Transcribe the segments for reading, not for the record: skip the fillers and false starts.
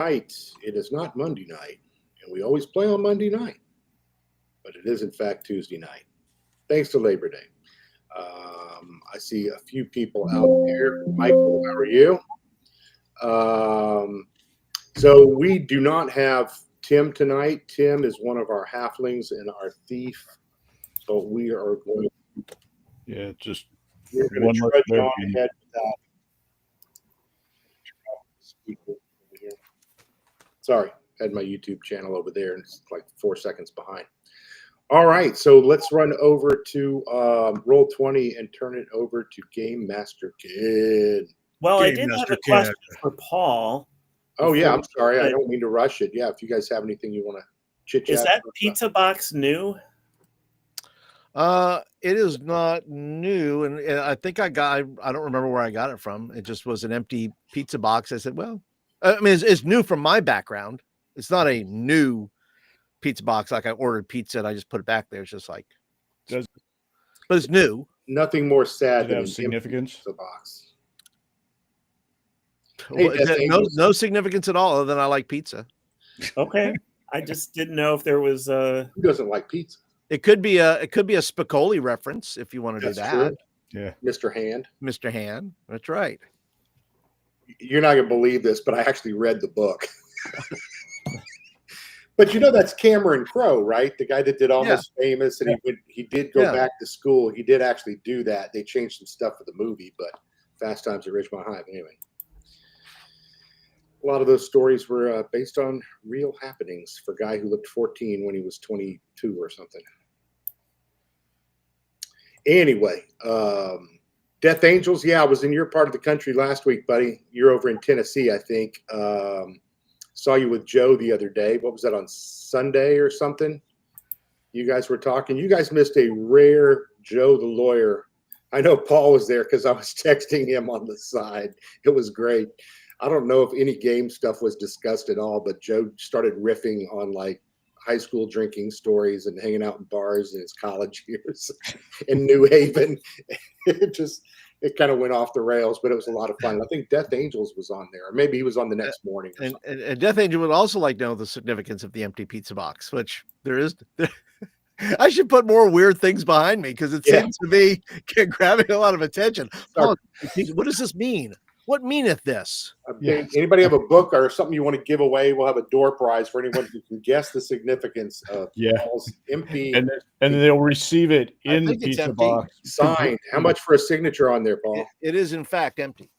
Night. It is not Monday night, and we always play on Monday night, but it is in fact Tuesday night. Thanks to Labor Day. I see a few people out there. Michael, how are you? So we do not have Tim tonight. Tim is one of our halflings and our thief. So we are going. Yeah, just We're going to trudge on ahead without. Sorry, had my YouTube channel over there, and it's like 4 seconds behind. All right, so let's run over to Roll20 and turn it over to Game Master Kid. Well, Game I did Master have a Kid. question for Paul. Oh yeah, I'm sorry. I don't mean to rush it. Yeah, if you guys have anything you want to chit chat. Is that pizza box new? It is not new, and I think I don't remember where I got it from. It just was an empty pizza box. I said, well, I mean, it's new from my background. It's not a new pizza box like I ordered pizza and I just put it back there. It's just like, but it's new. Nothing more sad Did it than have an significance? pizza box. Well, no significance at all other than I like pizza. Okay, I just didn't know if there was a. Who doesn't like pizza? It could be a Spicoli reference if you want to do that. True. Yeah, Mr. Hand. Mr. Hand. That's right. You're not gonna believe this, but I actually read the book. But you know that's Cameron Crowe, right? The guy that did Almost Famous, and he did go back to school. He did actually do that. They changed some stuff for the movie, but Fast Times at Ridgemont High. Anyway, a lot of those stories were based on real happenings for a guy who looked 14 when he was 22 or something. Anyway, Death Angels. Yeah, I was in your part of the country last week, buddy. You're over in Tennessee, I think. Saw you with Joe the other day. What was that, on Sunday or something? You guys were talking. You guys missed a rare Joe the lawyer. I know Paul was there because I was texting him on the side. It was great. I don't know if any game stuff was discussed at all, but Joe started riffing on like high school drinking stories and hanging out in bars in his college years in New Haven. It kind of went off the rails, but it was a lot of fun. I think Death Angels was on there, or maybe he was on the next morning. And Death Angel would also like to know the significance of the empty pizza box, which there is. I should put more weird things behind me because it seems to be grabbing a lot of attention. Oh, what does this mean? What meaneth this? Anybody have a book or something you want to give away? We'll have a door prize for anyone who can guess the significance of Paul's empty. And they'll receive it in the pizza box. Signed. How much for a signature on there, Paul? It is, in fact, empty.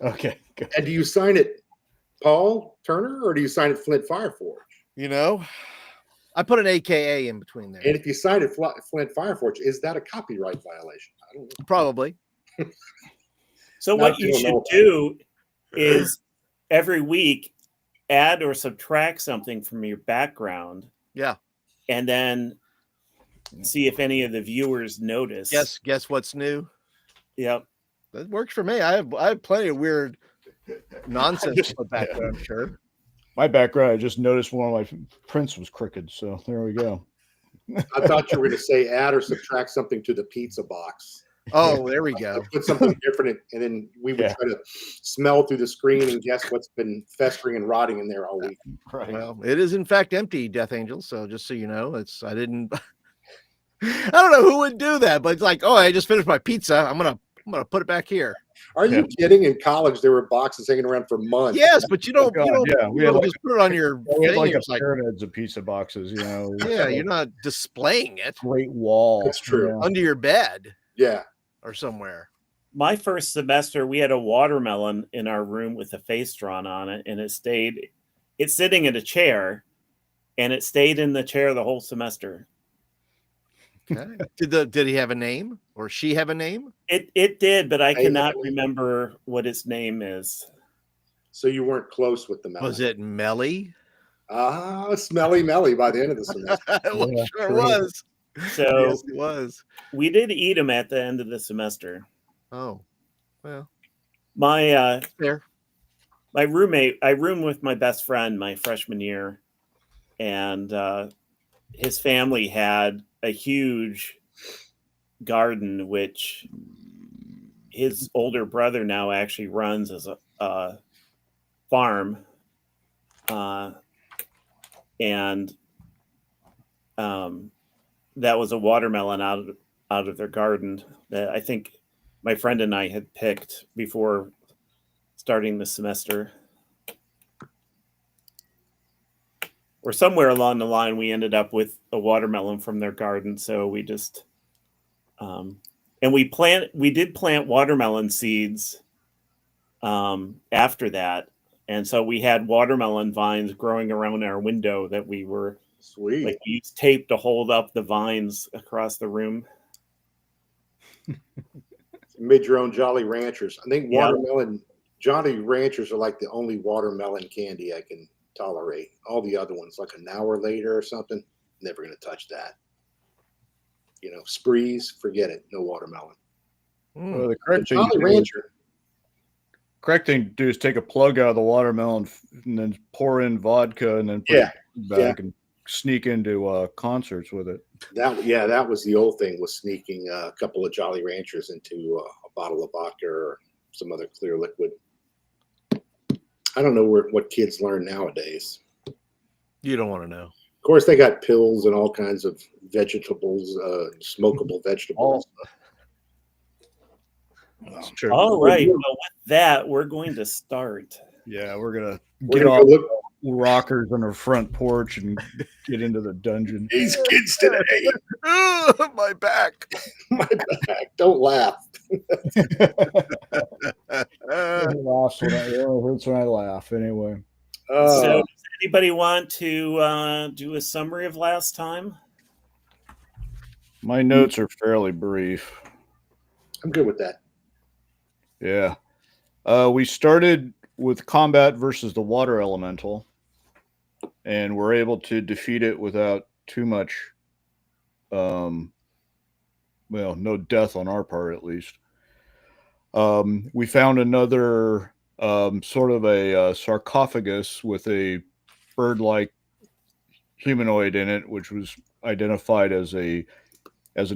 Okay. Good. And do you sign it Paul Turner or do you sign it Flint Fireforge? You know, I put an AKA in between there. And if you sign it Flint Fireforge, is that a copyright violation? I don't know. Probably. So what you should do is every week add or subtract something from your background. Yeah. And then see if any of the viewers notice. Guess what's new? Yep. That works for me. I have plenty of weird nonsense in the background, I'm sure. My background, I just noticed one of my prints was crooked, so there we go. I thought you were going to say add or subtract something to the pizza box. Oh, there we go. Put something different, and then we would try to smell through the screen and guess what's been festering and rotting in there all week. Right. Well, it is in fact empty, Death Angel. So just so you know, I don't know who would do that, but it's like, oh, I just finished my pizza. I'm gonna put it back here. Are you kidding? In college, there were boxes hanging around for months. Yes, but you don't. We had just put it on your. We had like pyramids of pizza boxes. You know. Yeah, you're not displaying it. Great wall. That's true. Under your bed. Yeah. Or somewhere. My first semester, we had a watermelon in our room with a face drawn on it, and it's sitting in a chair, and it stayed in the chair the whole semester. Okay. Did he have a name or she have a name? It did, but I cannot remember what its name is. So you weren't close with the melon. Was it Melly? Smelly Melly by the end of the semester. Sure was. So yes, it was. We did eat them at the end of the semester. Oh, well. My roommate, I roomed with my best friend my freshman year, and his family had a huge garden, which his older brother now actually runs as a farm. and that was a watermelon out of their garden that I think my friend and I had picked before starting the semester. Or somewhere along the line, we ended up with a watermelon from their garden. So we just, and we did plant watermelon seeds after that. And so we had watermelon vines growing around our window that we were Sweet. like, we used tape to hold up the vines across the room. Made your own Jolly Ranchers. I think Yeah. watermelon Jolly Ranchers are like the only watermelon candy I can tolerate. All the other ones, like an hour later or something, never going to touch that. You know, Sprees, forget it. No watermelon. Well, the But Jolly Rancher. correct thing to do is take a plug out of the watermelon and then pour in vodka and then put Yeah. it back and sneak into concerts with it. That was the old thing, was sneaking a couple of Jolly Ranchers into a bottle of vodka or some other clear liquid. I don't know what kids learn nowadays. You don't want to know. Of course, they got pills and all kinds of vegetables, smokable vegetables. That's true. All right. Well, with that, we're going to start. Yeah, we're gonna We're get gonna off go look rockers on our front porch and get into the dungeon. these kids today. My back. My back. Don't laugh. It laughs when it hurts when I laugh. Anyway, So, does anybody want to do a summary of last time? my notes are fairly brief. I'm good with that. Yeah, we started with combat versus the water elemental, and we're able to defeat it without too much, well, no death on our part at least. We found another sort of a sarcophagus with a bird-like humanoid in it, which was identified as an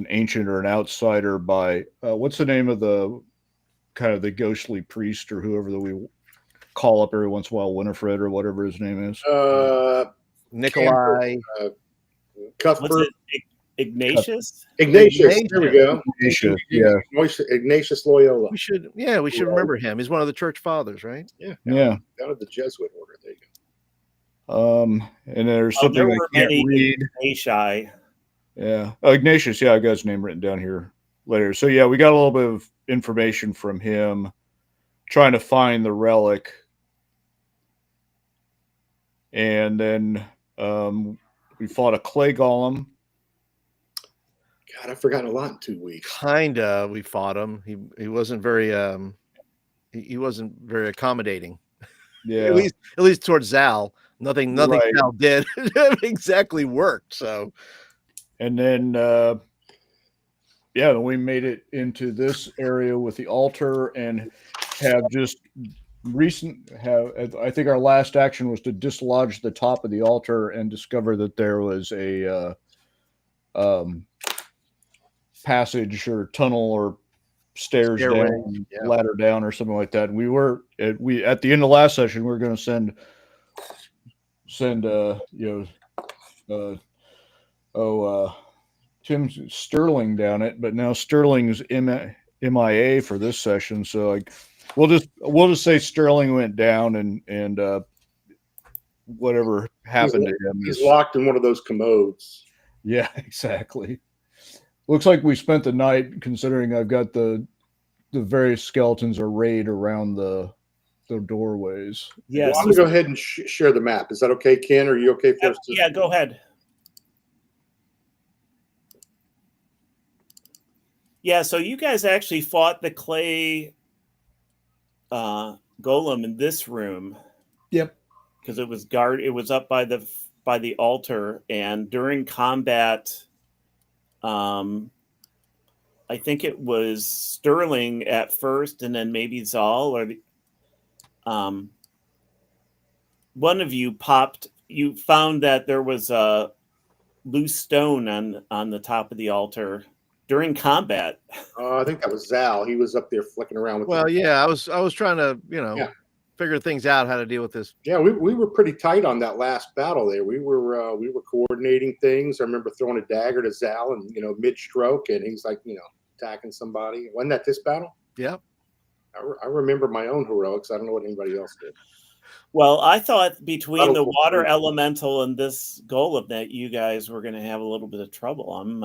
ancient or an outsider by what's the name of the kind of the ghostly priest or whoever that we call up every once in a while, Winifred or whatever his name is. Nikolai. What's Cuthbert. it? Ignatius? Ignatius. There we go. Ignatius, yeah. Ignatius Loyola. We should remember him. He's one of the church fathers, right? Yeah. Yeah. Out of the Jesuit order. There you go. And there's There something were I can't many read. Ignatius. Yeah. Ignatius, yeah, I got his name written down here later. So yeah, we got a little bit of information from him trying to find the relic. And then we fought a clay golem. God, I've forgotten a lot in 2 weeks. Kinda. We fought him. He wasn't very he wasn't very accommodating. Yeah. At least towards Zal. Nothing Right. Zal did exactly worked. So And then then we made it into this area with the altar and have just I think our last action was to dislodge the top of the altar and discover that there was a passage or tunnel or stairs Stairway, down, yeah. ladder down or something like that. And we at the end of last session, we were going to send Tim Sterling down it, but now Sterling's MIA for this session. So we'll just say Sterling went down and whatever happened to him. He's locked in one of those commodes. Yeah, exactly. Looks like we spent the night, considering I've got the various skeletons arrayed around the doorways. Yes. Well, I'm going to go ahead and share the map. Is that okay, Ken? Are you okay for us to? Yeah, go ahead. Yeah, so you guys actually fought the clay golem in this room. Yep. Because it was up by the altar, and during combat, I think it was Sterling at first, and then maybe Zal or one of you popped. You found that there was a loose stone on the top of the altar during combat. I think that was Zal. He was up there flicking around with. I was trying to, Yeah. figure things out how to deal with this. Yeah, we were pretty tight on that last battle there. We were coordinating things. I remember throwing a dagger to Zal and mid stroke, and he's like attacking somebody. Wasn't that this battle? Yeah. I remember my own heroics. I don't know what anybody else did. Well, I thought between the Battlefield water 3. elemental and this golem that you guys were going to have a little bit of trouble. I'm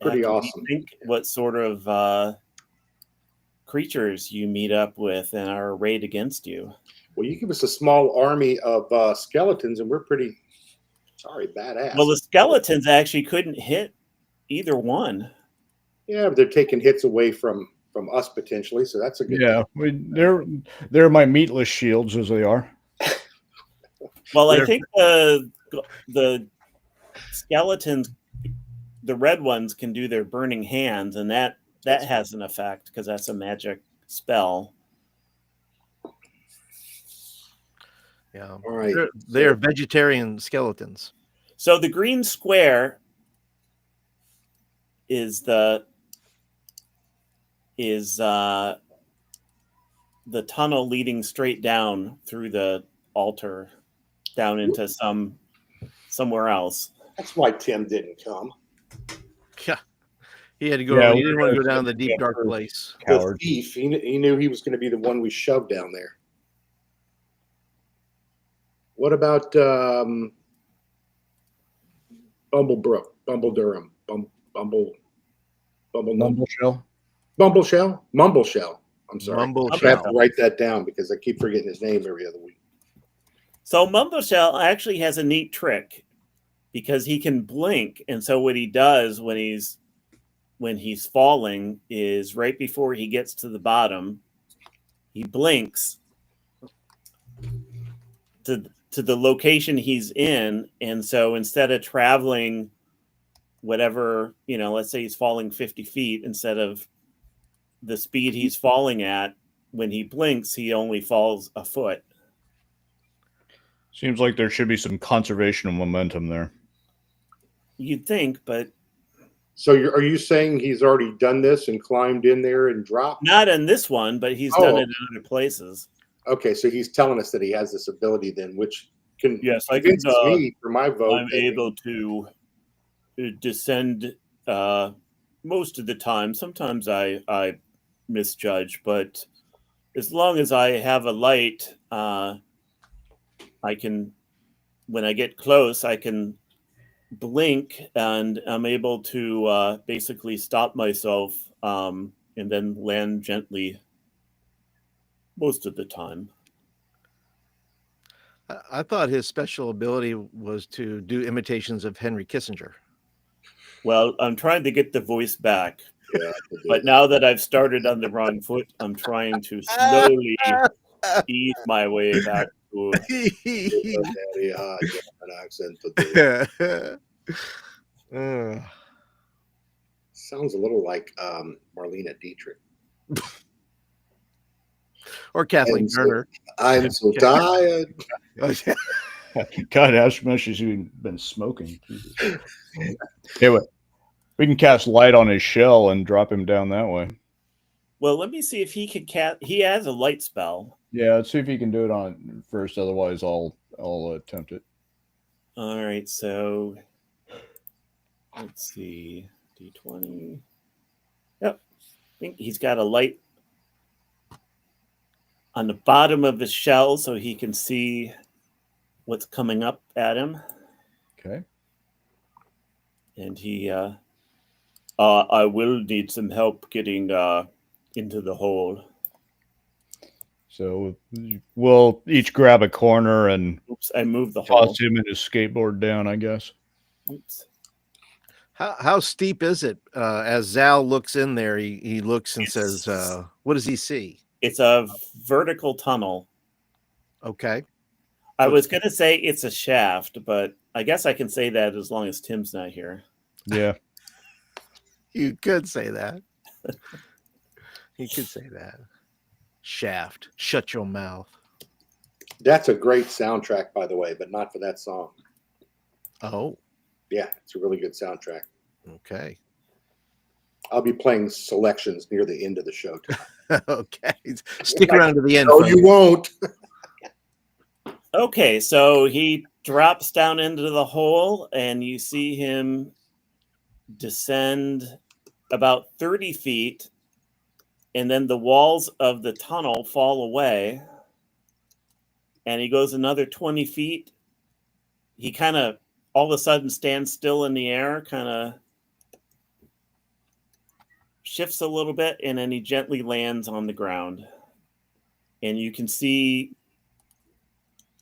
Pretty have to awesome. rethink what sort of creatures you meet up with and are arrayed against you. Well, you give us a small army of skeletons, and we're pretty badass. Well, the skeletons actually couldn't hit either one. Yeah, but they're taking hits away from us potentially, so that's a good. Yeah, they're my meatless shields as they are. Well, I think the skeletons, the red ones, can do their burning hands, and that has an effect because that's a magic spell. Yeah. All right. They're vegetarian skeletons. So the green square is the tunnel leading straight down through the altar down into somewhere else. That's why Tim didn't come. Yeah. He had to go. Yeah, He didn't want to go we're down the deep, dark for- place. Coward. The thief. He knew he was going to be the one we shoved down there. What about Bumblebrook, Bumble Durham, Bumbleshell? Mumbleshell. I'm sorry. I have to write that down because I keep forgetting his name every other week. So Mumbleshell actually has a neat trick because he can blink, and so what he does when he's falling is right before he gets to the bottom, he blinks to the location he's in, and so instead of traveling whatever, let's say he's falling 50 feet, instead of the speed he's falling at, when he blinks, he only falls a foot. Seems like there should be some conservation of momentum there. You'd think, but So are you saying he's already done this and climbed in there and dropped? not in this one, but he's done it in other places. Okay, so he's telling us that he has this ability then, which convinces me for my vote. I'm able to descend most of the time. Sometimes I misjudge, but as long as I have a light, I can, when I get close, I can blink and I'm able to basically stop myself and then land gently most of the time. I thought his special ability was to do imitations of Henry Kissinger. Well, I'm trying to get the voice back. Yeah, But now that I've started on the wrong foot, I'm trying to slowly ease my way back to accent today. Sounds a little like Marlena Dietrich. Or Kathleen Turner. I'm so tired. God, how much has he been smoking? Anyway, we can cast light on his shell and drop him down that way. Well, let me see if he can cast. He has a light spell. Yeah, let's see if he can do it on first. Otherwise, I'll attempt it. All right, so let's see. D20. Yep. I think he's got a light on the bottom of his shell so he can see what's coming up at him. Okay. And he, I will need some help getting into the hole. So we'll each grab a corner and Oops, I moved the hole. toss him and his skateboard down, I guess. Oops. How steep is it? As Zal looks in there, he looks and says, what does he see? It's a vertical tunnel. Okay. I was going to say it's a shaft, but I guess I can say that as long as Tim's not here. Yeah. You could say that. You could say that. Shaft. Shut your mouth. That's a great soundtrack, by the way, but not for that song. Oh. Yeah, it's a really good soundtrack. Okay. I'll be playing selections near the end of the show. Okay. Stick around to the end. No, folks. you won't. Okay, so he drops down into the hole, and you see him descend about 30 feet, and then the walls of the tunnel fall away, and he goes another 20 feet. He kind of all of a sudden stands still in the air, kind of shifts a little bit, and then he gently lands on the ground. And you can see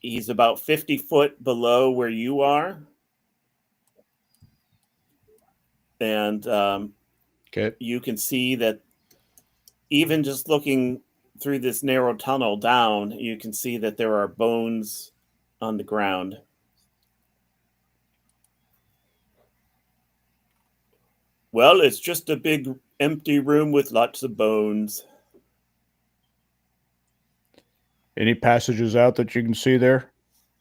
he's about 50 foot below where you are. And Okay. you can see that even just looking through this narrow tunnel down, you can see that there are bones on the ground. Well, it's just a big empty room with lots of bones. Any passages out that you can see there?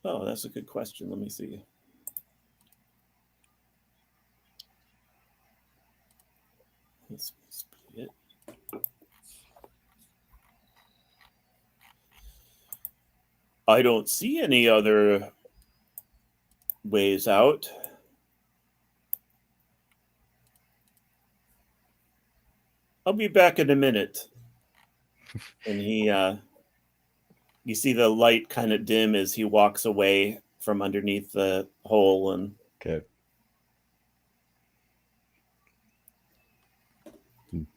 Oh, that's a good question. Let me see. This must be it. I don't see any other ways out. I'll be back in a minute. And you see the light kind of dim as he walks away from underneath the hole. And Okay.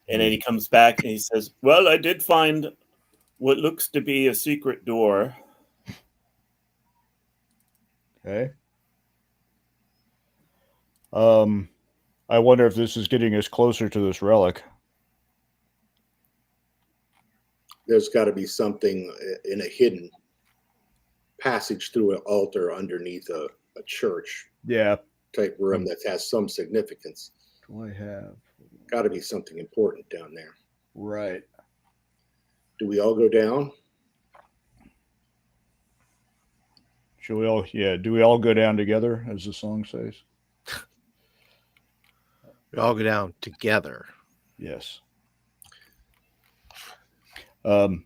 then he comes back and he says, well, I did find what looks to be a secret door. Okay. I wonder if this is getting us closer to this relic. There's got to be something in a hidden passage through an altar underneath a church Yeah. type room that has some significance. Do I have? Got to be something important down there. Right. Do we all go down? Should we all? Yeah. Do we all go down together, as the song says? We all go down together. Yes. Do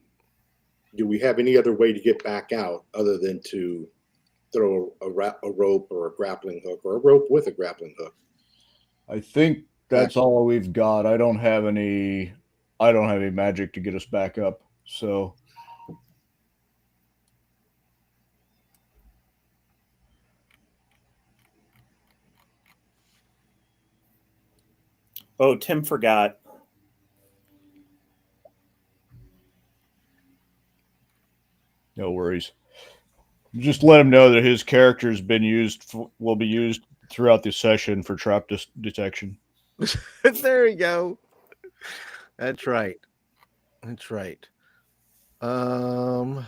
we have any other way to get back out other than to throw a rope or a grappling hook, or a rope with a grappling hook? I think that's all we've got. I don't have any magic to get us back up. So Oh, Tim forgot. no worries. Just let him know that his character's been used, will be used throughout the session for trap detection. There you go. That's right. That's right. So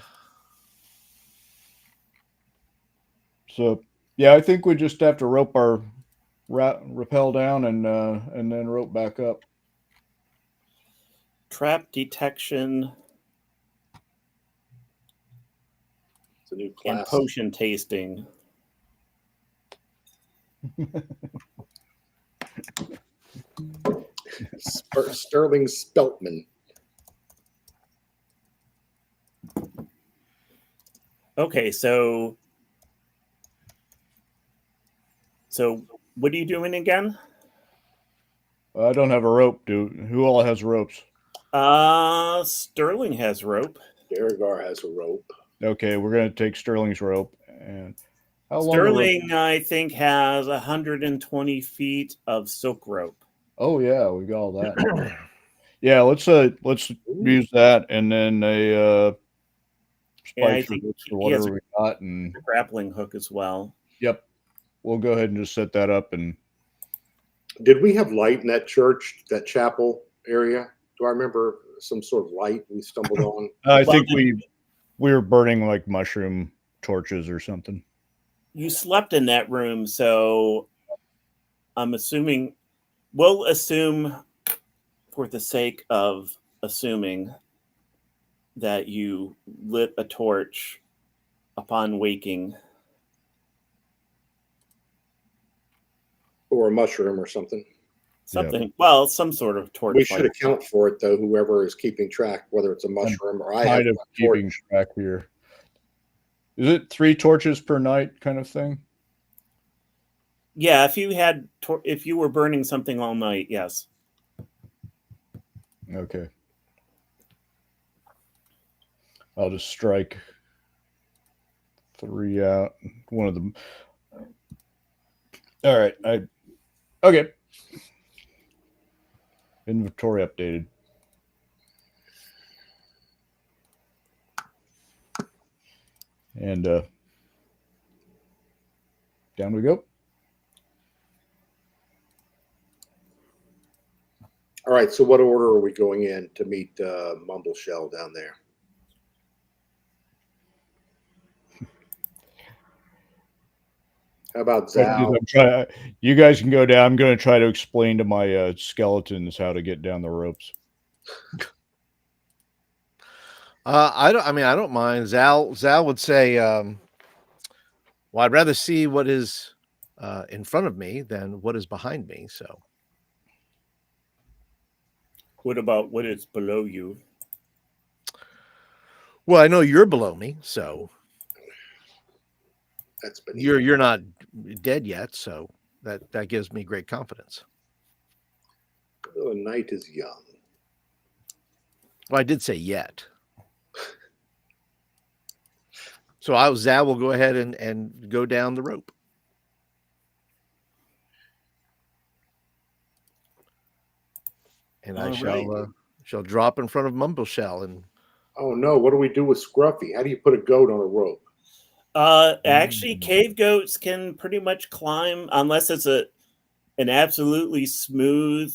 yeah, I think we just have to rope our rappel down and then rope back up. Trap detection It's a new and class. potion tasting. Sterling Speltman. Okay, so what are you doing again? I don't have a rope, dude. Who all has ropes? Sterling has rope. Derigar has a rope. Okay, we're gonna take Sterling's rope. And how long? Sterling, I think, has 120 feet of silk rope. Oh yeah, we got all that. Yeah, let's use that, and then a I spikes think or he has whatever we got, and a grappling hook as well. yep, we'll go ahead and just set that up. And Did we have light in that church, that chapel area? Do I remember some sort of light we stumbled on? I think we were burning like mushroom torches or something. You slept in that room, so I'm assuming we'll assume, for the sake of assuming, that you lit a torch upon waking. Or a mushroom or something. something. Well, some sort of torch. We should light. account for it though. Whoever is keeping track, whether it's a mushroom or I have Kind of a torch. keeping track here. Is it 3 torches per night kind of thing? Yeah, if you were burning something all night, yes. Okay. I'll just strike 3 out. One of them. All right. Okay. Inventory updated. And down we go. All right. So what order are we going in to meet Mumble Shell down there? How about Zal? You guys can go down. I'm going to try to explain to my skeletons how to get down the ropes. I don't mind. Zal would say, well, I'd rather see what is in front of me than what is behind me. So, What about what is below you? well, I know you're below me, so That's beneath. you're not dead yet, so that gives me great confidence. The night is young. Well, I did say yet. So Zal will go ahead and go down the rope. And I shall drop in front of Mumble Shell. And Oh no! What do we do with Scruffy? How do you put a goat on a rope? Actually, cave goats can pretty much climb unless it's an absolutely smooth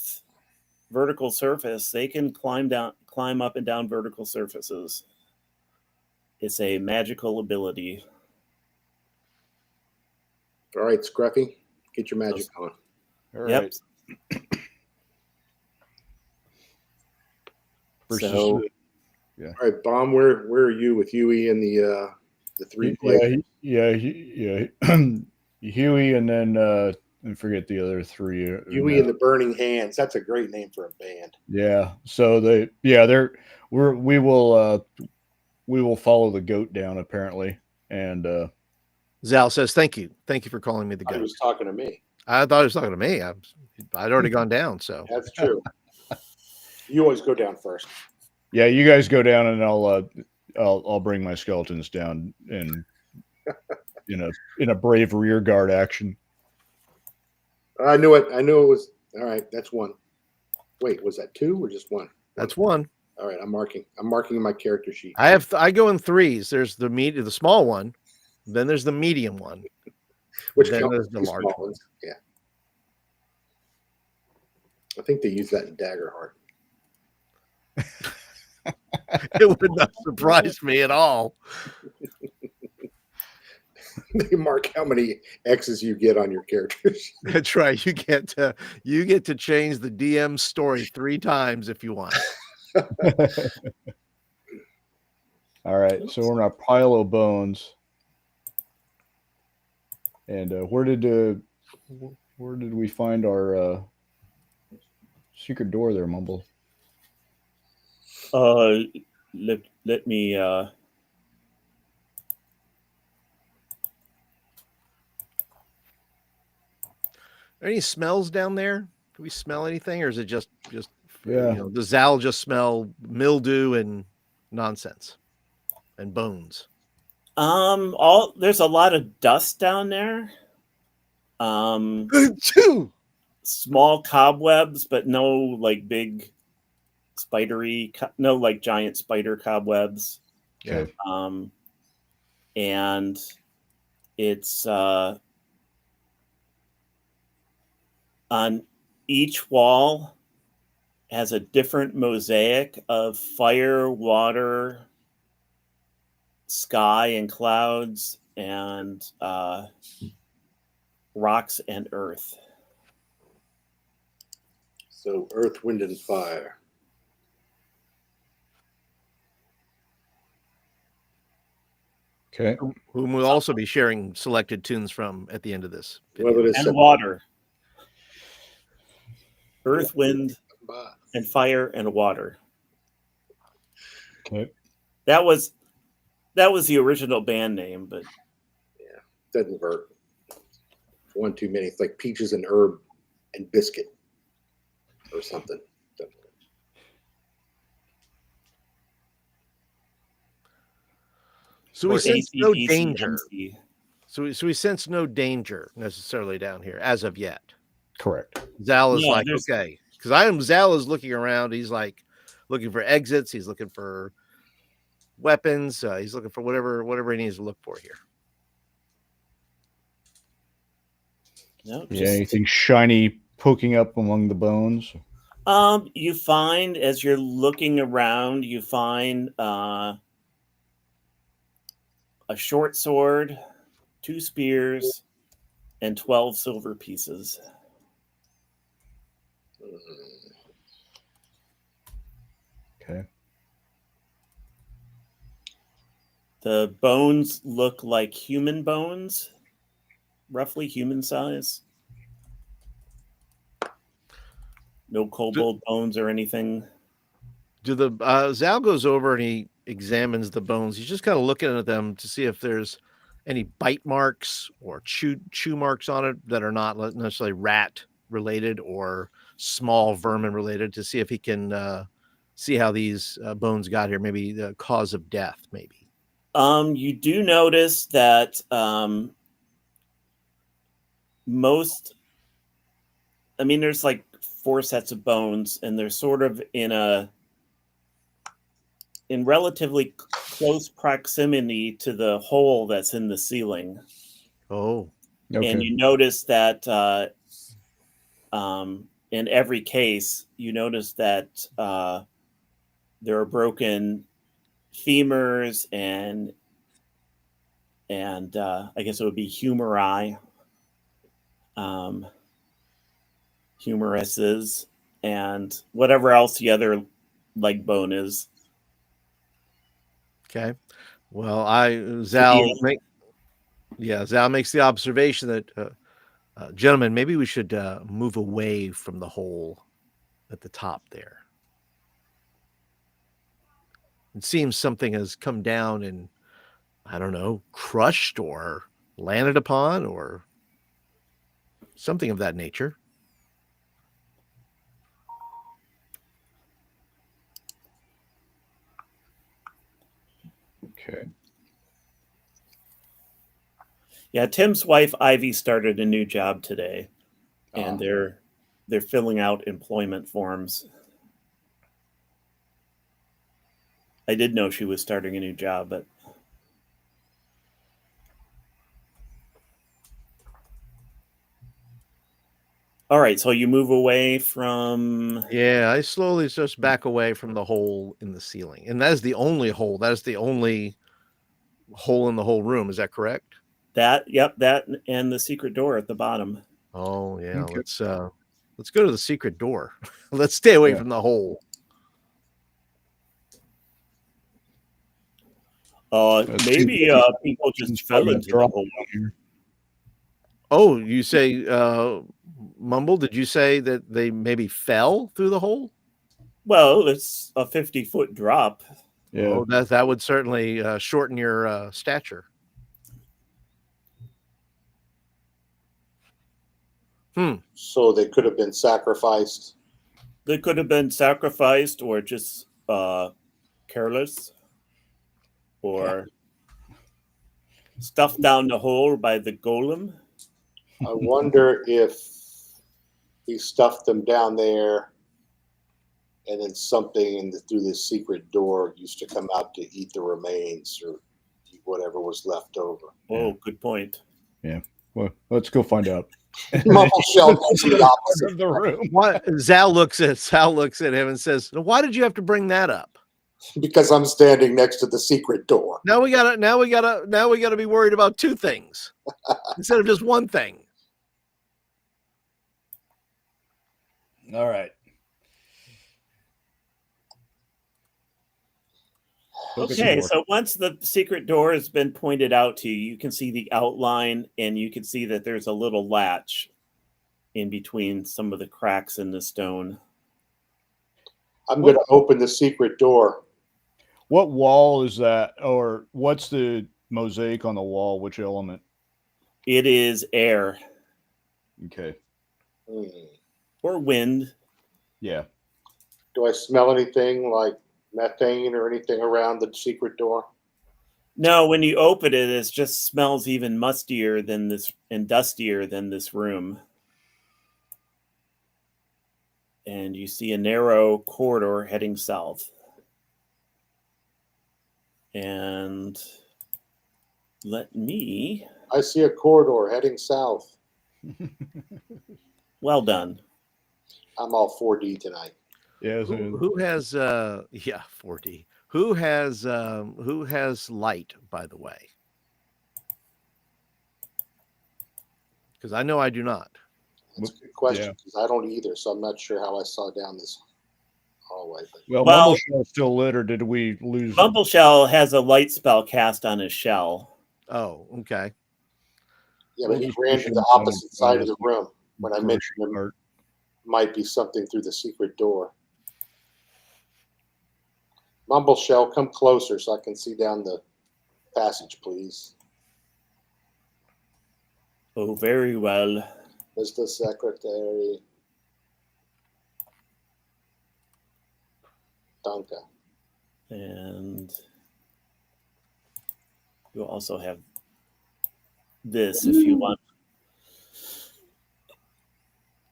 vertical surface. They can climb up and down vertical surfaces. It's a magical ability. All right, Scruffy, get your magic on. All Yep. right. So, All right, Bomb. Where are you with Huey and the 3 plates? Yeah. Huey, and then and forget the other 3. Huey and the Burning Hands. That's a great name for a band. Yeah. So we will follow the goat down apparently, and Zal says, "Thank you for calling me the I goat." was talking to me. I thought he was talking to me. I'd already gone down, so That's true. You always go down first. yeah, you guys go down, and I'll bring my skeletons down in a brave rear guard action. I knew it. I knew it was. All right, that's 1. Wait, was that 2 or just 1? that's 1. All right, I'm marking in my character sheet. I go in 3s. There's the small one, then there's the medium one, Which then counts there's the as large small one. ones. Yeah. I think they use that in Daggerheart. It would not surprise me at all. They mark how many X's you get on your characters. That's right. You get to change the DM story 3 times if you want. All right, so we're in a pile of bones, and where did we find our secret door there, Mumble? let me. Are any smells down there? Do we smell anything, or is it just Yeah. does Zal just smell mildew and nonsense and bones? There's a lot of dust down there. Small cobwebs, but no like big spidery, no like giant spider cobwebs. Okay. And it's on each wall has a different mosaic of fire, water, sky and clouds, and rocks and earth. So earth, wind, and fire. Okay. Whom we'll also be sharing selected tunes from at the end of this video. Well, it is And water. Earth, wind, and fire and water. Okay. That was the original band name, but Doesn't work. One too many. It's like peaches and herb and biscuit or something. So we or sense no AC/DC, danger. MC. So we sense no danger necessarily down here as of yet. Correct. Zal is No, like, there's- okay, because Zal is looking around. He's like looking for exits. He's looking for weapons. He's looking for whatever he needs to look for here. No, Yeah, anything shiny poking up among the bones? You find as you're looking around, you find a short sword, 2 spears, and 12 silver pieces. Okay. The bones look like human bones, roughly human size. No kobold bones or anything. Do the Zal goes over and he examines the bones. He's just kind of looking at them to see if there's any bite marks or chew marks on it that are not necessarily rat related or small vermin related, to see if he can see how these bones got here. Maybe the cause of death. Maybe. You do notice that there's like 4 sets of bones, and they're sort of in relatively close proximity to the hole that's in the ceiling. Oh, Okay. And you notice that in every case, you notice that there are broken femurs and I guess it would be humeri, humeruses, and whatever else the other leg bone is. okay. Well, Zal makes the observation that, gentlemen, maybe we should move away from the hole at the top there. It seems something has come down and, I don't know, crushed or landed upon or something of that nature. Okay. Yeah, Tim's wife Ivy started a new job today, and they're filling out employment forms. I did know she was starting a new job, but all right. So you move away from. Yeah, I slowly just back away from the hole in the ceiling, and that is the only hole. That is the only hole in the whole room. Is that correct? That and the secret door at the bottom. Oh yeah, Okay. let's go to the secret door. Let's stay away from the hole. Maybe people just fell into the hole. Oh, you say Mumble, did you say that they maybe fell through the hole? Well, it's a 50-foot drop. Yeah. Oh, that would certainly shorten your stature. So they could have been sacrificed. They could have been sacrificed or just careless or stuffed down the hole by the golem. I wonder if he stuffed them down there, and then something through this secret door used to come out to eat the remains or eat whatever was left over. Oh, good point. Yeah. Well, let's go find out. Mumble Shell goes to the opposite. Of the room. What Zal looks at him and says, "Why did you have to bring that up?" Because I'm standing next to the secret door. Now we gotta be worried about 2 things instead of just one thing. All right. Okay, so once the secret door has been pointed out to you, you can see the outline and you can see that there's a little latch. in between some of the cracks in the stone. I'm going to open the secret door. What wall is that? Or what's the mosaic on the wall? Which element? It is air Okay. or wind. Yeah. Do I smell anything like methane or anything around the secret door? No, when you open it, it just smells even mustier than this and dustier than this room. And you see a narrow corridor heading south. And let me. I see a corridor heading south. Well done. I'm all 4D tonight. Yeah. Who has 4D? Who has light, by the way? Because I know I do not. That's a good question because I don't either, so I'm not sure how I saw down this hallway. But Well, Well- Mumbleshell's still lit, or did we lose? Mumbleshell has a light spell cast on his shell. Oh, okay. yeah, We'll but he just ran push to him the down opposite and side of find the us room when I mentioned there part. might be something through the secret door. Mumbleshell, come closer so I can see down the passage, please. Oh, very well. Mr. Secretary. Danke. And you also have this if you want.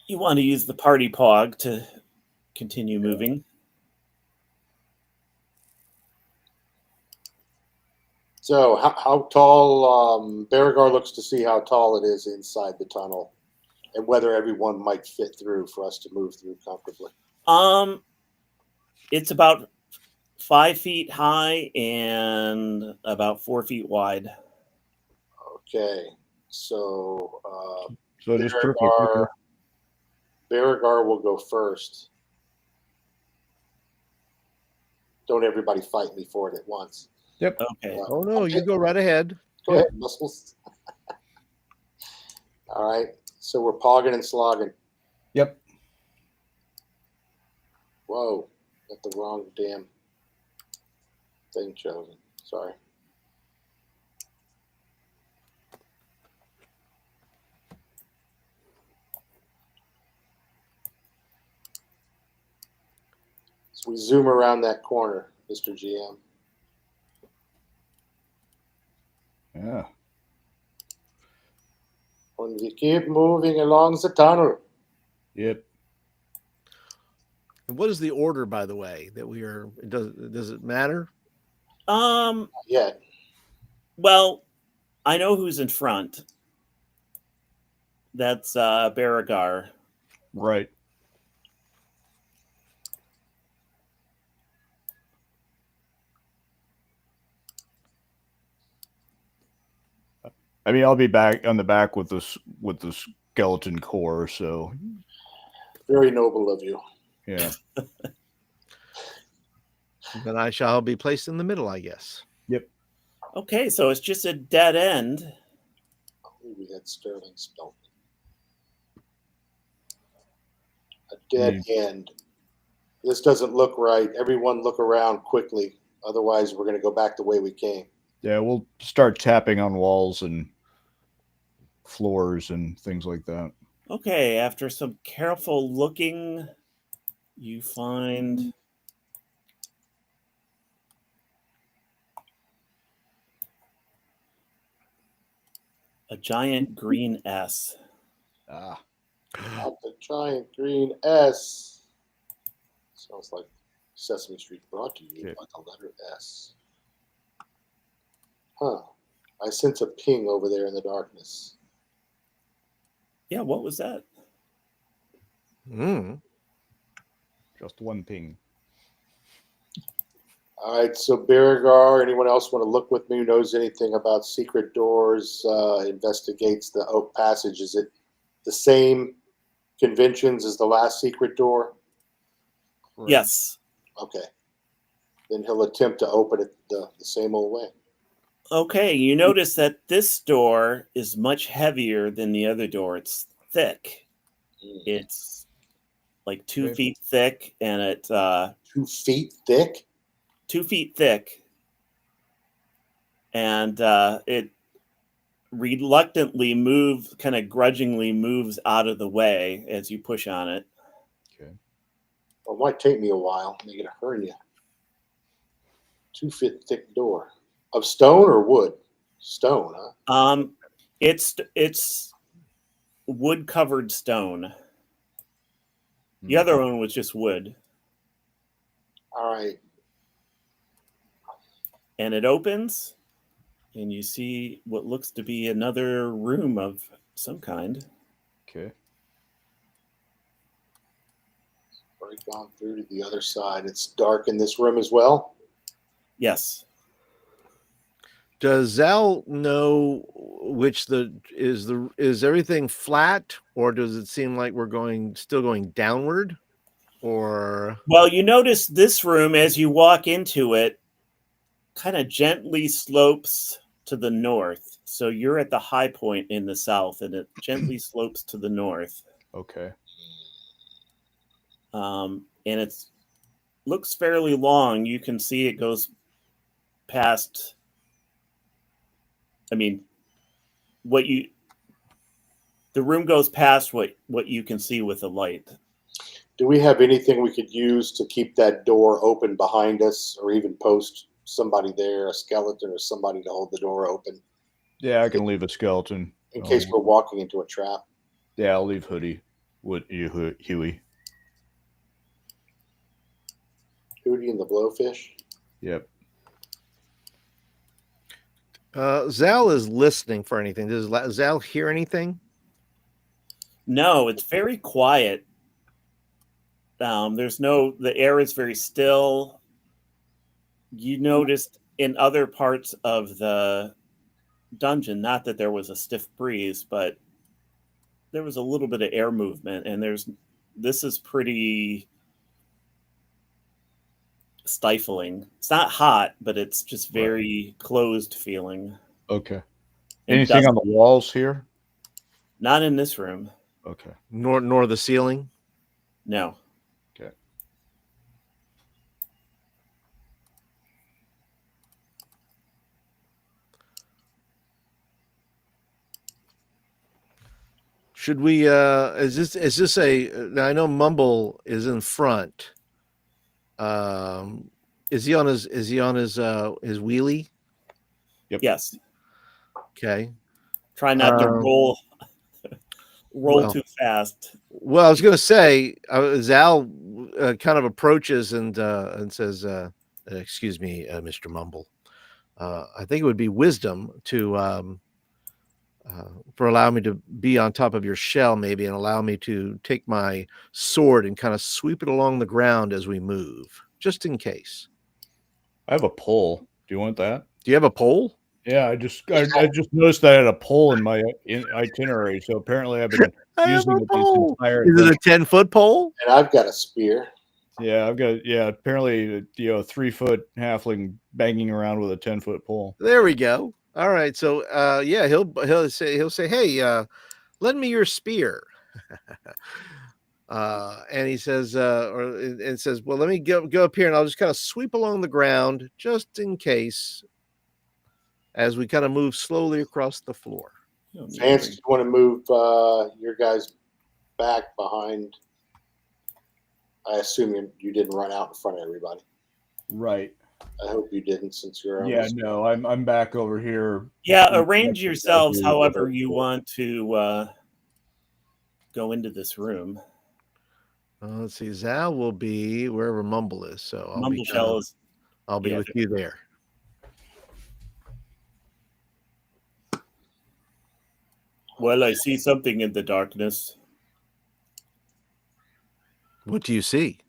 You want to use the party pog to continue moving. So, how tall? Beauregard looks to see how tall it is inside the tunnel, and whether everyone might fit through for us to move through comfortably. It's about 5 feet high and about 4 feet wide. Okay, so So just perfect. Beauregard will go first. Don't everybody fight me for it at once. Yep. Okay. Oh no, you go right ahead. Go ahead, muscles. All right, so we're pogging and slogging. Yep. Whoa, got the wrong damn thing chosen. Sorry. So we zoom around that corner, Mr. GM. Yeah. And we keep moving along the tunnel. Yep. And what is the order, by the way, that we are? Does it matter? Not yet. Well, I know who's in front. That's Beauregard. Right. I mean, I'll be back on the back with the skeleton core. So Very noble of you. yeah. Then I shall be placed in the middle, I guess. Yep. Okay, so it's just a dead end. We had Sterling spelled. A dead end. This doesn't look right. Everyone look around quickly. Otherwise, we're going to go back the way we came. Yeah, we'll start tapping on walls and floors and things like that. Okay, after some careful looking, you find a giant green S. Ah. Not the giant green S. Sounds like Sesame Street brought to you by the letter S. Huh. I sense a ping over there in the darkness. Yeah, what was that? Just one ping. All right, so Beauregard, anyone else want to look with me who knows anything about secret doors, investigates the oak passage? Is it the same conventions as the last secret door? Right. Yes. Okay. Then he'll attempt to open it the same old way. Okay, you notice that this door is much heavier than the other door. It's thick. It's like 2 Okay. feet thick, and it's 2 feet thick. 2 feet thick, and it reluctantly kind of grudgingly moves out of the way as you push on it. Okay. Well, it might take me a while. I'm gonna hurry you. 2 foot thick door of stone or wood? Stone, huh? It's wood covered stone. The other one was just wood. All right. And it opens, and you see what looks to be another room of some kind. Okay. Already gone through to the other side. It's dark in this room as well. Yes. Does Zal know which is everything flat, or does it seem like we're still going downward? Or Well, you notice this room as you walk into it kind of gently slopes to the north. So you're at the high point in the south, and it gently slopes to the north. Okay. And it's looks fairly long. You can see it goes past. I mean, the room goes past what you can see with the light. Do we have anything we could use to keep that door open behind us, or even post somebody there, a skeleton or somebody to hold the door open Yeah, I can leave a skeleton. in case we're walking into a trap? Yeah, I'll leave Hoodie. Would you, Huey? Hootie and the Blowfish. Yep. Zal is listening for anything. Does Zal hear anything? No, it's very quiet. The air is very still. You noticed in other parts of the dungeon, not that there was a stiff breeze, but there was a little bit of air movement, and this is pretty stifling. It's not hot, but it's just very closed feeling. Okay. And Anything on the walls here? Not in this room. Okay. Nor the ceiling? No. Okay. Should we is this now I know Mumble is in front. Is he on his wheelie? Yep. Yes. Okay. Try not to roll too fast. Well, I was going to say, Zal kind of approaches and says, "Excuse me, Mr. Mumble. I think it would be wisdom to for allowing me to be on top of your shell, maybe, and allow me to take my sword and kind of sweep it along the ground as we move, just in case." I have a pole. Do you want that? Do you have a pole? Yeah, I just noticed that I had a pole in my itinerary. So apparently I've been using it this entire. Is it a 10-foot pole? And I've got a spear. Yeah, apparently 3-foot halfling banging around with a 10-foot pole. There we go. All right. So yeah, he'll say, "Hey, lend me your spear." And he says, and says, "Well, let me go up here, and I'll just kind of sweep along the ground, just in case, as we kind of move slowly across the floor." Vance, do you want to move your guys back behind? I assume you didn't run out in front of everybody. Right. I hope you didn't, since you're. Yeah, no, I'm back over here. Yeah, arrange yourselves however you want to go into this room. Let's see. Zal will be wherever Mumble is, so I'll be with you there. Well, I see something in the darkness. What do you see?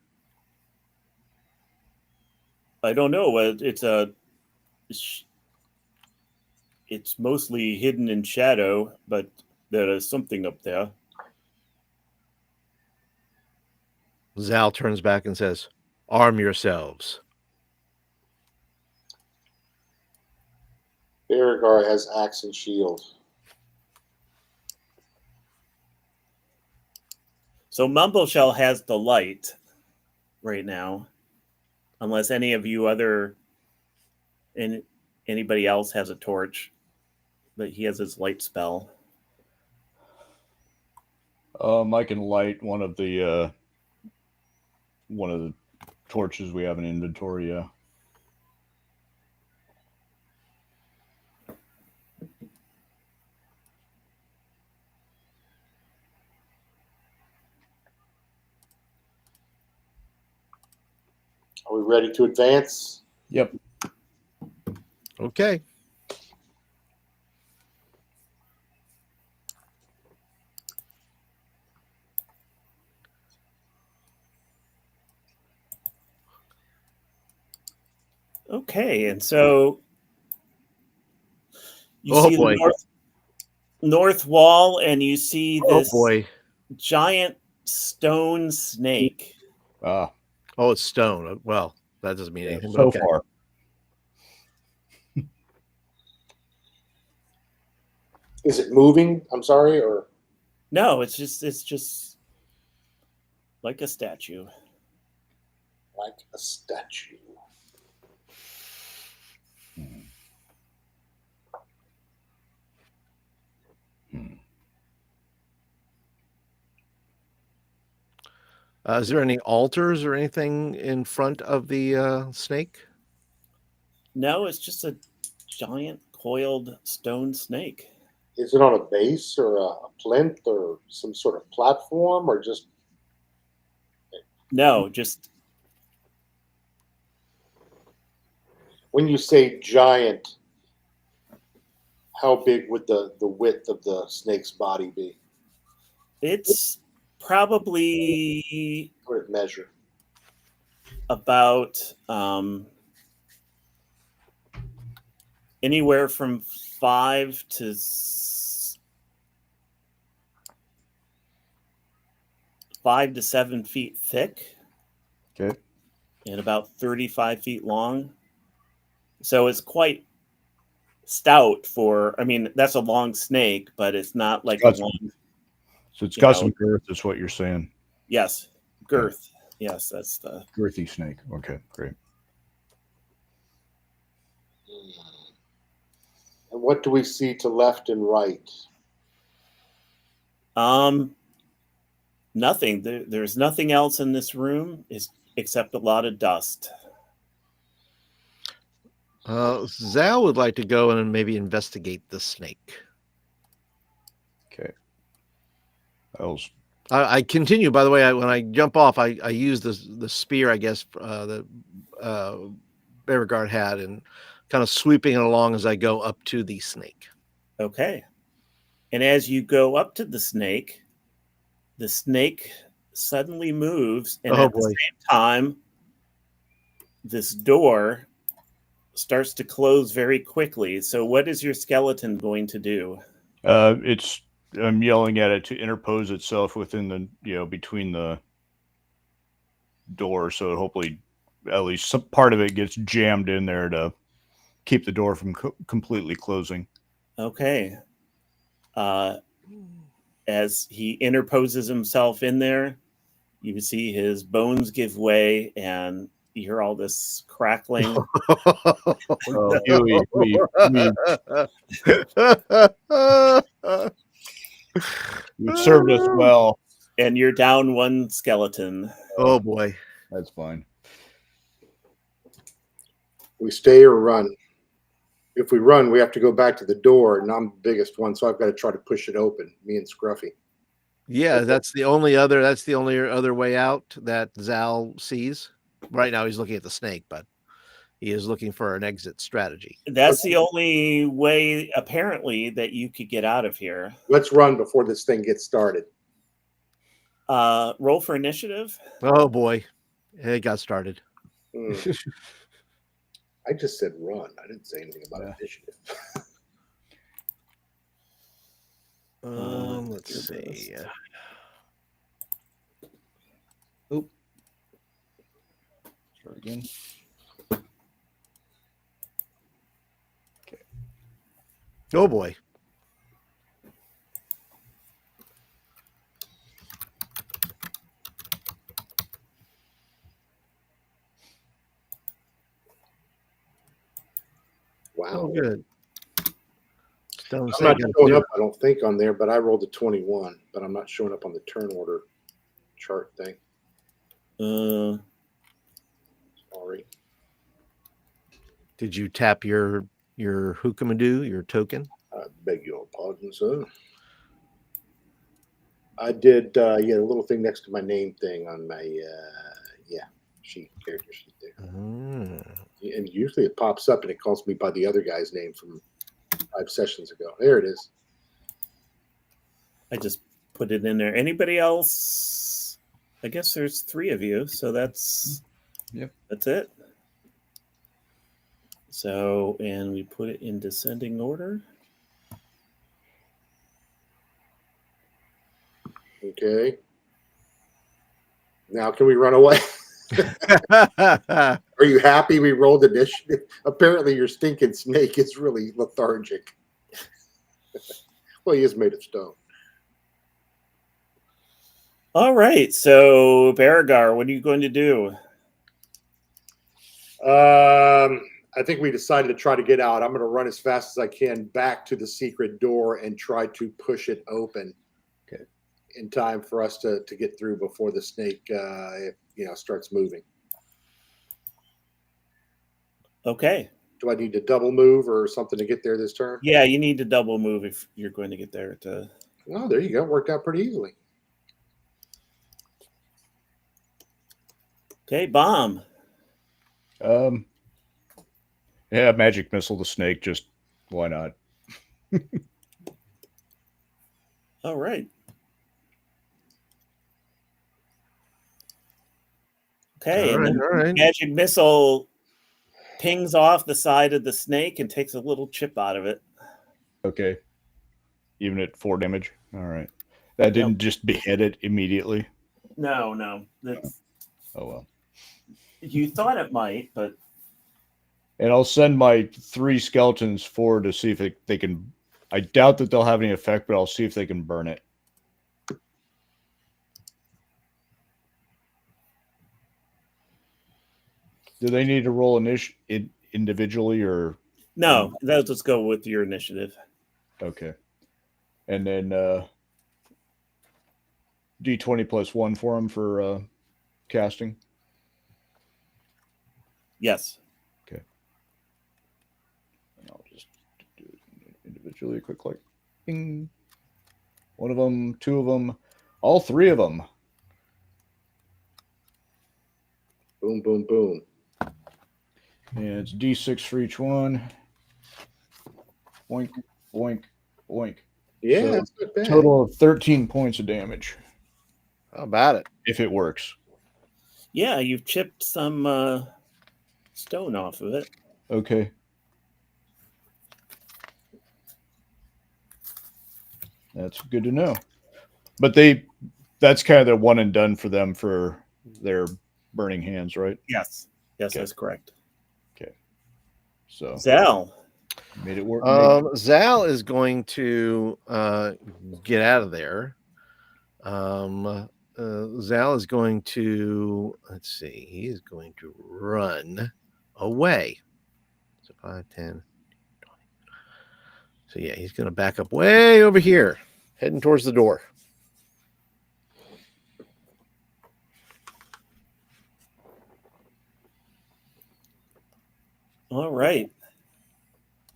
I don't know. It's mostly hidden in shadow, but there is something up there. Zal turns back and says, "Arm yourselves." Beauregard has axe and shield. So Mumbleshell has the light right now, unless any of you anybody else has a torch, but he has his light spell. I can light one of the torches we have in inventory. Yeah. Are we ready to advance? Yep. Okay. Okay, and so you Oh, see boy. the north wall, and you see Oh this boy. giant stone snake. Ah, Oh, it's stone. Well, that doesn't mean yeah, anything. But so okay. far. Is it moving? I'm sorry, or No, it's just like a statue. like a statue? Is there any altars or anything in front of the snake? No, it's just a giant coiled stone snake. Is it on a base or a plinth or some sort of platform or just? No, just When you say giant, how big would the width of the snake's body be? it's probably What would it measure? about anywhere from 5 to 7 feet thick. Okay. And about 35 feet long. So it's quite stout for, I mean, that's a long snake, but it's not like a long, So it's got some girth, is what you're saying. yes, girth. Yes, that's the Girthy snake. Okay, great. And what do we see to left and right? nothing. There's nothing else in this room except a lot of dust. Zal would like to go and maybe investigate the snake. Okay. I continue. By the way, when I jump off, I use the spear, I guess, that Beauregard had, and kind of sweeping it along as I go up to the snake. Okay. And as you go up to the snake suddenly moves, and at the same time, this door starts to close very quickly. So what is your skeleton going to do? I'm yelling at it to interpose itself within the, between the door. So hopefully at least some part of it gets jammed in there to keep the door from completely closing. Okay. As he interposes himself in there, you see his bones give way, and you hear all this crackling. You've served us well. And you're down one skeleton. Oh boy. That's fine. We stay or run? If we run, we have to go back to the door, and I'm the biggest one, so I've got to try to push it open, me and Scruffy. Yeah, that's the only other way out that Zal sees. Right now he's looking at the snake, but he is looking for an exit strategy. That's the only way, apparently, that you could get out of here. Let's run before this thing gets started. Roll for initiative. Oh boy, it got started. I just said run. I didn't say anything about initiative. Let's see. Oop. Start again. Okay. Oh boy. Wow. good. Stone I'm Snake not got a showing two. up, I don't think, on there, but I rolled a 21, but I'm not showing up on the turn order chart thing. Sorry. Did you tap your Hookamadoo, your token? I beg your pardon, sir. I did, yeah, the little thing next to my name thing on my, sheet, character sheet there. And usually it pops up and it calls me by the other guy's name from 5 sessions ago. There it is. I just put it in there. Anybody else? I guess there's 3 of you, so that's it. So, and we put it in descending order. Okay. Now can we run away? Are you happy we rolled initiative? Apparently your stinking snake is really lethargic. Well, he is made of stone. All right. So, Baragar, what are you going to do? I think we decided to try to get out. I'm going to run as fast as I can back to the secret door and try to push it open. Okay. In time for us to get through before the snake, starts moving. Okay. Do I need to double move or something to get there this turn? Yeah, you need to double move if you're going to get there. Well, there you go. Worked out pretty easily. Okay, bomb. Yeah, magic missile the snake. Just why not? All right. Okay, All and right, the all right. magic missile pings off the side of the snake and takes a little chip out of it. Okay. Even at 4 damage. All right. That didn't just behead it immediately. No. That's Oh well. you thought it might, but And I'll send my 3 skeletons forward to see if they can. I doubt that they'll have any effect, but I'll see if they can burn it. Do they need to roll individually or? no. Let's just go with your initiative. Okay. And then D20 plus 1 for them for casting. Yes. Okay. And I'll just do it individually, quick click. Bing. 1 of them, 2 of them, all 3 of them. Boom, boom, boom. And it's D6 for each one. Boink, boink, boink. Yeah, So, that's not bad. total of 13 points of damage. How about it? If it works. Yeah, you've chipped some stone off of it. Okay. That's good to know. But that's kind of the one and done for them for their burning hands, right? Yes. Yes, Okay. that's correct. Okay. So Zal. made it work. Zal is going to get out of there. Zal is going to, let's see, he is going to run away. So 5, 10, 20. So yeah, he's going to back up way over here, heading towards the door. All right.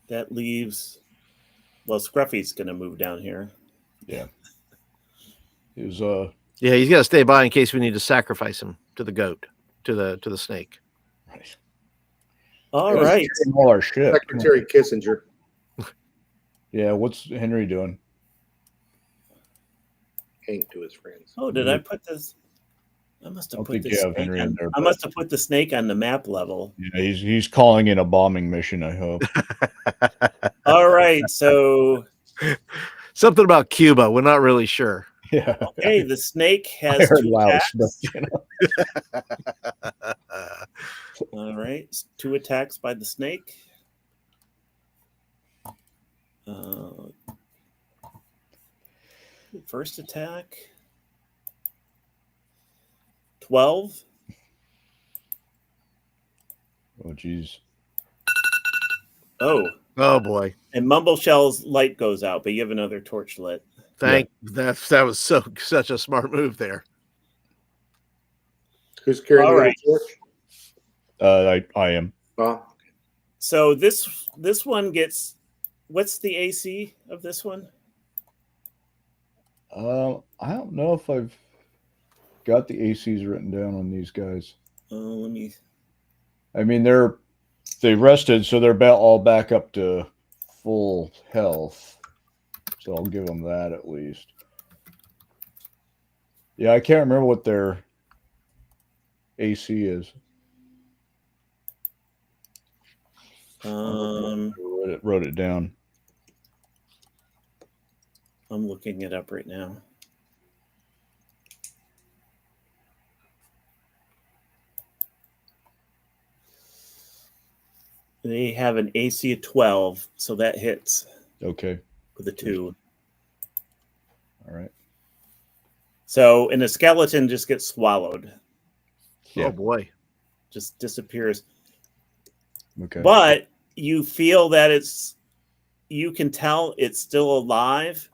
That leaves, well, Scruffy's going to move down here. Yeah. It was Yeah, he's got to stay by in case we need to sacrifice him to the goat, to the snake. right. All Yeah, right. All our shit. Secretary Kissinger. Yeah, what's Henry doing? Hank to his friends. Oh, did I put this? I must have I put think this. you have Snake Henry on, in there, I but- must have put the snake on the map level. Yeah, he's calling in a bombing mission, I hope. All right. So, Something about Cuba. We're not really sure. Yeah. okay, the snake I has heard 2 Laos, attacks. but All right. 2 attacks by the snake. First attack. 12. oh geez. Oh, Oh boy. and Mumbleshell's light goes out, but you have another torch lit. That was such a smart move there. Who's carrying All the right. other torch? I am. Oh, So this one gets, what's the AC of this one? I don't know if I've got the ACs written down on these guys. Let me. I mean, they rested, so they're all back up to full health. So I'll give them that at least. Yeah, I can't remember what their AC is. Wrote it down. I'm looking it up right now. They have an AC of 12, so that hits. Okay. With a 2. All right. So, and the skeleton just gets swallowed. Yeah. Oh boy. Just disappears. Okay. But you feel that you can tell it's still alive,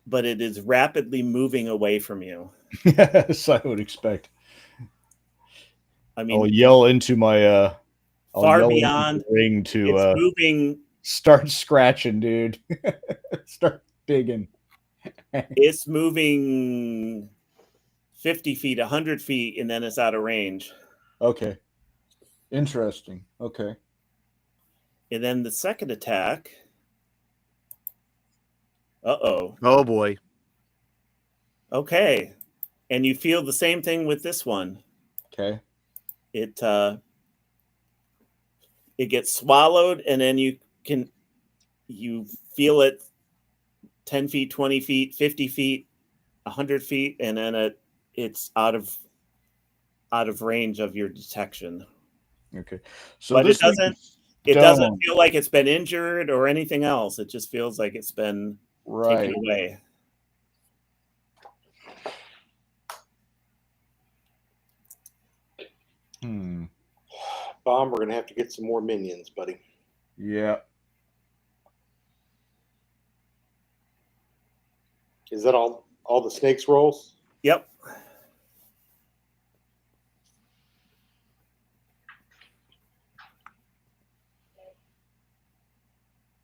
but it is rapidly moving away from you. Yes, I would expect. I mean, I'll yell into my far beyond into the ring to it's moving. Start scratching, dude. Start digging. It's moving 50 feet, 100 feet, and then it's out of range. Okay. Interesting. Okay. And then the second attack. Uh-oh. Oh boy. Okay. And you feel the same thing with this one. Okay. It gets swallowed, and then you feel it 10 feet, 20 feet, 50 feet, 100 feet, and then it's out of range of your detection. Okay. So but this it doesn't feel like it's been injured or anything else. It just feels like it's been taken away. Bomb, we're going to have to get some more minions, buddy. Yeah. Is that all the snakes rolls? Yep.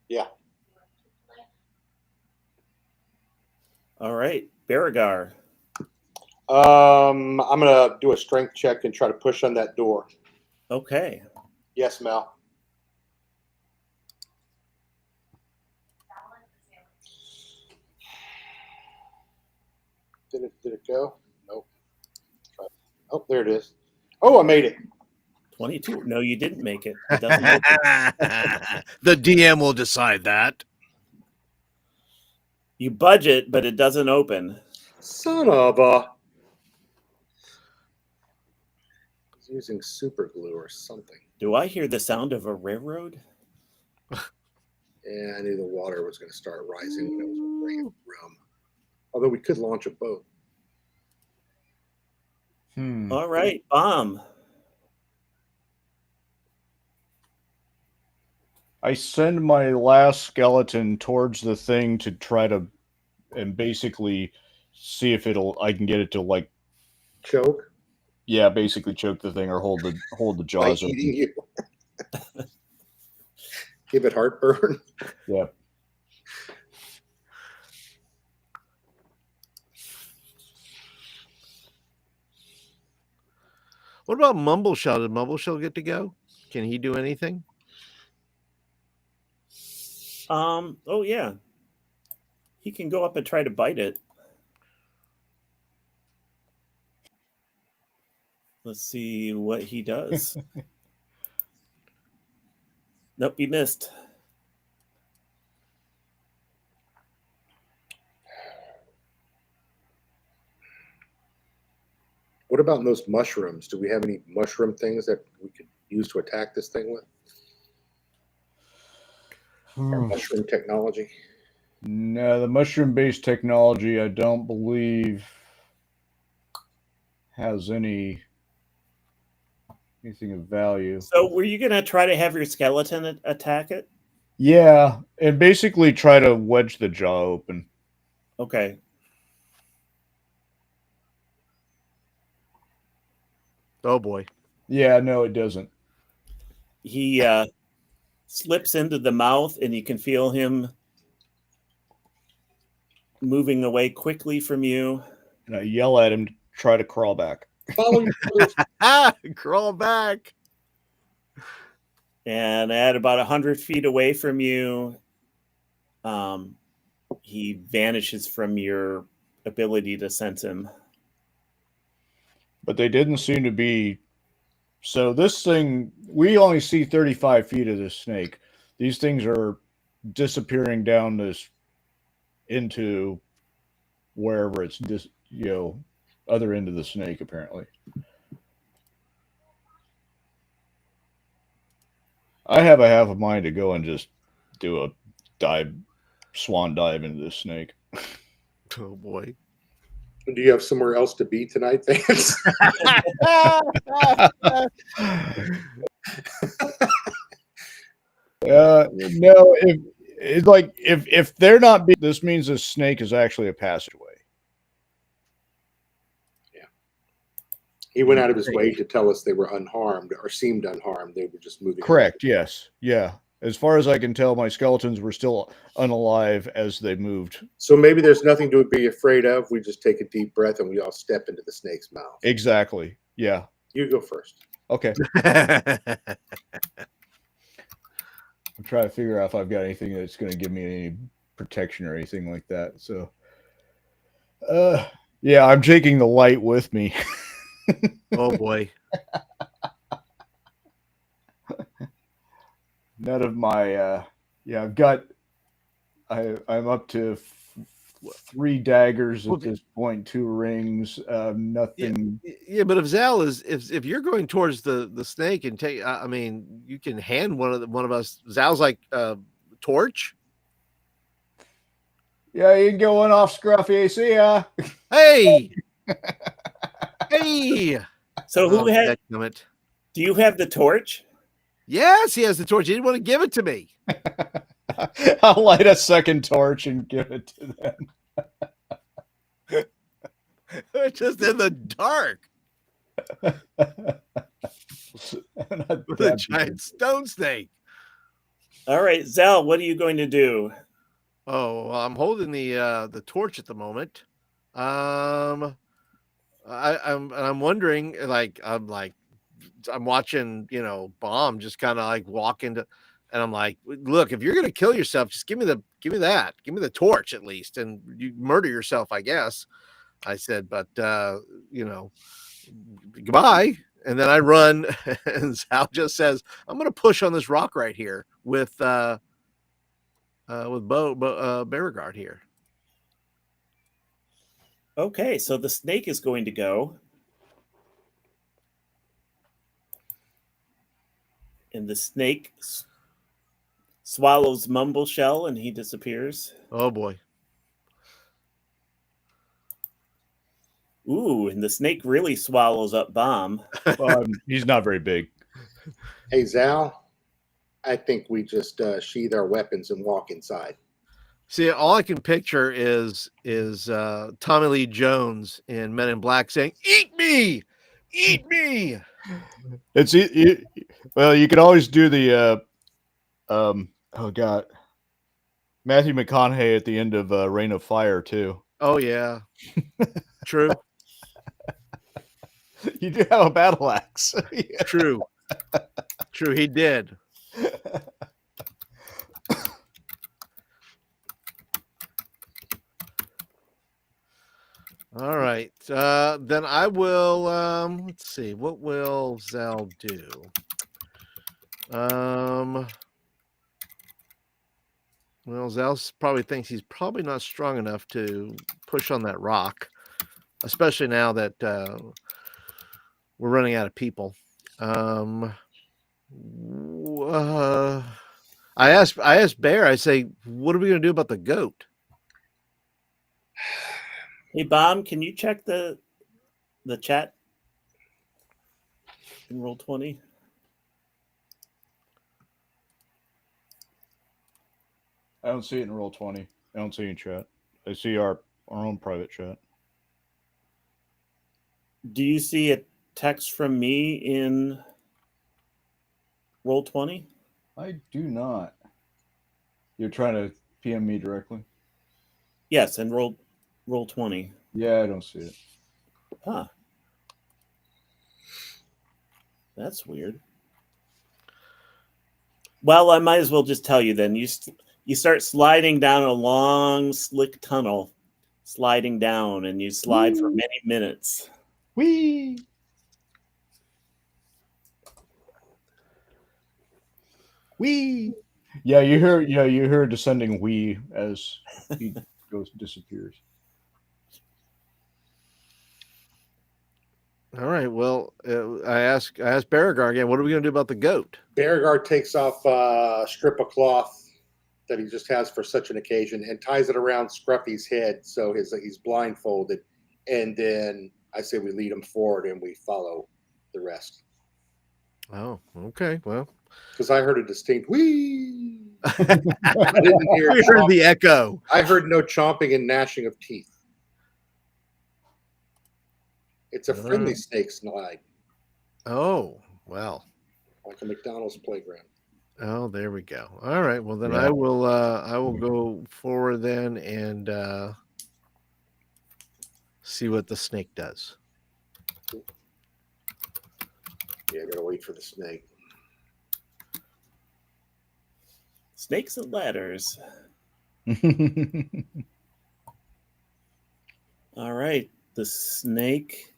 Yeah. All right. Baragar. I'm going to do a strength check and try to push on that door. Okay. Yes, Mel. Did it go? Nope. Oh, there it is. Oh, I made it. 22. No, you didn't make it. It doesn't open. The DM will decide that. You budget, but it doesn't open. Son of a. He's using super glue or something. Do I hear the sound of a railroad? Yeah, I knew the water was going to start rising when it was bringing rum. Although we could launch a boat. All right, bomb. I send my last skeleton towards the thing to try to, and basically see if I can get it to like choke. Yeah, basically choke the thing or hold the jaws open. Eating you. Give it heartburn. Yeah. What about Mumbleshell? Did Mumbleshell get to go? Can he do anything? Oh yeah. He can go up and try to bite it. Let's see what he does. Nope, he missed. What about those mushrooms? Do we have any mushroom things that we could use to attack this thing with? Our mushroom technology? No, the mushroom-based technology I don't believe has anything of value. So were you going to try to have your skeleton attack it? Yeah, and basically try to wedge the jaw open. Okay. Oh boy. Yeah, no, it doesn't. He slips into the mouth, and you can feel him moving away quickly from you. And I yell at him to try to crawl back. Follow your orders. Crawl back. And at about 100 feet away from you, he vanishes from your ability to sense him. But they didn't seem to be. So this thing, we only see 35 feet of this snake. These things are disappearing down this into wherever it's other end of the snake, apparently. I have a half a mind to go and just do a swan dive into this snake. Oh boy. Do you have somewhere else to be tonight, Vance? No, if they're not, this means this snake is actually a passageway. Yeah, he went out of his way to tell us they were unharmed or seemed unharmed. They were just moving. Correct. Yes. Yeah. As far as I can tell, my skeletons were still unalive as they moved. So maybe there's nothing to be afraid of. We just take a deep breath and we all step into the snake's mouth. Exactly. Yeah. You go first. Okay. I'm trying to figure out if I've got anything that's going to give me any protection or anything like that. So, yeah, I'm taking the light with me. Oh boy. None of my, I'm up to 3 daggers at this point, 2 rings, nothing. Yeah, but if Zal if you're going towards the snake and take, I mean, you can hand one of us. Zal's like torch. Yeah, you can go one off, Scruffy. See ya. Hey, hey. So who had? It? Do you have the torch? Yes, he has the torch. He didn't want to give it to me. I'll light a second torch and give it to them. It's just in the dark. With a giant stone snake. All right, Zal, what are you going to do? Oh, well, I'm holding the torch at the moment. I'm wondering, I'm watching, Bomb just kind of like walk into, and I'm like, look, if you're gonna kill yourself, just give me the torch at least, and you murder yourself, I guess. I said, but goodbye. And then I run, and Sal just says, I'm gonna push on this rock right here with Beauregard here. Okay, so the snake is going to go. And the snake swallows Mumble Shell and he disappears. Oh boy. Ooh, and the snake really swallows up Bomb. He's not very big. Hey, Zal, I think we just sheath our weapons and walk inside. See, all I can picture is Tommy Lee Jones in Men in Black saying, "Eat me, eat me." It's well, you could always do the oh god, Matthew McConaughey at the end of Reign of Fire too. Oh yeah, true. You do have a battle axe. True. He did. All right. Then I will let's see, what will Zal do? Well, Zal probably thinks he's probably not strong enough to push on that rock, especially now that we're running out of people. I asked Bear, I say, what are we gonna do about the goat? Hey, Bomb, can you check the chat in Roll20? I don't see it in roll 20. I don't see it in chat. I see our own private chat. Do you see a text from me in roll 20? I do not. You're trying to PM me directly? Yes, and roll 20. Yeah, I don't see it. Huh. That's weird. Well, I might as well just tell you then. You start sliding down a long, slick tunnel, sliding down, and you slide for many minutes. Whee! Whee! Yeah, you hear a descending whee as he disappears. All right. Well, I asked Beregar again. What are we going to do about the goat? Beauregard takes off a strip of cloth that he just has for such an occasion and ties it around Scruffy's head so he's blindfolded. And then I say we lead him forward and we follow the rest. Oh, okay. Well, because I heard a distinct whee. I I didn't hear we heard the echo. I heard no chomping and gnashing of teeth. It's a friendly snake slide, Oh, well. like a McDonald's playground. Oh, there we go. All right. Well, then I will go forward then and see what the snake does. Yeah, I gotta wait for the snake. Snakes and ladders. All right. The snake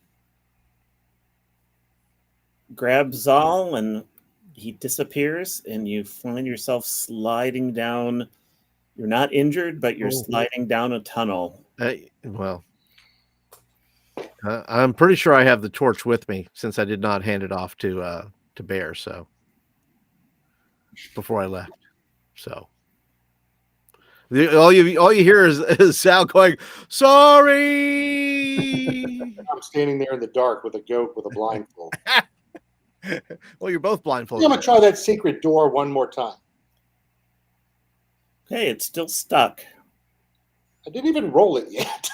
grabs Zal and he disappears, and you find yourself sliding down. You're not injured, but you're sliding down a tunnel. Well, I'm pretty sure I have the torch with me since I did not hand it off to Bear. So before I left, so all you hear is Sal going, "Sorry." I'm standing there in the dark with a goat with a blindfold. Well, you're both blindfolded. I'm gonna try that secret door one more time. Okay, it's still stuck. I didn't even roll it yet.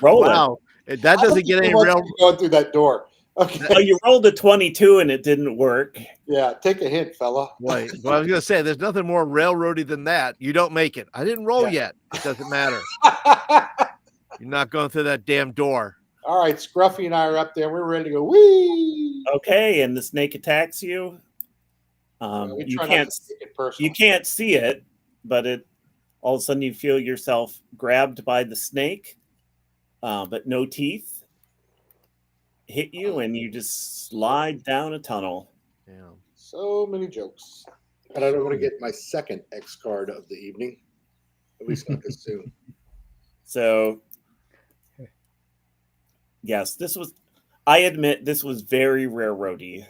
Roll wow, that doesn't get any real going through that door. Okay. it. Oh, you rolled a 22 and it didn't work. Yeah, take a hint, fella. Wait, well, I was gonna say there's nothing more railroady than that. You don't make it. I didn't roll yet. It doesn't matter. You're not going through that damn door. All right, Scruffy and I are up there. We're ready to go. Whee! Okay, and the snake attacks you. You can't see it, but all of a sudden you feel yourself grabbed by the snake, but no teeth hit you, and you just slide down a tunnel. Yeah. So many jokes. But I don't want to get my second X card of the evening. At least not this soon. So, yes, I admit this was very railroady.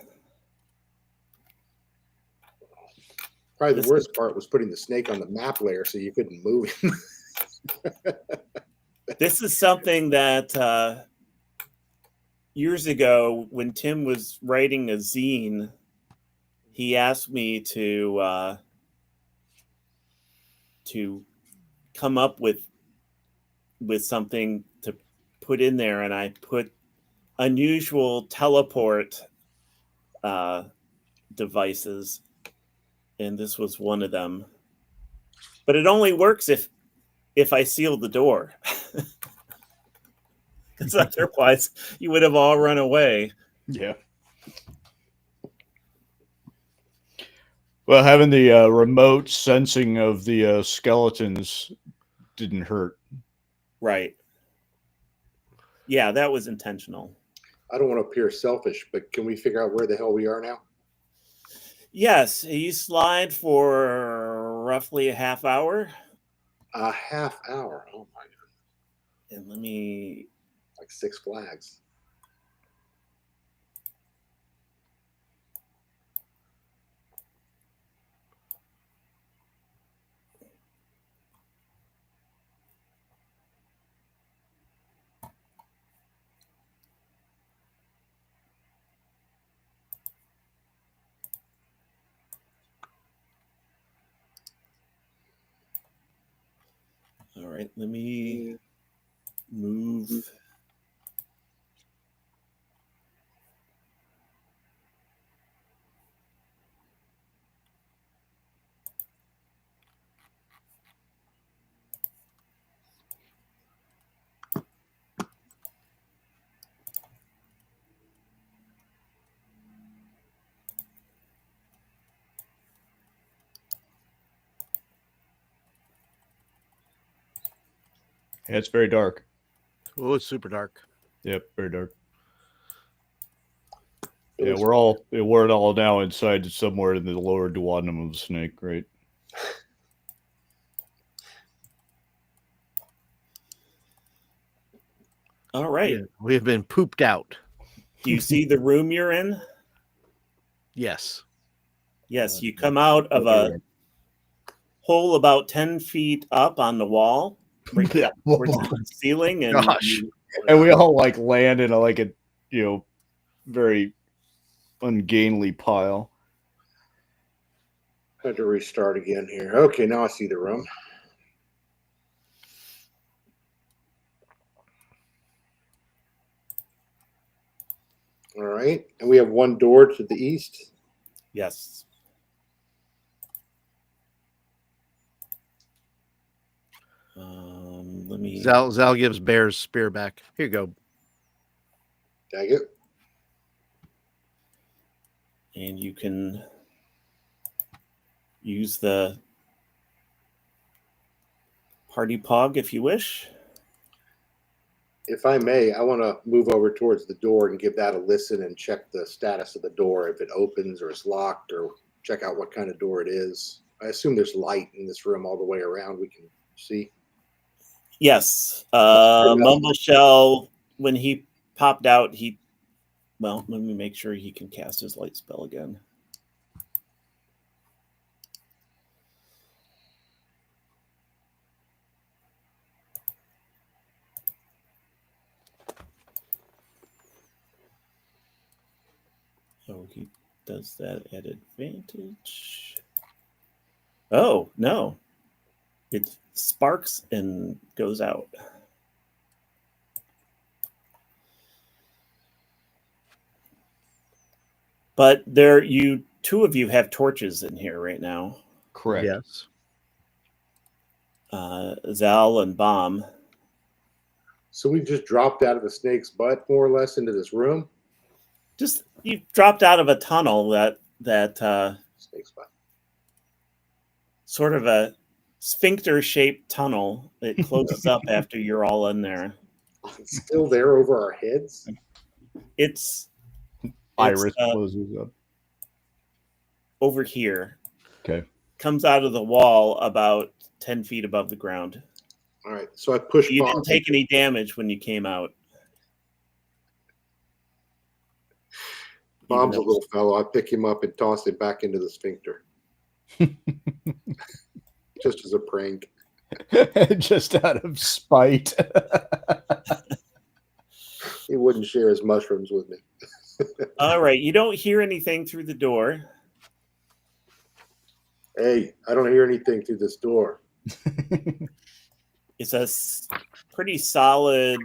Probably the worst part was putting the snake on the map layer so you couldn't move him. This is something that years ago, when Tim was writing a zine, he asked me to come up with something to put in there, and I put unusual teleport devices, and this was one of them. But it only works if I seal the door. Because otherwise you would have all run away. Yeah. Well, having the remote sensing of the skeletons didn't hurt. Right. Yeah, that was intentional. I don't want to appear selfish, but can we figure out where the hell we are now? Yes, you slide for roughly a half hour. A half hour. Oh my God. And let me... Like Six Flags. All right, let me move. Yeah, it's very dark. Oh, it's super dark. Yep, very dark. Yeah, we're all now inside somewhere in the lower duodenum of the snake, right? All right. Yeah, we have been pooped out. Do you see the room you're in? Yes. Yes, you come out of a hole about 10 feet up on the wall, right Yeah. towards the ceiling, and Gosh. And we all like land in a very ungainly pile. Had to restart again here. Okay, now I see the room. All right, and we have one door to the east. yes. Let me. Zal gives Bear's spear back. Here you go. Tag it. And you can use the party pog if you wish. If I may, I want to move over towards the door and give that a listen and check the status of the door, if it opens or is locked, or check out what kind of door it is. I assume there's light in this room all the way around. We can see. Yes. Mumbleshell, when he popped out, let me make sure he can cast his light spell again. Oh, he does that at advantage. Oh, no. It sparks and goes out. But two of you have torches in here right now. Correct. Yes. Zal and Bomb. So we just dropped out of the snake's butt, more or less, into this room. Just you dropped out of a tunnel that Snake's butt. sort of a sphincter-shaped tunnel. It closes up after you're all in there. It's still there over our heads. It's Iris closes up. over here. Okay. Comes out of the wall about 10 feet above the ground. All right, so I push. You didn't take any damage when you came out. Bomb's a little fellow. I pick him up and toss him back into the sphincter. Just as a prank. Just out of spite. He wouldn't share his mushrooms with me. All right, you don't hear anything through the door. Hey, I don't hear anything through this door. It's a pretty solid.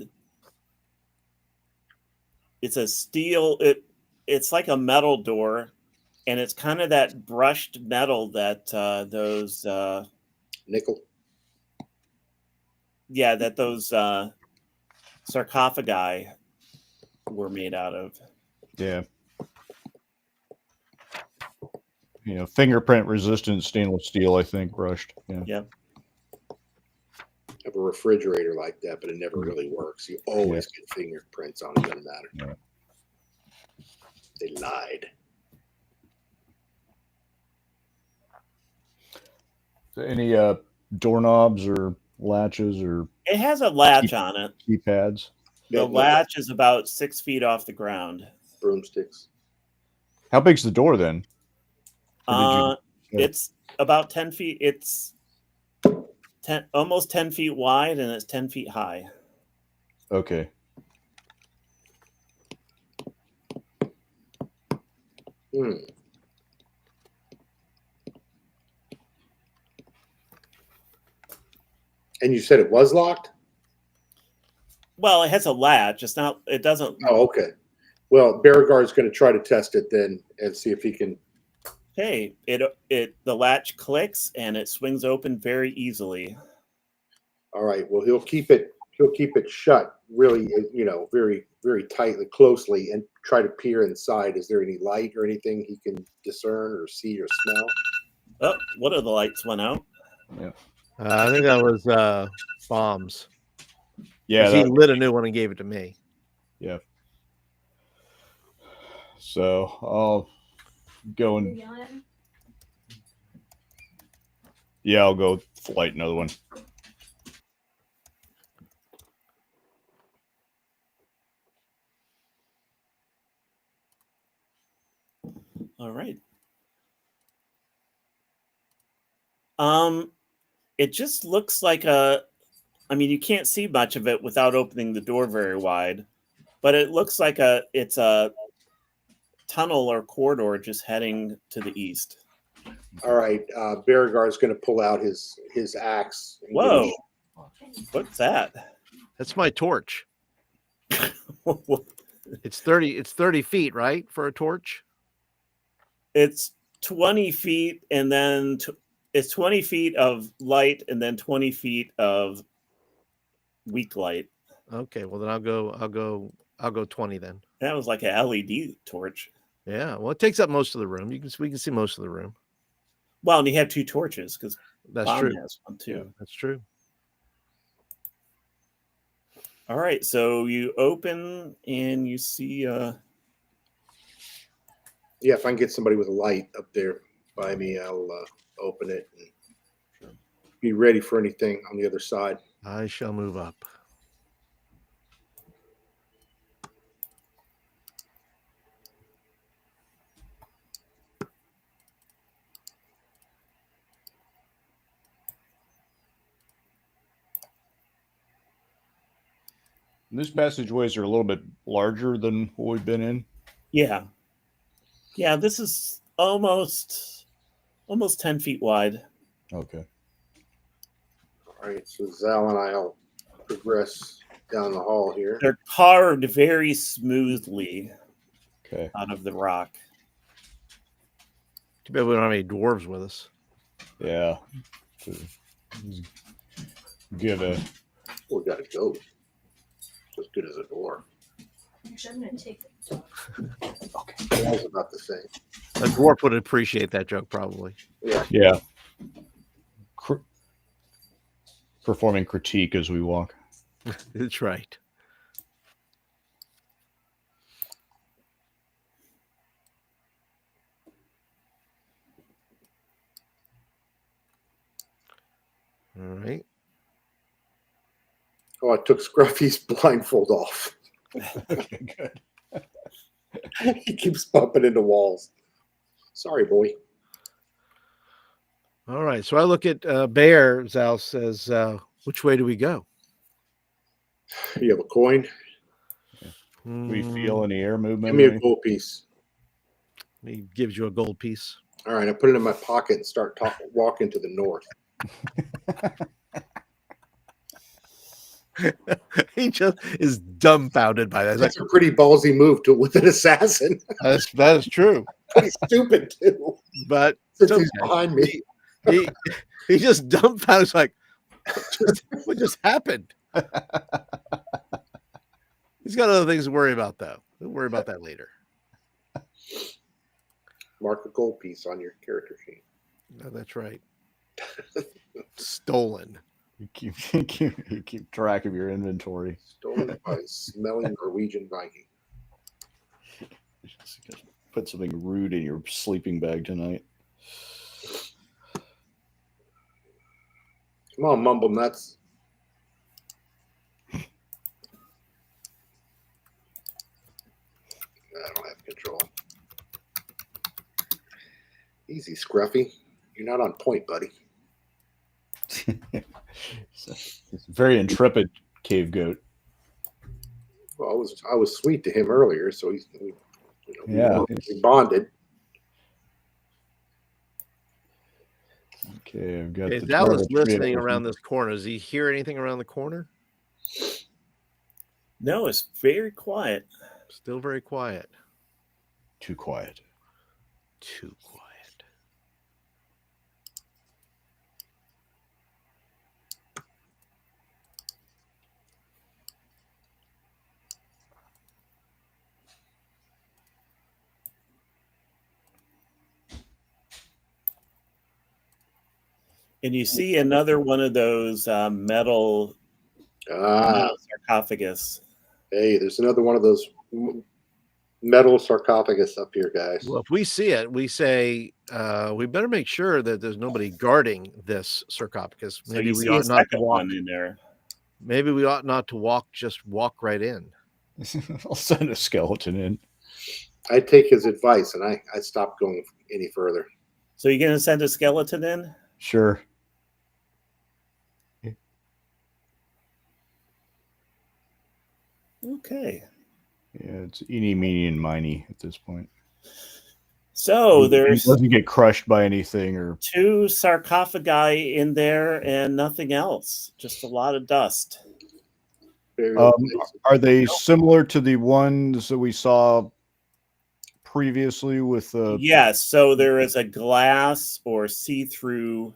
It's a steel. It's like a metal door, and it's kind of that brushed metal that those Nickel. yeah, that those sarcophagi were made out of. Yeah. Fingerprint resistant stainless steel, I think, brushed. Yeah. Yep. I have a refrigerator like that, but it never really works. You always get fingerprints on it. Doesn't matter. Yeah. They lied. So any doorknobs or latches or It has a latch on it. keypads? The latch is about 6 feet off the ground. Broomsticks. How big's the door then? It's about 10 feet. It's almost 10 feet wide, and it's 10 feet high. Okay. And you said it was locked? Well, it has a latch. It's not. It doesn't. Oh, okay. Well, Beauregard's going to try to test it then and see if he can. Hey, the latch clicks and it swings open very easily. All right. Well, he'll keep it shut really, very, very tightly, closely, and try to peer inside. Is there any light or anything he can discern or see or smell? Oh, one of the lights went out. Yeah. I think that was bombs. Yeah. He lit a new one and gave it to me. Yeah. So I'll go and. Yeah, I'll go light another one. All right. It just looks like you can't see much of it without opening the door very wide, but it looks like it's a tunnel or corridor just heading to the east. All right. Beauregard's going to pull out his axe. Whoa. What's that? That's my torch. It's 30 feet, right? For a torch? It's 20 feet and then it's 20 feet of light and then 20 feet of weak light. Okay, well then I'll go 20 then. That was like a LED torch. Yeah, well it takes up most of the room. We can see most of the room. Well, and you have two torches because that's true. Has one too. Yeah, that's true. All right, so you open and you see Yeah, if I can get somebody with a light up there by me, I'll open it and be ready for anything on the other side. I shall move up. These passageways are a little bit larger than what we've been in. Yeah, this is almost 10 feet wide. Okay. All right, so Zal and I'll progress down the hall here. They're carved very smoothly out of the rock. Too bad we don't have any dwarves with us. Yeah. Give a. We got to go. As good as a dwarf. Actually, I'm going to take it. Okay. That was about the same. A dwarf would appreciate that joke, probably. Yeah. Yeah. Performing critique as we walk. That's right. All right. Oh, I took Scruffy's blindfold off. Good. He keeps bumping into walls. Sorry, boy. All right. So I look at Bear. Zal says, which way do we go? You have a coin? Do we feel any air movement? Give me a gold piece. He gives you a gold piece. All right. I put it in my pocket and start walking to the north. He just is dumbfounded by that. That's a pretty ballsy move with an assassin. That is true. Pretty stupid too. But since he's behind me, he just dumbfounded. It's like, what just happened? He's got other things to worry about, though. We'll worry about that later. Mark a gold piece on your character sheet. No, that's right. Stolen. You keep track of your inventory. Stolen by smelling Norwegian Viking. Put something rude in your sleeping bag tonight. Come on, mumble nuts. I don't have control. Easy, Scruffy. You're not on point, buddy. It's a very intrepid cave goat. Well, I was sweet to him earlier, so we bonded. Okay, I've got Okay, the Zal is target tree listening open. around this corner. Does he hear anything around the corner? No, it's very quiet. Still very quiet. Too quiet. Too quiet. And you see another one of those metal sarcophagus. Hey, there's another one of those metal sarcophagus up here, guys. Well, if we see it, we say we better make sure that there's nobody guarding this sarcophagus. So Maybe you we see a ought not to second walk. one in there. Maybe we ought not to walk. Just walk right in. I'll send a skeleton in. I take his advice, and I stopped going any further. So you're going to send a skeleton in? Sure. Okay. Yeah, it's eeny, meeny, and miny at this point. So It there's doesn't get crushed by anything or 2 sarcophagi in there and nothing else. Just a lot of dust. are they similar to the ones that we saw previously with Yes, so there is a glass or see-through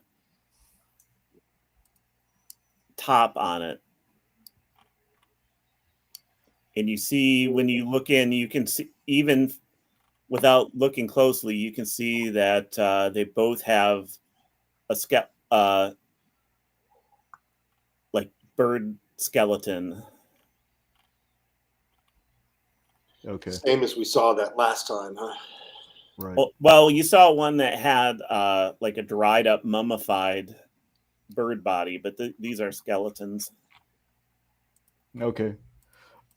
top on it. And you see, when you look in, you can see, even without looking closely, you can see that they both have a like bird skeleton. okay, Same as we saw that last time, huh? right. Well, you saw one that had like a dried up mummified bird body, but these are skeletons. Okay.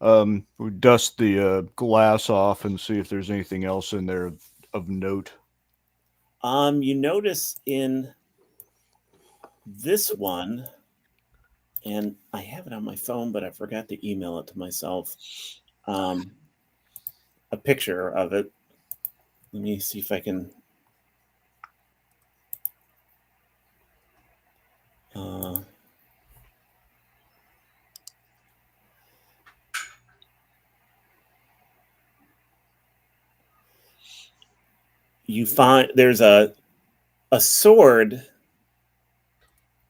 We dust the glass off and see if there's anything else in there of note. You notice in this one, and I have it on my phone, but I forgot to email it to myself. A picture of it. Let me see if I can. You find there's a sword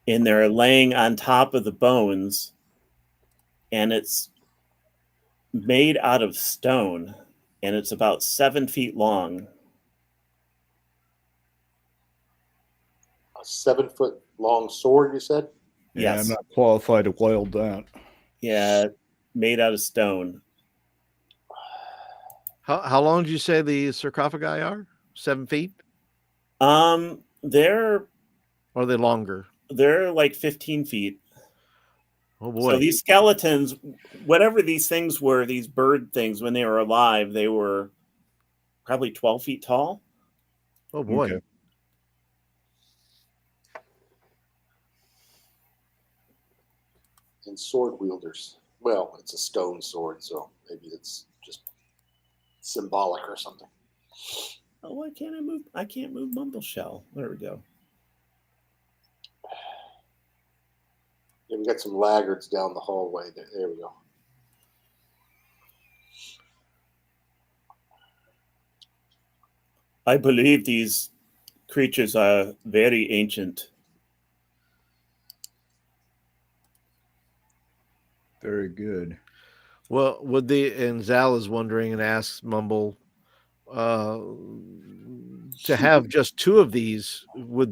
in there laying on top of the bones, and it's made out of stone, and it's about 7 feet long. A 7-foot long sword, you said? Yeah, Yes. I'm not qualified to wield that. Yeah, made out of stone. How long did you say the sarcophagi are? 7 feet? They're Or are they longer? like 15 feet. Oh boy. So these skeletons, whatever these things were, these bird things, when they were alive, they were probably 12 feet tall. Oh boy. Okay. And sword wielders. Well, it's a stone sword, so maybe it's just symbolic or something. Oh, why can't I move? I can't move Mumble Shell. There we go. Yeah, we got some laggards down the hallway. There we go. I believe these creatures are very ancient. Very good. Well, and Zal is wondering and asks Mumble, to have just 2 of these, would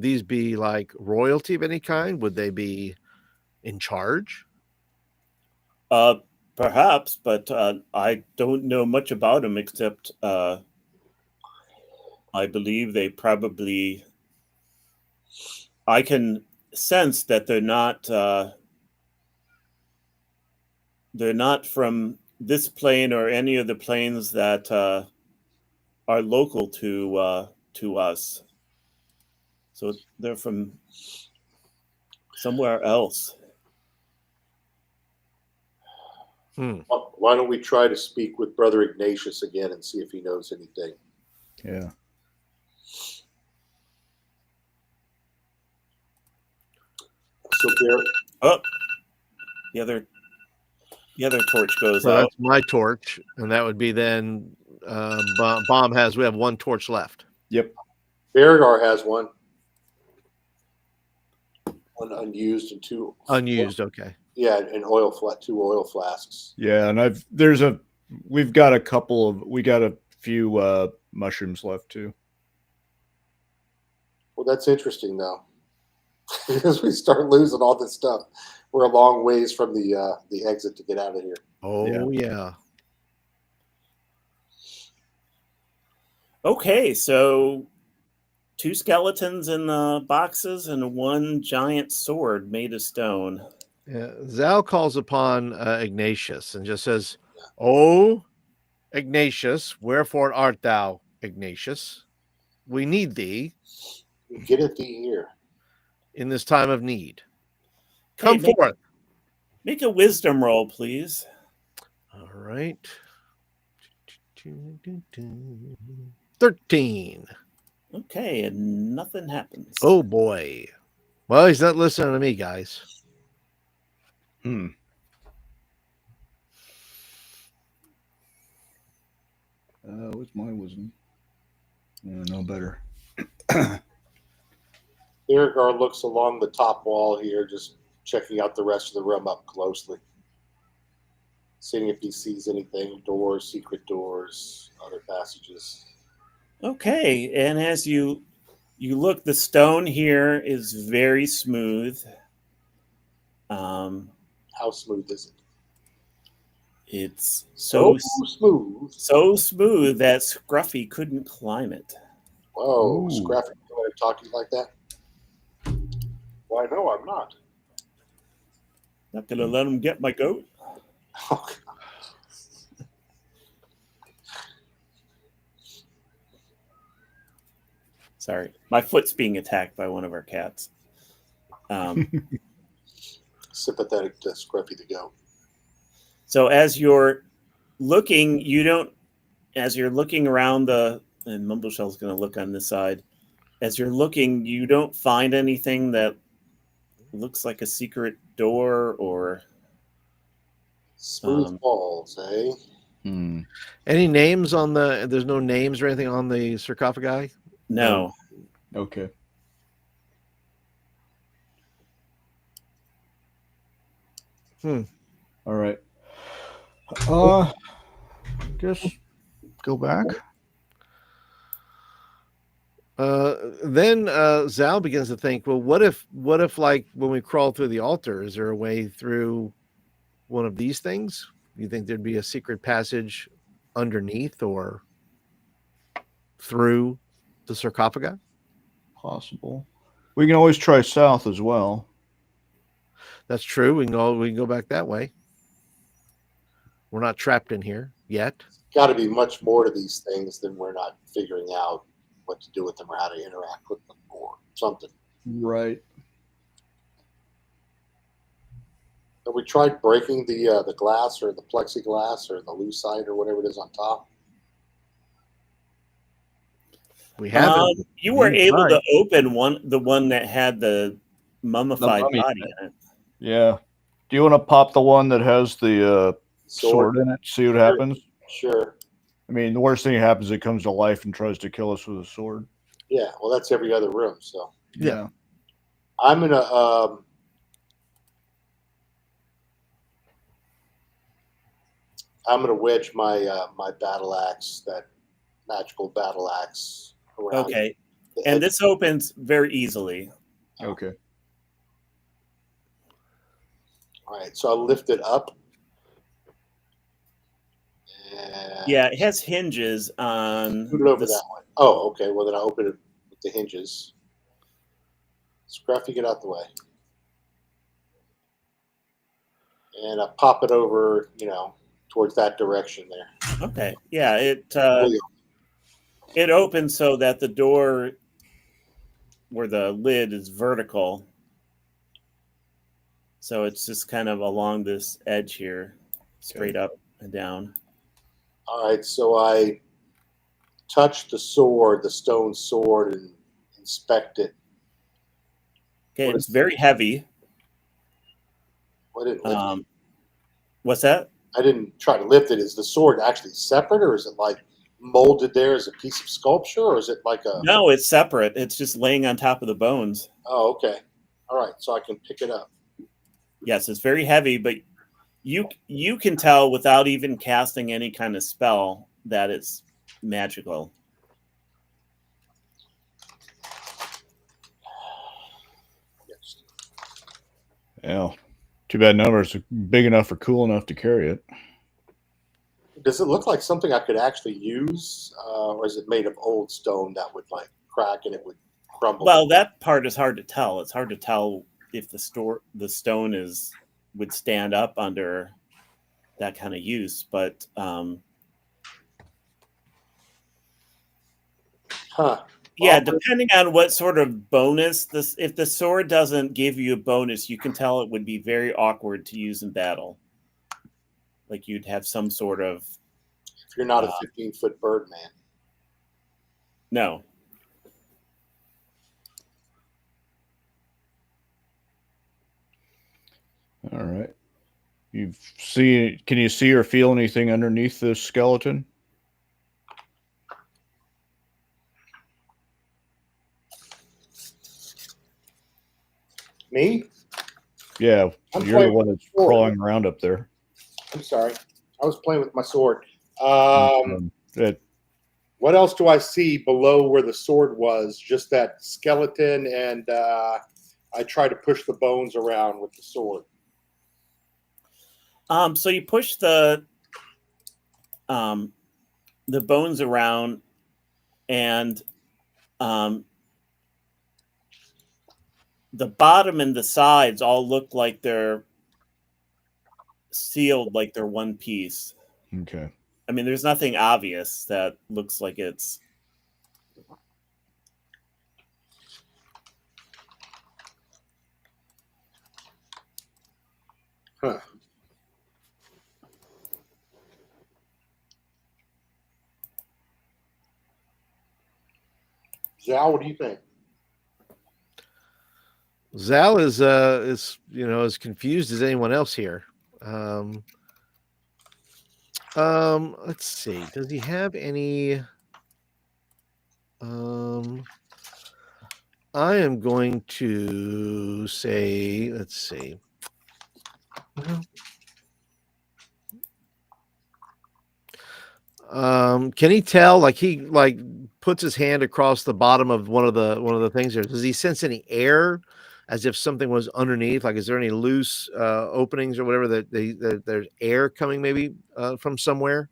these be like royalty of any kind? Would they be in charge? Perhaps, but I don't know much about them except I believe they probably. I can sense that they're not from this plane or any of the planes that are local to us. So they're from somewhere else. Why don't we try to speak with Brother Ignatius again and see if he knows anything? Yeah. So there, Oh, the other torch goes So out. that's my torch, and that would be then Bomb has. We have one torch left. Yep. Berigar has one. One unused and two Unused. Okay. Yeah, and two oil flasks. Yeah, and we got a few mushrooms left too. Well, that's interesting though, because we start losing all this stuff. We're a long ways from the exit to get out of here. Oh yeah. Okay, so 2 skeletons in the boxes and 1 giant sword made of stone. Yeah. Zal calls upon Ignatius and just says, "Oh, Ignatius, wherefore art thou, Ignatius? We need thee Get at thee here. in this time of need. Come Hey, forth." Make a wisdom roll, please. All right. 13. Okay, and nothing happens. Oh boy. Well, he's not listening to me, guys. What's my wisdom? No better. Berigar looks along the top wall here, just checking out the rest of the room up closely, seeing if he sees anything, doors, secret doors, other passages. Okay, and as you look, the stone here is very smooth. How smooth is it? It's so smooth that Scruffy couldn't climb it. Whoa, Ooh. Scruffy, you want to talk to you like that? Why, no, I'm not. Not gonna let him get my goat. Oh, Sorry, my foot's being attacked by one of our cats. sympathetic to Scruffy the goat. So as you're looking, as you're looking around and Mumbleshell's going to look on this side. As you're looking, you don't find anything that looks like a secret door or Smooth walls, eh? Any names on there's no names or anything on the sarcophagi? no. Okay. All right. Just go back. Then Zal begins to think, well, what if like when we crawl through the altar, is there a way through one of these things? You think there'd be a secret passage underneath or through the sarcophagi? Possible. We can always try south as well. That's true. We can go back that way. We're not trapped in here yet. Got to be much more to these things than we're not figuring out what to do with them or how to interact with them or something. Right. Have we tried breaking the glass or the plexiglass or the lucite or whatever it is on top? We haven't. You were You able tried. to open the one that had the mummified mummy. body in it. Yeah. Do you want to pop the one that has the sword in it? See what happens? Sure. I mean, the worst thing that happens, it comes to life and tries to kill us with a sword. Yeah, well, that's every other room. So Yeah. I'm gonna wedge my my battle axe, that magical battle axe, around. Okay, and this opens very easily. Okay. All right, so I lift it up. And Yeah, it has hinges on. put it over that one. Oh, okay. Well, then I open it with the hinges. Scruffy, get out the way. And I pop it over, towards that direction there. Okay, yeah, it opens so that the door where the lid is vertical. So it's just kind of along this edge here, straight up and down. All right, so I touch the sword, the stone sword, and inspect it. Okay, it's very heavy. I didn't lift it. What's that? I didn't try to lift it. Is the sword actually separate, or is it like molded there as a piece of sculpture, or is it like a? No, it's separate. It's just laying on top of the bones. Oh, okay. All right, so I can pick it up. Yes, it's very heavy, but you can tell without even casting any kind of spell that it's magical. Yes. Yeah. Too bad numbers are big enough or cool enough to carry it. Does it look like something I could actually use, or is it made of old stone that would like crack and it would crumble? Well, that part is hard to tell. It's hard to tell if the stone would stand up under that kind of use, but Huh. yeah, Well, depending on what sort of bonus if the sword doesn't give you a bonus, you can tell it would be very awkward to use in battle. Like you'd have some sort of if you're not a 15-foot bird man. no. All right. Can you see or feel anything underneath this skeleton? Me? Yeah, I'm you're the playing one with that's the sword. crawling around up there. I'm sorry. I was playing with my sword. That What else do I see below where the sword was? Just that skeleton, and I try to push the bones around with the sword. So you push the bones around, and the bottom and the sides all look like they're sealed, like they're one piece. okay. I mean, there's nothing obvious that looks like it's. Huh. Zal, what do you think? Zal is as confused as anyone else here. Let's see. Does he have any? I am going to say, let's see. Can he tell? Like he puts his hand across the bottom of one of the things there. Does he sense any air, as if something was underneath? Like, is there any loose openings or whatever that there's air coming maybe from somewhere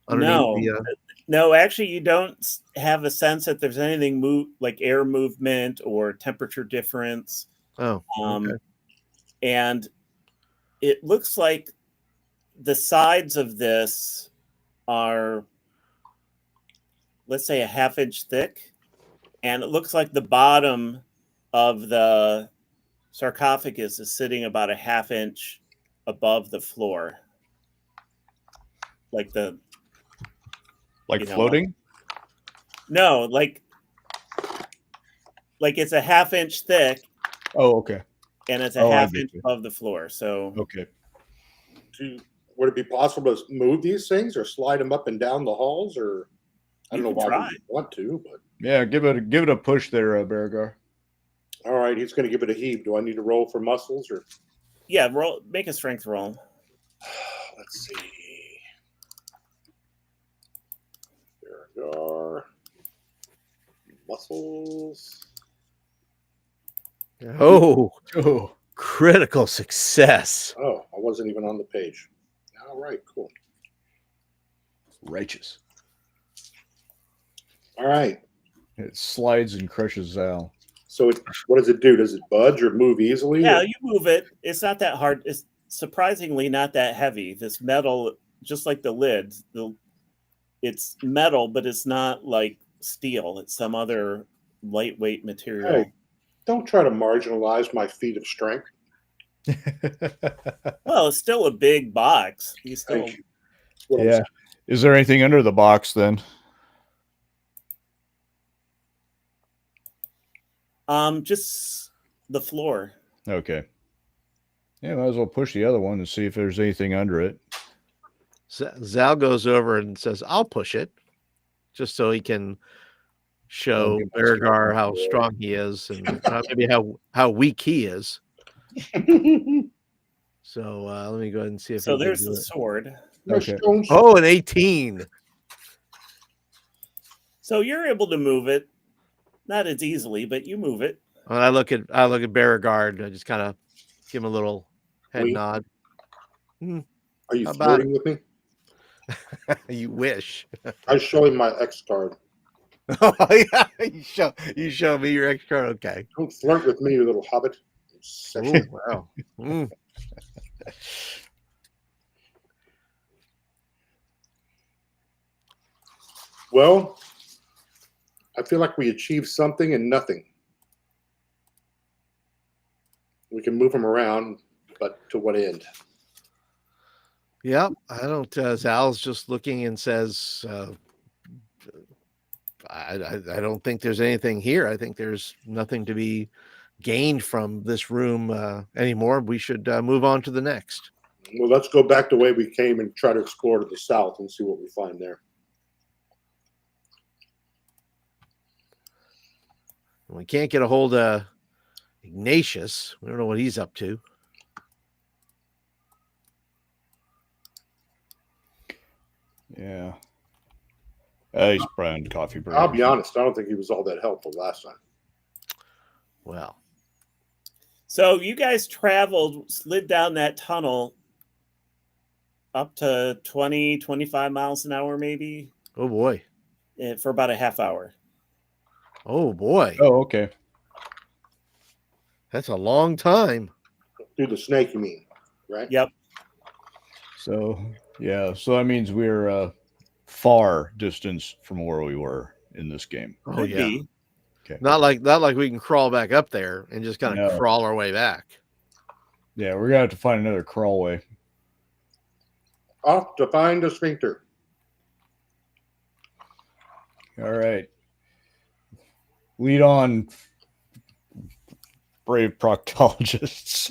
underneath No, no. Actually, you don't have a sense that there's anything like air movement or temperature difference. Oh, okay. And it looks like the sides of this are, let's say, a half-inch thick, and it looks like the bottom of the sarcophagus is sitting about a half-inch above the floor, like Floating? No, like it's a half-inch thick. Oh, okay. And it's a half-inch above the floor. So okay. Would it be possible to move these things or slide them up and down the halls, or I don't know why you want to, but yeah, give it a push there, Beregar. All right, he's going to give it a heave. Do I need to roll for muscles or? Yeah, make a strength roll. Let's see. Beregar. Muscles. Oh, critical success. Oh, I wasn't even on the page. All right, cool. Righteous. All right. It slides and crushes Zal. So what does it do? Does it budge or move easily? Yeah, you move it. It's not that hard. It's surprisingly not that heavy. This metal, just like the lids, it's metal, but it's not like steel. It's some other lightweight material. Hey, don't try to marginalize my feat of strength. Well, it's still a big box. Yeah. Is there anything under the box then? Just the floor. Okay. Yeah, might as well push the other one and see if there's anything under it. Zal goes over and says, "I'll push it," just so he can show give my Beregar strength how away. strong he is and maybe how weak he is. So let me go ahead and see if So he can there's do the it. sword. Okay. Oh, an 18. So you're able to move it, not as easily, but you move it. And I look at Beregard and I just kind of give him a little head Wink. nod. Are you How about flirting with me? You wish. I show him my X card. Oh yeah, you show me your X card. Okay. Don't flirt with me, you little hobbit. Oh wow. Mm. Well, I feel like we achieved something and nothing. We can move them around, but to what end? Yeah, I don't. Zal's just looking and says, I don't think there's anything here. I think there's nothing to be gained from this room anymore. We should move on to the next. Well, let's go back the way we came and try to explore to the south and see what we find there. We can't get a hold of Ignatius. We don't know what he's up to. Yeah. He's probably on coffee break. I'll be honest, I don't think he was all that helpful last time. Well, So you guys traveled, slid down that tunnel up to 20, 25 miles an hour, maybe, oh boy. for about a half hour. Oh boy. Oh, okay. That's a long time. Through the snake, you mean, right? Yep. So, yeah. So that means we're far distance from where we were in this game. Oh Could yeah. be. Okay. Not like we can crawl back up there and just kind of No. crawl our way back. Yeah, we're going to have to find another crawl way. Off to find a sphincter. All right. Lead on, brave proctologists.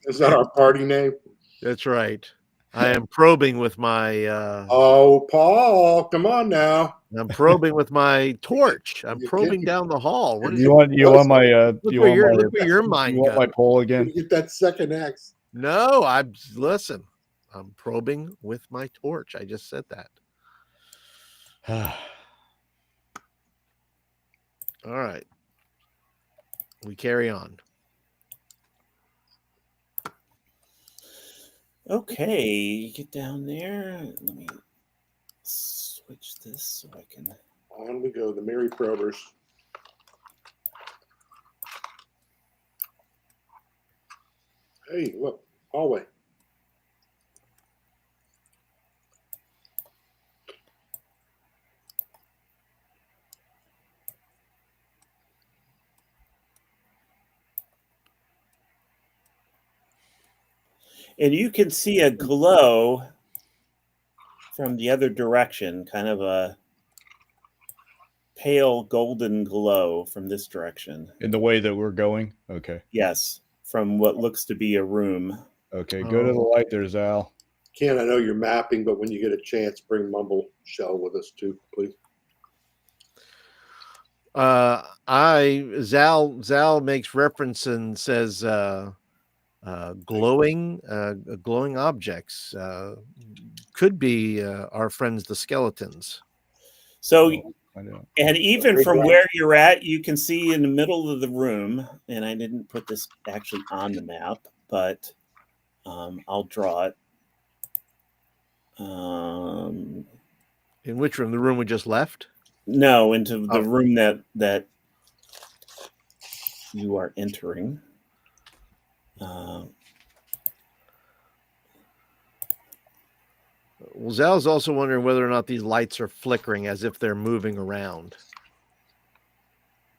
Is that our party name? That's right. I am probing with my Oh, Paul, come on now. I'm probing with my torch. I'm You probing can't- down the hall. What is You want my look you where want your my look where your mind you want my goes. poll You again? get that second X. No, I'm listen. I'm probing with my torch. I just said that. All right. We carry on. Okay, get down there. Let me switch this so I can. On we go, the Merry Probers. Hey, look, hallway. And you can see a glow from the other direction, kind of a pale golden glow from this direction. In the way that we're going? Okay. Yes, from what looks to be a room. Okay, go to the light there, Zal. Ken, I know you're mapping, but when you get a chance, bring Mumble Shell with us too, please. Zal makes reference and says glowing objects could be our friends the skeletons. So, I know. and even from where you're at, you can see in the middle of the room, and I didn't put this actually on the map, but I'll draw it. In which room? The room we just left? No, into the room that you are entering. Well, Zal's also wondering whether or not these lights are flickering as if they're moving around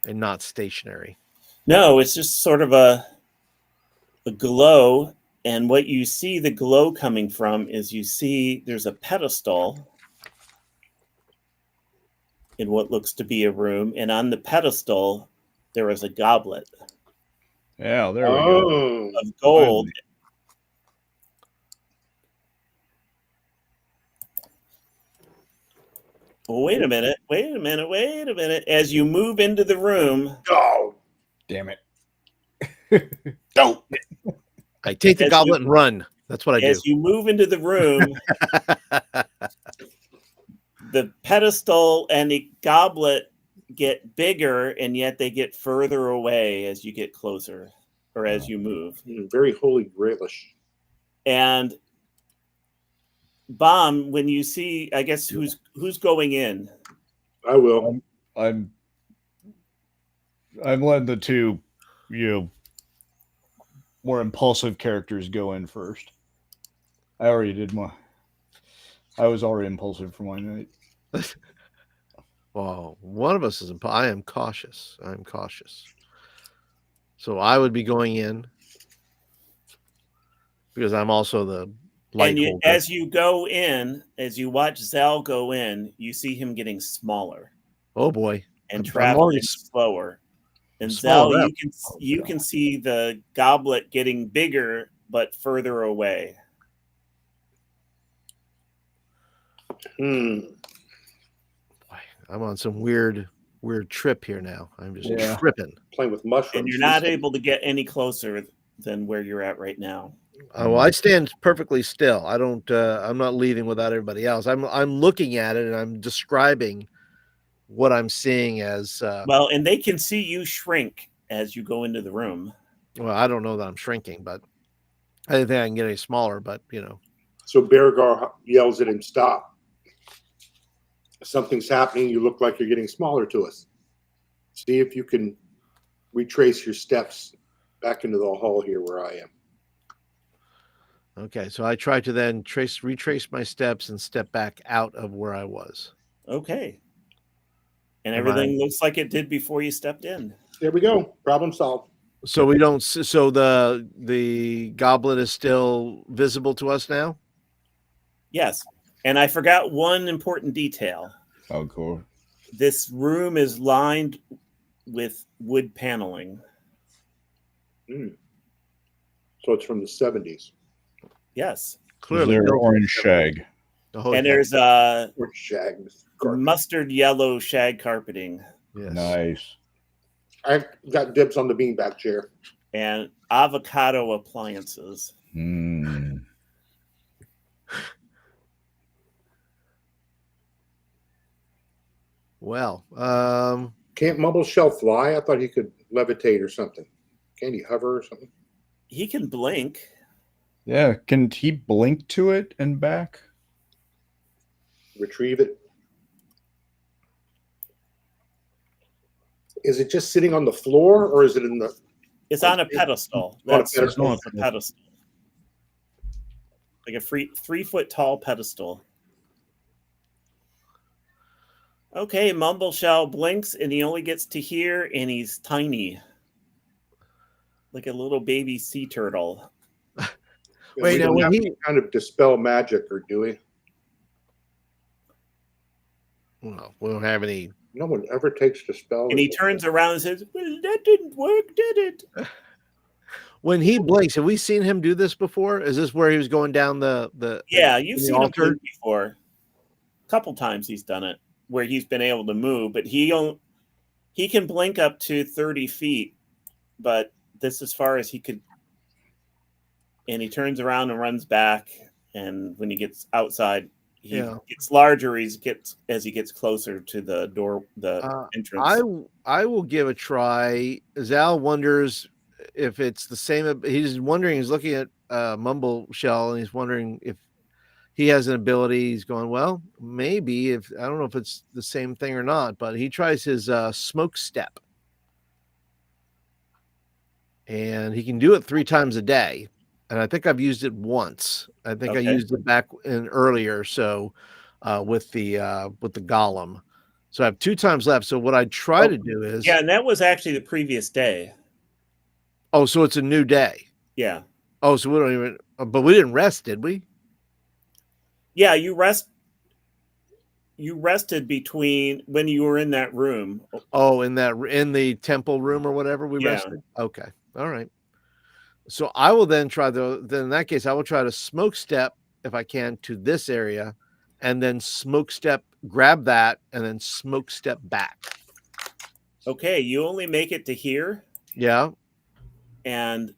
and not stationary. No, it's just sort of a glow. And what you see the glow coming from is you see there's a pedestal in what looks to be a room. And on the pedestal, there is a goblet. Yeah, there we go. Oh, of gold. Well, wait a minute. As you move into the room, oh, Damn it. Don't. I take the As goblet and run. That's what I do. as you move into the room, the pedestal and the goblet get bigger, and yet they get further away as you get closer or as you move. very holy grailish. And Bomb, when you see, I guess who's going in? I will. I'm letting the two, more impulsive characters go in first. I was already impulsive for my night. Well, one of us is. I am cautious. I'm cautious. So I would be going in because I'm also the light And holder. as you go in, as you watch Zal go in, you see him getting smaller Oh boy! and I'm traveling already slower. And small Zal, enough. you can see the goblet getting bigger but further away. Hmm. Boy, I'm on some weird trip here now. I'm just tripping. Playing with mushrooms. And you're not able to get any closer than where you're at right now. Well, I stand perfectly still. I don't. I'm not leaving without everybody else. I'm looking at it and I'm describing what I'm seeing as. Well, and they can see you shrink as you go into the room. Well, I don't know that I'm shrinking, but I didn't think I can get any smaller. But So Beargar yells at him, "Stop! Something's happening. You look like you're getting smaller to us. See if you can retrace your steps back into the hall here where I am." Okay, so I try to then retrace my steps and step back out of where I was. Okay. And Am everything looks like it did before you stepped in. There we go. Problem solved. So we don't. So the goblet is still visible to us now. Yes. And I forgot one important detail. Oh, cool. This room is lined with wood paneling. So it's from the 70s. Yes. Clearly, Is there built- orange shag? Oh, And yeah. there's Or shag. mustard yellow shag carpeting Yes. Nice. I've got dibs on the beanbag chair. and avocado appliances. Mm. Well, Can't Mumble Shell fly? I thought he could levitate or something. Can't he hover or something? He can blink. Yeah, can he blink to it and back? Retrieve it. Is it just sitting on the floor or is it in the... It's on a pedestal. On a That's pedestal. a pedestal. Like a 3-foot tall pedestal. Okay, Mumbleshell blinks and he only gets to hear, and he's tiny. Like a little baby sea turtle. Wait, we now, don't when have he- any kind of dispel magic, or do we? well, we don't have any. No one ever takes dispel. And he turns around and says, "Well, that didn't work, did it?" When he blinks, have we seen him do this before? Is this where he was going down the? Yeah, you've the seen him altar? blink before. A couple times he's done it where he's been able to move, but he can blink up to 30 feet, but this is as far as he could. And he turns around and runs back, and when he gets outside, he gets larger as he gets closer to the door, the entrance. I will give a try. Zal wonders if it's the same. He's wondering. He's looking at Mumbleshell, and he's wondering if he has an ability. He's going, well, maybe. If I don't know if it's the same thing or not, but he tries his smoke step, and he can do it 3 times a day. And I think I've used it once. I think I used it back in earlier. So with the golem. So I have 2 times left. So what I try to do is and that was actually the previous day. Oh, so it's a new day. Yeah. Oh, so we don't even. But we didn't rest, did we? Yeah, you rested between when you were in that room. Oh, in the temple room or whatever we rested. Okay. All right. So I will then then in that case, I will try to smoke step if I can to this area and then smoke step, grab that and then smoke step back. Okay, you only make it to here, Yeah. and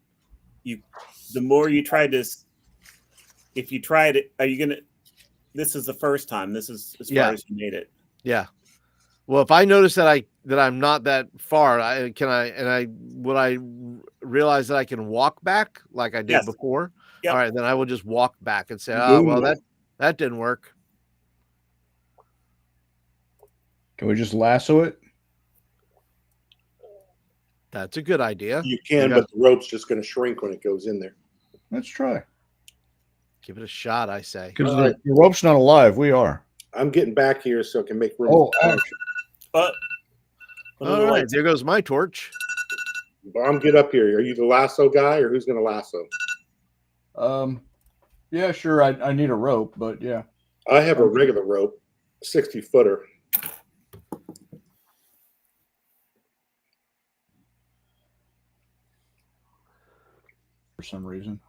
the more you try to, if you tried it, are you gonna? This is the first time. This is as far as you made it. Yeah. Well, if I notice that I'm not that far, would I realize that I can walk back like I did Yes. before? Yep. All right, then I will just walk back and say, "Oh, well, that didn't work." Can we just lasso it? That's a good idea. You can, but the rope's just going to shrink when it goes in there. Let's try. Give it a shot, I say. Because the rope's not alive. We are. I'm getting back here so I can make room. Oh, But all right, there goes my torch. Bomb, get up here. Are you the lasso guy, or who's going to lasso? Yeah, sure. I need a rope, but yeah. I have a regular rope, 60-footer. For some reason.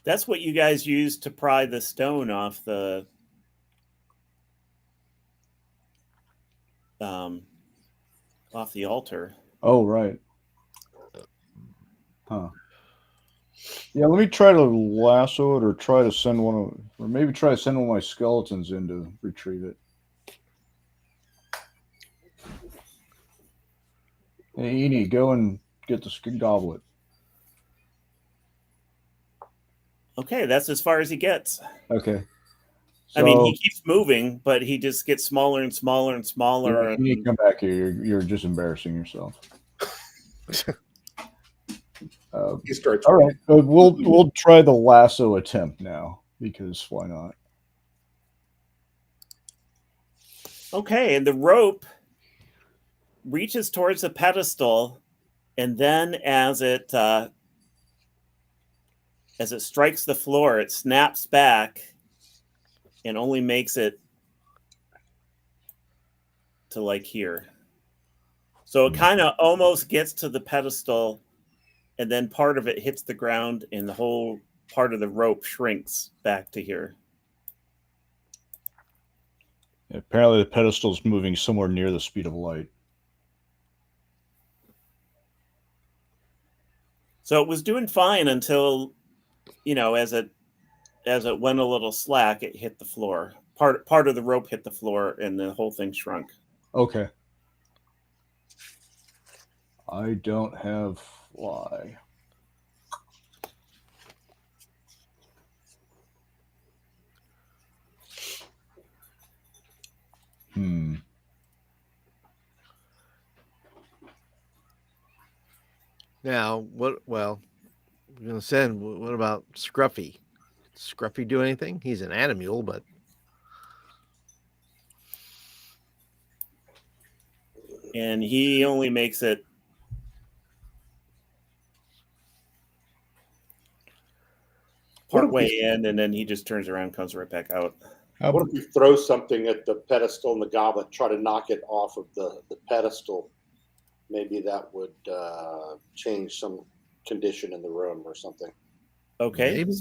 that's what you guys use to pry the stone off the altar. Oh, right. Huh. Yeah, let me try to lasso it, or try to send or maybe try to send one of my skeletons in to retrieve it. Hey, Edie, go and get the goblet. Okay, that's as far as he gets. Okay. I mean, he keeps moving, but he just gets smaller and smaller and smaller. You need to come back here. You're just embarrassing yourself. He starts. All right, we'll try the lasso attempt now, because why not? Okay, and the rope reaches towards the pedestal, and then as it strikes the floor, it snaps back and only makes it to like here. So it kind of almost gets to the pedestal, and then part of it hits the ground, and the whole part of the rope shrinks back to here. Apparently, the pedestal's moving somewhere near the speed of light. So it was doing fine until, as it went a little slack, it hit the floor. Part of the rope hit the floor, and the whole thing shrunk. Okay. I don't have fly. Now, what? Well, I'm gonna send. What about Scruffy? Scruffy do anything? He's an animal, but And he only makes it part way in, and then he just turns around, comes right back out. What if we throw something at the pedestal and the goblet, try to knock it off of the pedestal? Maybe that would change some condition in the room or something. Okay. maybe.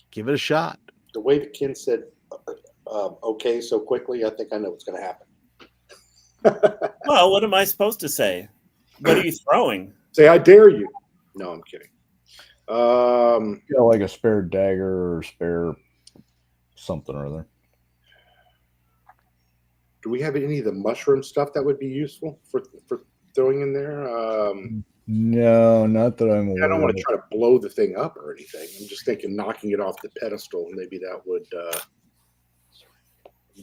Give it a shot. The way the Kin said okay so quickly, I think I know what's going to happen. Well, what am I supposed to say? What are you throwing? Say, I dare you. No, I'm kidding. Like a spare dagger or spare something or other. Do we have any of the mushroom stuff that would be useful for throwing in there? No, not that I'm aware. I don't want to try to blow the thing up or anything. I'm just thinking knocking it off the pedestal, maybe that would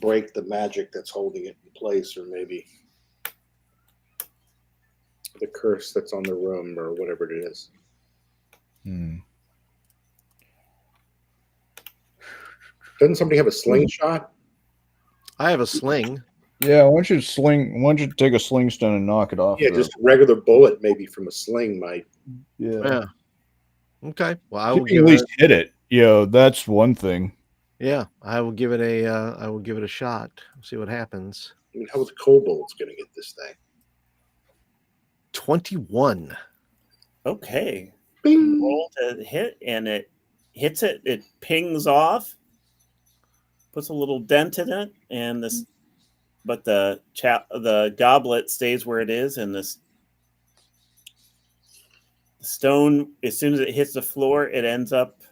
break the magic that's holding it in place, or maybe the curse that's on the room, or whatever it is. Doesn't somebody have a slingshot? I have a sling. Yeah, why don't you take a sling stone and knock it off? Yeah, just a regular bullet, maybe from a sling might. Yeah. Okay. Well, I will at least hit it. That's one thing. Yeah, I will give it a shot. See what happens. I mean, how are the kobolds going to get this thing? 21. Okay. Bing! Roll to hit, and it hits it. It pings off, puts a little dent in it, and this. But the goblet stays where it is, and this stone, as soon as it hits the floor, it ends up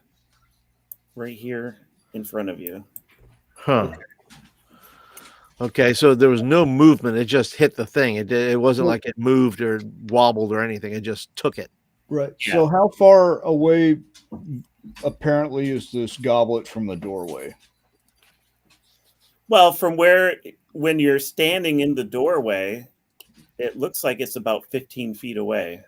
right here in front of you. Huh. Okay, so there was no movement. It just hit the thing. It wasn't like it moved or wobbled or anything. It just took it. Right. Yeah. So how far away apparently is this goblet from the doorway? Well, from when you're standing in the doorway, it looks like it's about 15 feet away.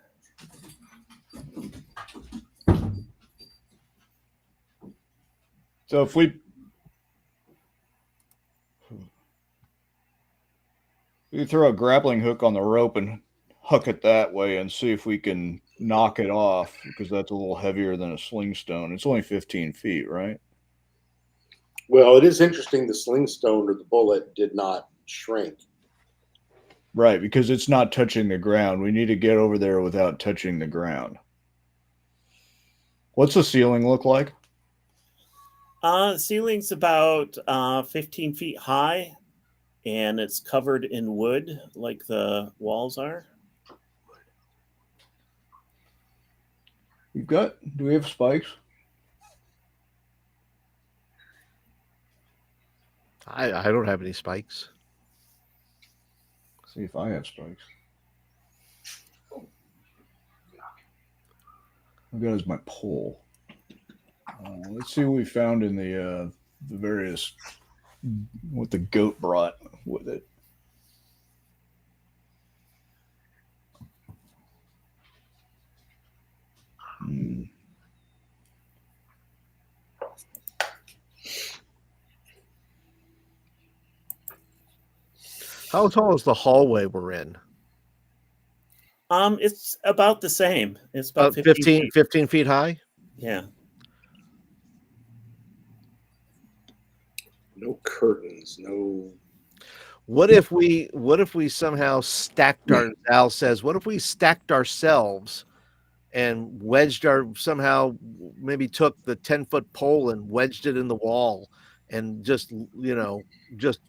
So if we throw a grappling hook on the rope and hook it that way and see if we can knock it off, because that's a little heavier than a sling stone. It's only 15 feet, right? Well, it is interesting the sling stone or the bullet did not shrink. Right, because it's not touching the ground. We need to get over there without touching the ground. What's the ceiling look like? The ceiling's about 15 feet high, and it's covered in wood like the walls are. Do we have spikes? I don't have any spikes. See if I have spikes. I've got as my pole. Let's see what we found in the various, what the goat brought with it. How tall is the hallway we're in? It's about the same. It's about 15 feet. 15 feet high? Yeah. No curtains, no. What if we somehow stacked our Al says, what if we stacked ourselves and wedged somehow maybe took the 10-foot pole and wedged it in the wall and just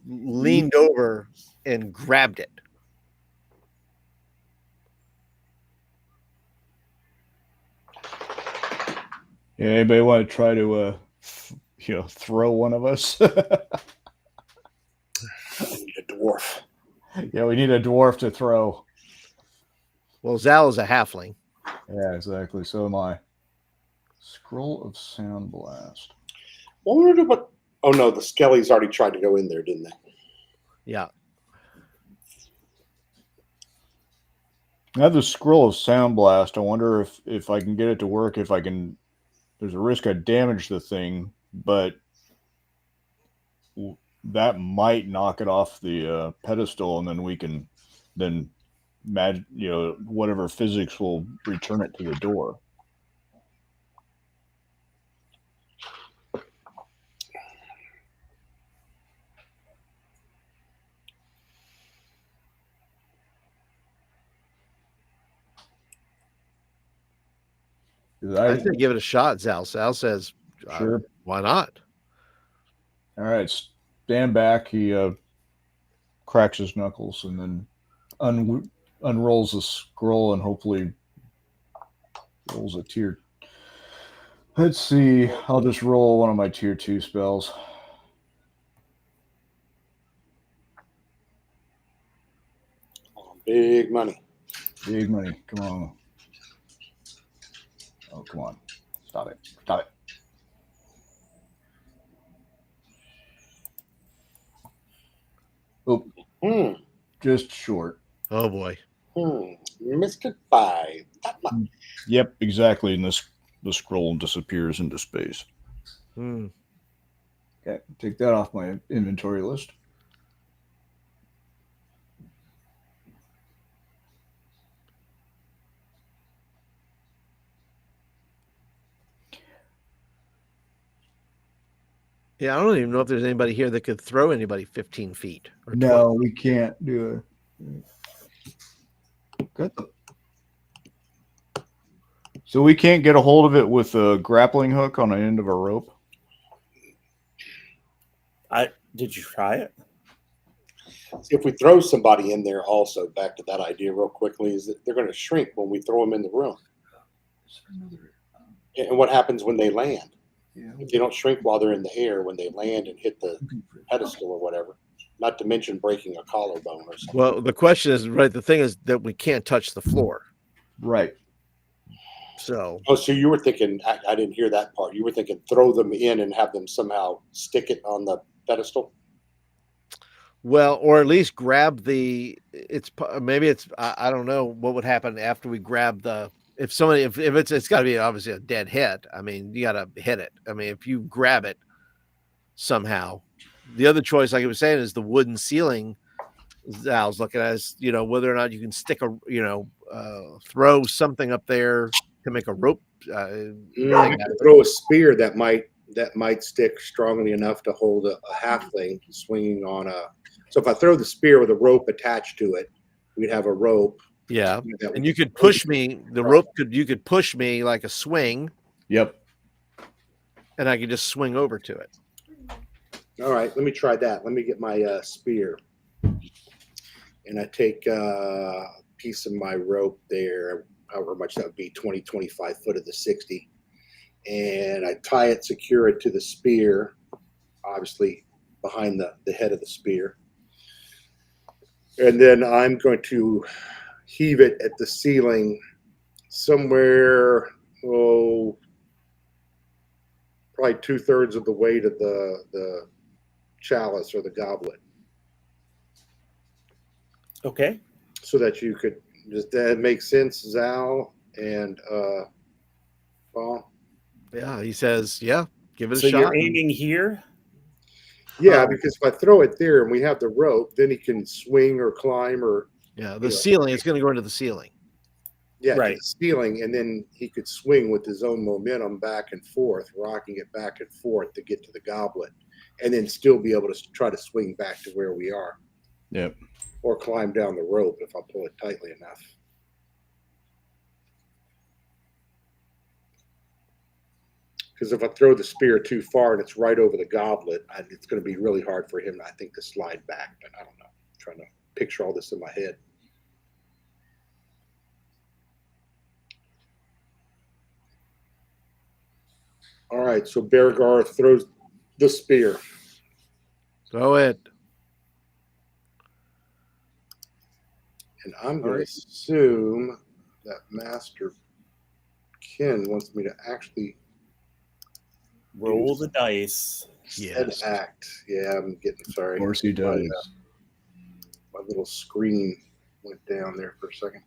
leaned over and grabbed it? Yeah, anybody want to try to throw one of us? We need a dwarf. Yeah, we need a dwarf to throw. Well, Zal is a halfling. Yeah, exactly. So am I. Scroll of Sound Blast. I wonder what. Oh no, the Skellies already tried to go in there, didn't they? Yeah. I have the Scroll of Sound Blast. I wonder if I can get it to work. If I can, there's a risk I damage the thing, but that might knock it off the pedestal, and then we can whatever physics will return it to the door. I say give it a shot, Zal. Zal says, Sure. Why not? All right, stand back. He cracks his knuckles and then unrolls the scroll and hopefully rolls a tier. Let's see. I'll just roll one of my tier 2 spells. Big money. Big money. Come on. Oh, come on. Stop it. Stop it. Oh, just short. Oh boy. Missed it by that much. Yep, exactly. And the scroll disappears into space. Okay, take that off my inventory list. Yeah, I don't even know if there's anybody here that could throw anybody 15 feet. Or 20. No, we can't do it. Got the... So we can't get a hold of it with a grappling hook on the end of a rope? Did you try it? If we throw somebody in there, also back to that idea real quickly, is that they're going to shrink when we throw them in the room. And what happens when they land? If they don't shrink while they're in the air, when they land and hit the pedestal or whatever, not to mention breaking a collarbone or something. Well, the question is, right, the thing is that we can't touch the floor. Right. So, Oh, so you were thinking, I didn't hear that part. You were thinking throw them in and have them somehow stick it on the pedestal? well, or at least grab maybe it's, I don't know what would happen after we grab if it's got to be obviously a dead hit. I mean, you got to hit it. I mean, if you grab it somehow, the other choice, like I was saying, is the wooden ceiling. I was looking at is, whether or not you can stick throw something up there to make a rope. I could throw a spear that might stick strongly enough to hold a halfling swinging on a. So if I throw the spear with a rope attached to it, we'd have a rope. Yeah, and you could push me. You could push me like a swing. Yep. And I could just swing over to it. All right, let me try that. Let me get my spear. And I take a piece of my rope there, however much that would be, 20, 25 foot of the 60. And I tie it, secure it to the spear, obviously behind the head of the spear. And then I'm going to heave it at the ceiling somewhere, probably 2/3 of the weight of the chalice or the goblet. Okay. So that you could, does that make sense, Zal and Paul? Yeah, he says, yeah, give it a So shot. you're aiming here? Yeah, because if I throw it there and we have the rope, then he can swing or climb or. Yeah, the ceiling, it's going to go into the ceiling. Yeah, right. to the ceiling, and then he could swing with his own momentum back and forth, rocking it back and forth to get to the goblet, and then still be able to try to swing back to where we are. Yep. Or climb down the rope if I pull it tightly enough. Because if I throw the spear too far and it's right over the goblet, it's going to be really hard for him, I think, to slide back. But I don't know. I'm trying to picture all this in my head. All right, so Beargar throws the spear. Throw it. And I'm going to assume that Master Ken wants me to actually roll the dice. Yes. Act. Yeah, I'm getting sorry. Of course he does. My little screen went down there for a second.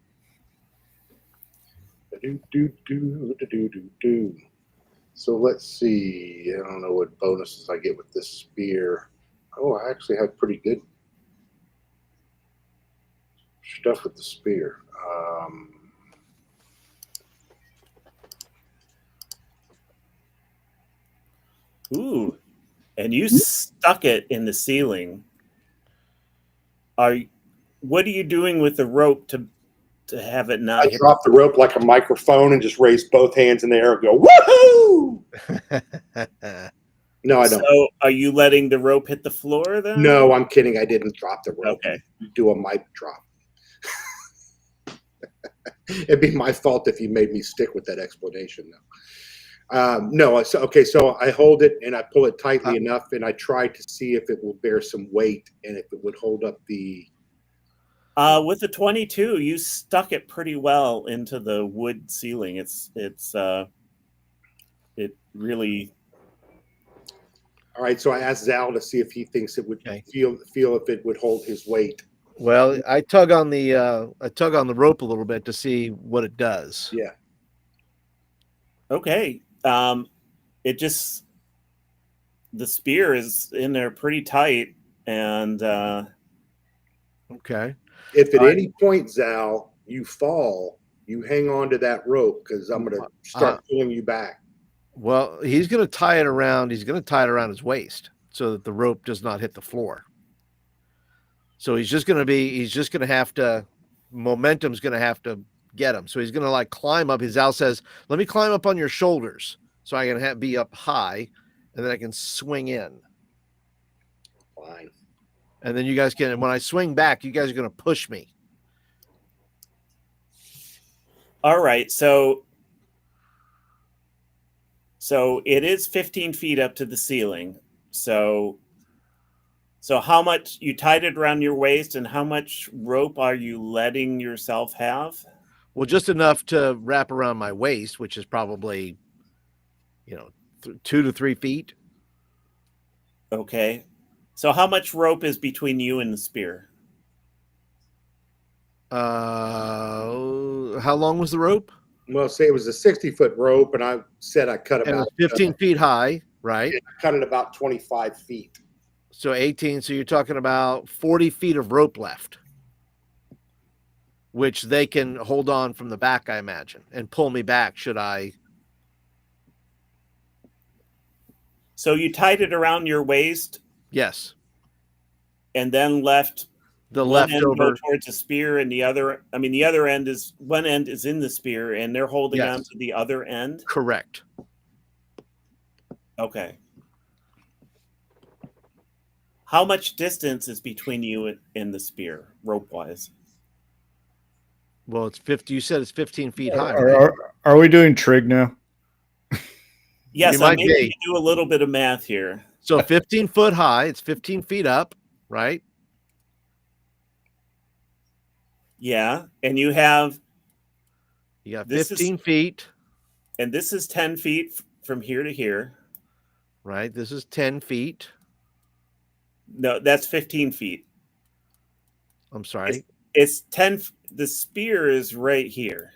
So let's see. I don't know what bonuses I get with this spear. Oh, I actually have pretty good stuff with the spear. Ooh, and you stuck it in the ceiling. What are you doing with the rope to have it not? I drop the rope like a microphone and just raise both hands in the air and go, woohoo! No, I don't. So are you letting the rope hit the floor then? No, I'm kidding. I didn't drop the rope. Okay. Do a mic drop. It'd be my fault if you made me stick with that explanation, though. No, so I hold it and I pull it tightly enough, and I try to see if it will bear some weight and if it would hold up the. With the 22, you stuck it pretty well into the wood ceiling. It really. All right, so I asked Zal to see if he thinks it would feel if it would hold his weight. Well, I tug on the rope a little bit to see what it does. Yeah. Okay. The spear is in there pretty tight, and okay. If at any point, Zal, you fall, you hang on to that rope because I'm going to start pulling you back. Well, he's going to tie it around. He's going to tie it around his waist so that the rope does not hit the floor. So he's just going to have to, momentum's going to have to get him. So he's going to like climb up. His Al says, let me climb up on your shoulders so I can be up high and then I can swing in. Fine. And then you guys can, when I swing back, you guys are going to push me. All right. So it is 15 feet up to the ceiling. So how much you tied it around your waist and how much rope are you letting yourself have? Well, just enough to wrap around my waist, which is probably, 2 to 3 feet. Okay. So how much rope is between you and the spear? How long was the rope? Well, say it was a 60-foot rope, and I said I cut And it about was 15 feet high, right? I cut it about 25 feet. So 18. So you're talking about 40 feet of rope left, which they can hold on from the back, I imagine, and pull me back should I. So you tied it around your waist Yes. and then left The one end leftover. go towards the spear and the other end is one end is in the spear and they're holding Yes. on to the other end. Correct. Okay. How much distance is between you and the spear, rope wise? Well, it's 50. You said it's 15 feet high. Right? Are we doing trig now? Yes, You so might maybe be. you do a little bit of math here. So 15 foot high. It's 15 feet up, right? Yeah. And you have You got This 15 feet, and this is 10 feet from here to here. right? This is 10 feet. No, that's 15 feet. I'm sorry. It's 10. The spear is right here.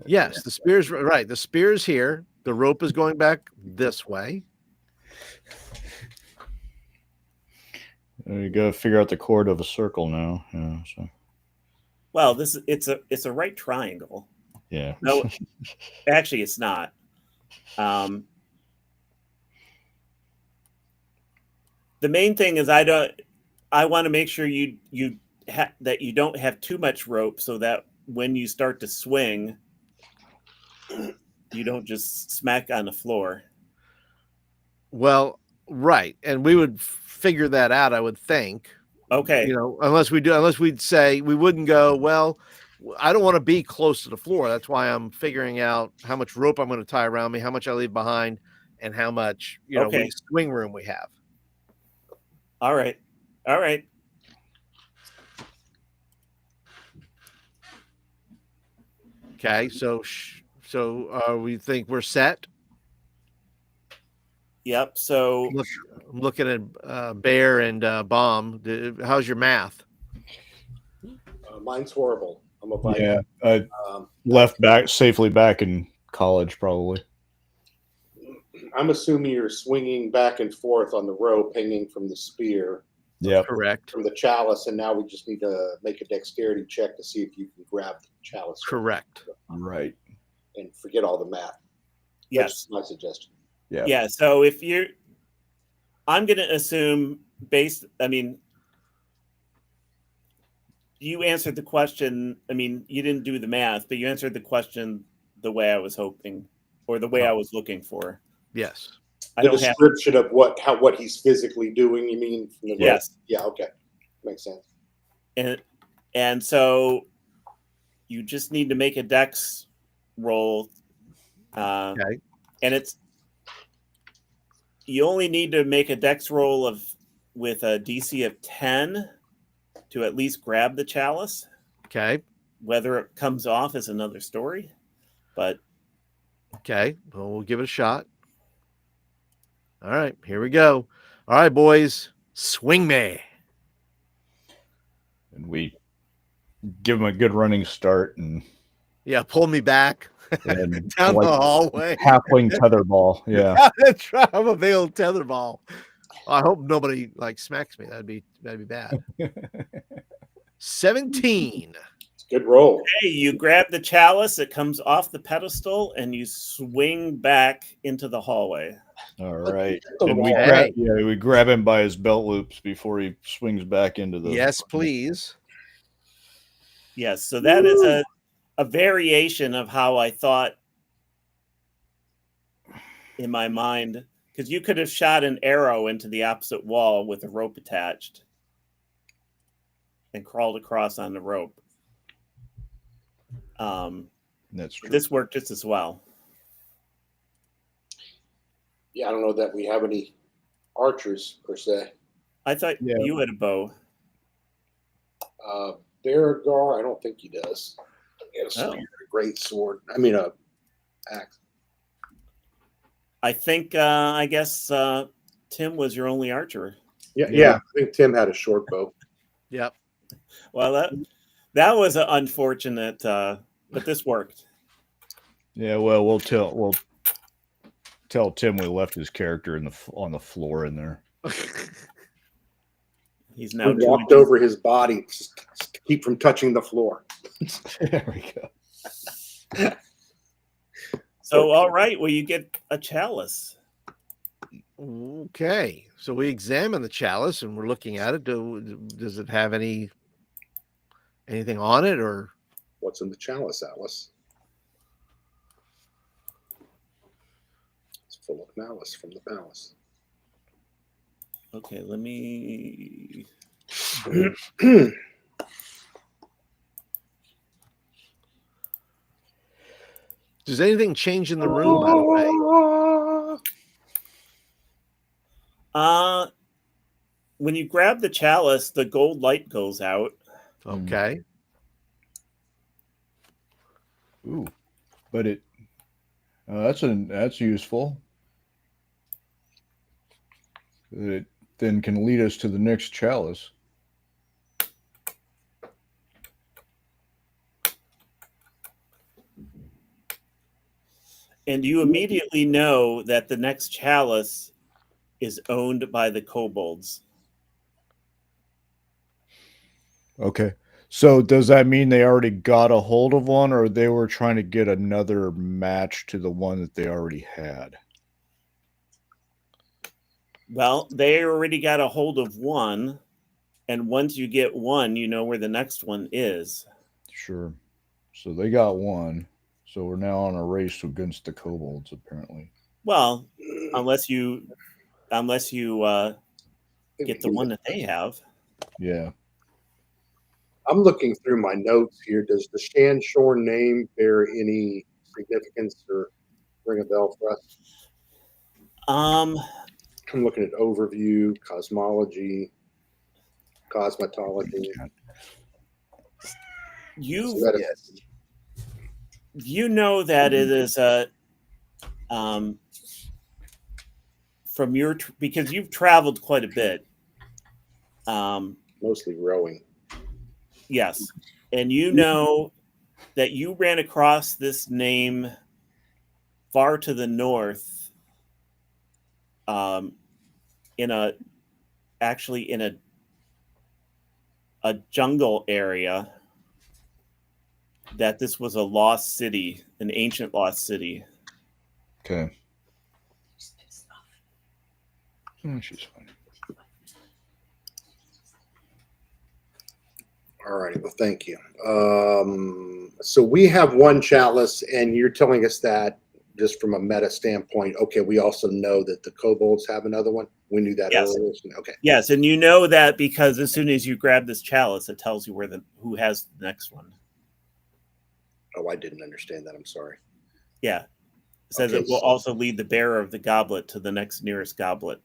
Yes, the spear's right. The spear's here. The rope is going back this way. You got to figure out the chord of a circle now. Yeah. So. Well, it's a right triangle. Yeah. No, actually, it's not. The main thing is I want to make sure that you don't have too much rope so that when you start to swing, you don't just smack on the floor. Well, right. And we would figure that out, I would think. Okay. Unless we'd say we wouldn't go, well, I don't want to be close to the floor. That's why I'm figuring out how much rope I'm going to tie around me, how much I leave behind, and how much, Okay. swing room we have. All right. Okay. So we think we're set. Yep. So I'm looking at Bear and Bomb. How's your math? Mine's horrible. I'm a bike. Yeah. I left safely back in college, probably. I'm assuming you're swinging back and forth on the rope hanging from the spear. Yeah. Correct. From the chalice, and now we just need to make a dexterity check to see if you can grab the chalice. Correct. Right. And forget all the math. yes. That's my suggestion. Yeah. Yeah. So I'm going to assume you answered the question. I mean, you didn't do the math, but you answered the question the way I was hoping or the way I was looking for. Yes. I The don't have. description of what he's physically doing, you mean? From the Yes. Yeah, okay. Makes sense. And so you just need to make a dex roll. Okay. And you only need to make a dex roll with a DC of 10 to at least grab the chalice. Okay. Whether it comes off is another story, but Okay. Well, we'll give it a shot. All right. Here we go. All right, boys. Swing me. And we give him a good running start and Pull me back down the hallway. Halfling tetherball. Yeah. That's right. I'm a big old tetherball. I hope nobody smacks me. That'd be bad. 17. It's Good roll. Hey, you grab the chalice, it comes off the pedestal, and you swing back into the hallway. All right. the And we wall. grab him by his belt loops before he swings back into the. Yes, please. Yes, so that is a variation of how I thought in my mind, because you could have shot an arrow into the opposite wall with a rope attached and crawled across on the rope. That's true. This worked just as well. Yeah, I don't know that we have any archers per se. I thought you had a bow. Berengar, I don't think he does. He has a great sword. I mean, a axe. I think, I guess Tim was your only archer. Yeah. I think Tim had a short bow. Yep. Well, that was an unfortunate, but this worked. Yeah, well, we'll tell Tim we left his character on the floor in there. He's now walked over his body to keep from touching the floor. There we go. So, all right, well, you get a chalice. Okay, so we examine the chalice and we're looking at it. Does it have anything on it, or what's in the chalice, Alice? It's full of malice from the palace. Okay, let me. Does anything change in the room, by the way? When you grab the chalice, the gold light goes out. Okay. Ooh, but that's useful. It then can lead us to the next chalice. And you immediately know that the next chalice is owned by the kobolds. Okay. So does that mean they already got a hold of one, or they were trying to get another match to the one that they already had? Well, they already got a hold of one, and once you get one, you know where the next one is. Sure. So they got one. So we're now on a race against the kobolds, apparently. Well, unless you get the one that they have. Yeah. I'm looking through my notes here. Does the Shanshorn name bear any significance or ring a bell for us? I'm looking at overview, cosmology, cosmetology. You know that it is from your because you've traveled quite a bit. Mostly rowing. Yes, and you know that you ran across this name far to the north, in a jungle area. That this was a lost city, an ancient lost city. Okay. She's fine. All right. Well, thank you. So we have one chalice, and you're telling us that just from a meta standpoint. Okay, we also know that the kobolds have another one. We knew that earlier. Okay. Yes, and you know that because as soon as you grab this chalice, it tells you who has the next one. Oh, I didn't understand that. I'm sorry. Yeah. It says it will also lead the bearer of the goblet to the next nearest goblet.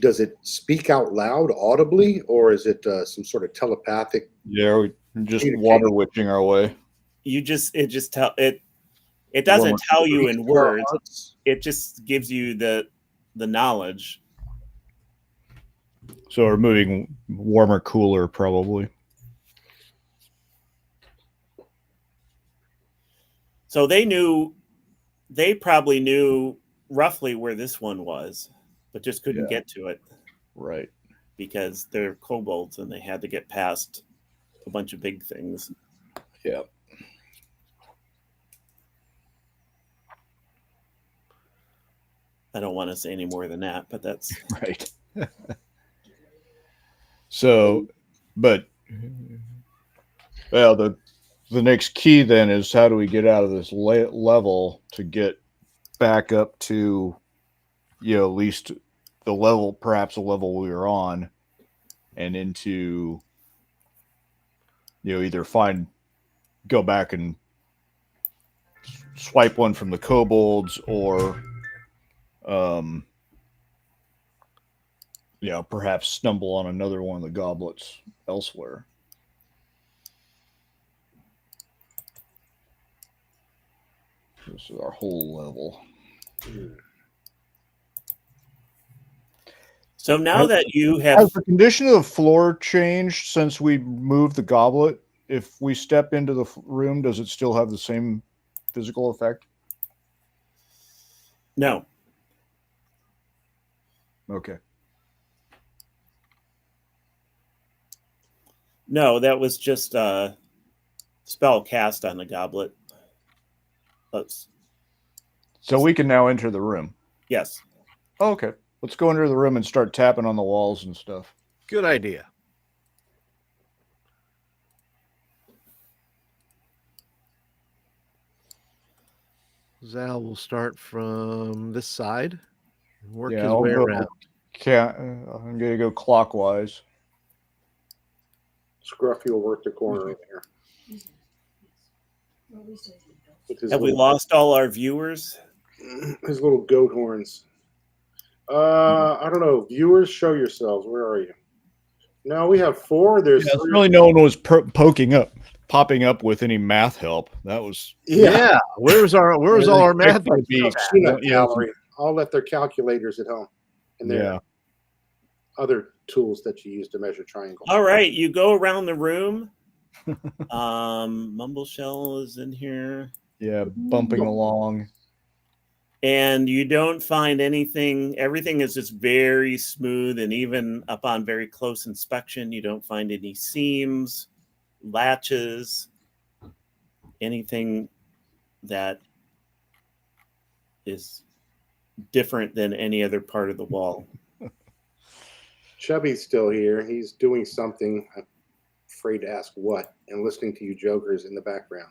Does it speak out loud audibly, or is it some sort of telepathic? Yeah, we're just water witching our way. It doesn't tell you in words. It just gives you the knowledge. So we're moving warmer, cooler, probably. So they probably knew roughly where this one was, but just couldn't get to it. Right. Because they're kobolds and they had to get past a bunch of big things. Yeah. I don't want to say any more than that, but that's Right. So, but well, the next key then is how do we get out of this level to get back up to, at least the level, perhaps the level we were on, and into, either go back and swipe one from the kobolds, or perhaps stumble on another one of the goblets elsewhere. This is our whole level. so now that you Has have the condition of the floor changed since we moved the goblet? If we step into the room, does it still have the same physical effect? no. Okay. No, that was just a spell cast on the goblet. So we can now enter the room. Yes. Oh, okay. Let's go into the room and start tapping on the walls and stuff. Good idea. Zal will start from this side and work his I'll way go, around. I'm going to go clockwise. Scruffy will work the corner over here. Or at least I think so. With his Have we little, lost all our viewers? his little goat horns. I don't know. Viewers, show yourselves. Where are you? No, we have 4. There's three. Really no one was popping up with any math help. That was Yeah. Where was all our math? Peanut gallery. I'll let their calculators at home and their other tools that you use to measure triangles. All right, you go around the room. Mumbleshell is in here. Yeah, bumping along. And you don't find anything. Everything is just very smooth, and even upon very close inspection, you don't find any seams, latches, anything that is different than any other part of the wall. Chubby's still here. He's doing something. I'm afraid to ask what, and listening to you jokers in the background.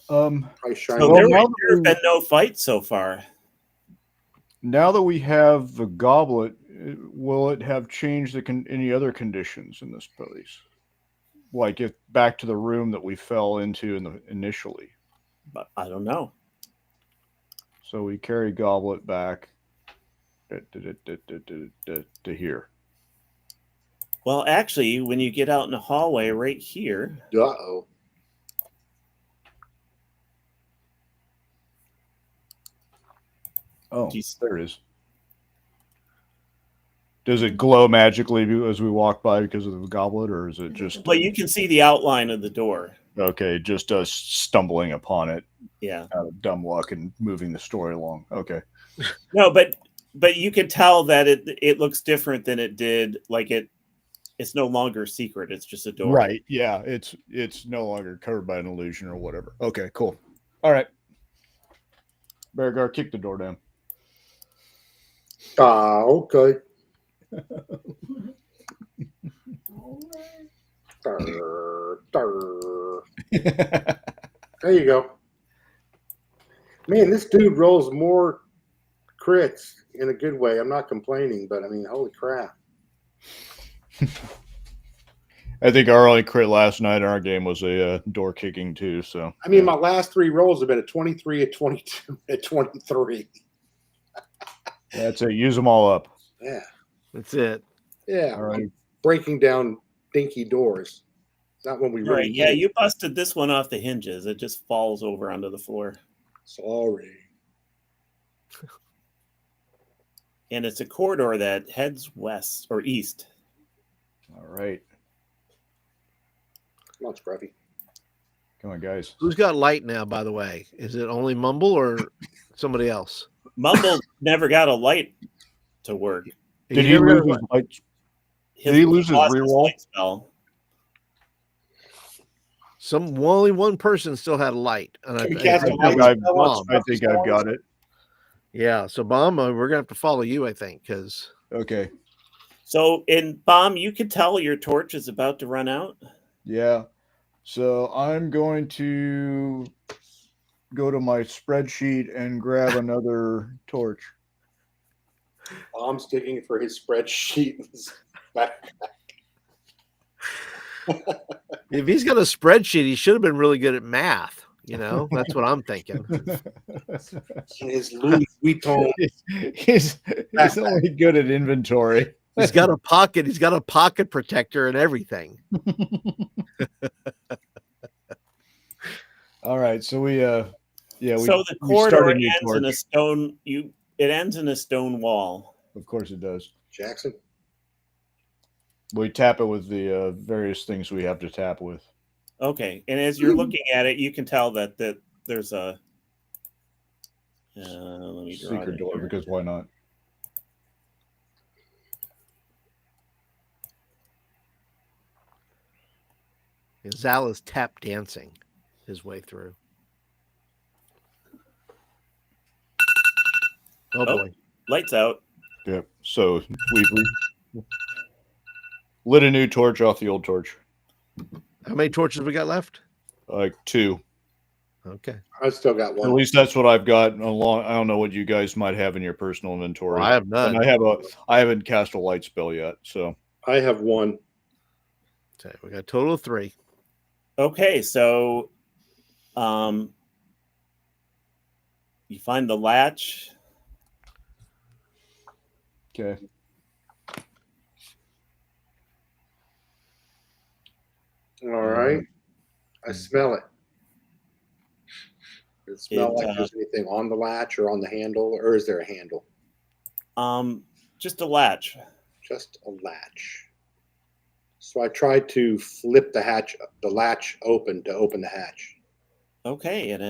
Probably So shining. there have been no fights so far. Now that we have the goblet, will it have changed any other conditions in this place? Like if back to the room that we fell into initially. But I don't know. So we carry goblet back to here. Well, actually, when you get out in the hallway right here, Uh-oh. Oh, there it is. Does it glow magically as we walk by because of the goblet, or is it just... well, you can see the outline of the door. Okay, just us stumbling upon it Yeah. out of dumb luck and moving the story along. Okay. No, but you can tell that it looks different than it did. Like it's no longer secret. It's just a door. Right. Yeah. It's no longer covered by an illusion or whatever. Okay, cool. All right. Beargar, kick the door down. Okay. There you go. Man, this dude rolls more crits in a good way. I'm not complaining, but I mean, holy crap. I think our only crit last night in our game was a door kicking too. So I mean, my last 3 rolls have been a 23, a 22, a 23. that's it. Use them all up. Yeah. That's it. Yeah. All right. Breaking down dinky doors. Not when we really Right. Yeah, need it. you busted this one off the hinges. It just falls over onto the floor. Sorry. And it's a corridor that heads west or east. All right. Come on, Scruffy. Come on, guys. Who's got light now, by the way? Is it only Mumble or somebody else? Mumble never got a light to work. Did You he never lose got a his light? Did he lose his lost reroll? light spell. only one person still had a light, and Can we I cast a think light that was spell on Bomb. I think I've got it. Yeah, so Bomb, we're gonna have to follow you, I think, because Okay. So in Bomb, you can tell your torch is about to run out. Yeah. So I'm going to go to my spreadsheet and grab another torch. Bomb's digging for his spreadsheet. Back. if he's got a spreadsheet, he should have been really good at math. That's what I'm thinking. His Louis Vuitton. he's only good at inventory. He's got a pocket. He's got a pocket protector and everything. All right, so we So the we corridor started a new ends in a torch. stone. It ends in a stone wall. Of course it does. Jackson. We tap it with the various things we have to tap with. Okay, and as you're looking at it, you can tell that there's a let me draw Secret it door, here. because why not? And Zal is tap dancing his way through. Oh Oh. boy. Lights out. Yep. So we lit a new torch off the old torch. How many torches we got left? Like 2. Okay. I still got At one. least that's what I've got. Along, I don't know what you guys might have in your personal inventory. Well, I have none. And I haven't cast a light spell yet. So I have one. Okay, we got a total of 3. Okay, so you find the latch. okay. All right. I smell it. Does it smell like there's anything on the latch or on the handle, or is there a handle? Just a latch. Just a latch. So I tried to flip the latch open to open the hatch. Okay, and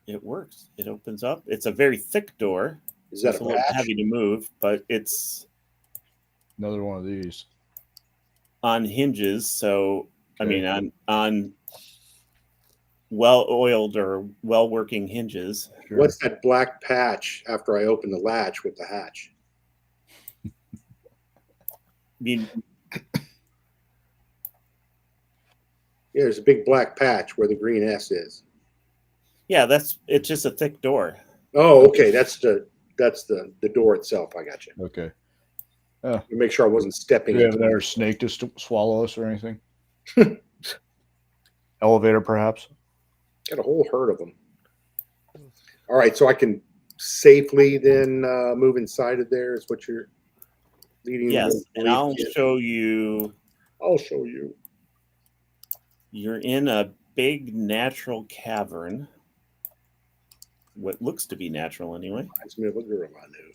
it works. It opens up. It's a very thick door. Is that It's a a little patch? heavy to move, but it's Another one of these. on hinges. So I Okay. mean on well-oiled or well-working hinges. Sure. What's that black patch after I open the latch with the hatch? I mean, Yeah, there's a big black patch where the green S is. yeah, it's just a thick door. Oh, okay. That's the door itself. I got you. Okay. To make sure I wasn't stepping Do we have into another snake to swallow us or anything? Elevator, perhaps? Got a whole herd of them. All right, so I can safely then move inside of there is what you're leading. Yes, me to and believe. I'll show you. I'll show you. You're in a big natural cavern. What looks to be natural, anyway. Reminds me of a girl I knew.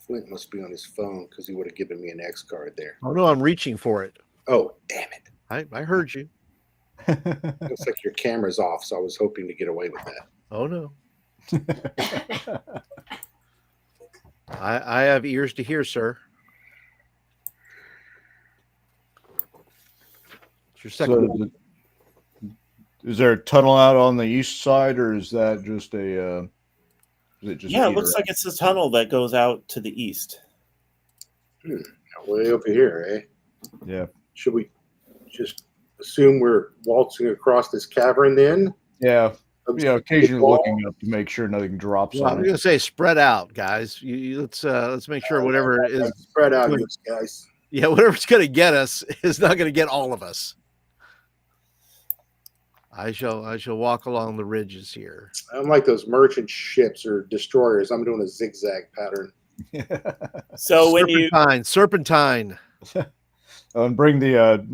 Flint must be on his phone because he would have given me an X card there. Oh no, I'm reaching for it. Oh, damn it. I heard you. Looks like your camera's off, so I was hoping to get away with that. Oh no. I have ears to hear, sir. It's your second. So is there a tunnel out on the east side, or is that just a? Is it just Yeah, it either looks like it's a tunnel that goes out to the east. Way over here, eh? Yeah. Should we just assume we're waltzing across this cavern then? Yeah. Yeah, occasionally looking up to make sure nothing drops Well, I'm on gonna it. say spread out, guys. Let's make sure whatever is Spread out, you guys. whatever's gonna get us is not gonna get all of us. I shall walk along the ridges here. I'm like those merchant ships or destroyers. I'm doing a zigzag pattern. So when you Serpentine. And bring the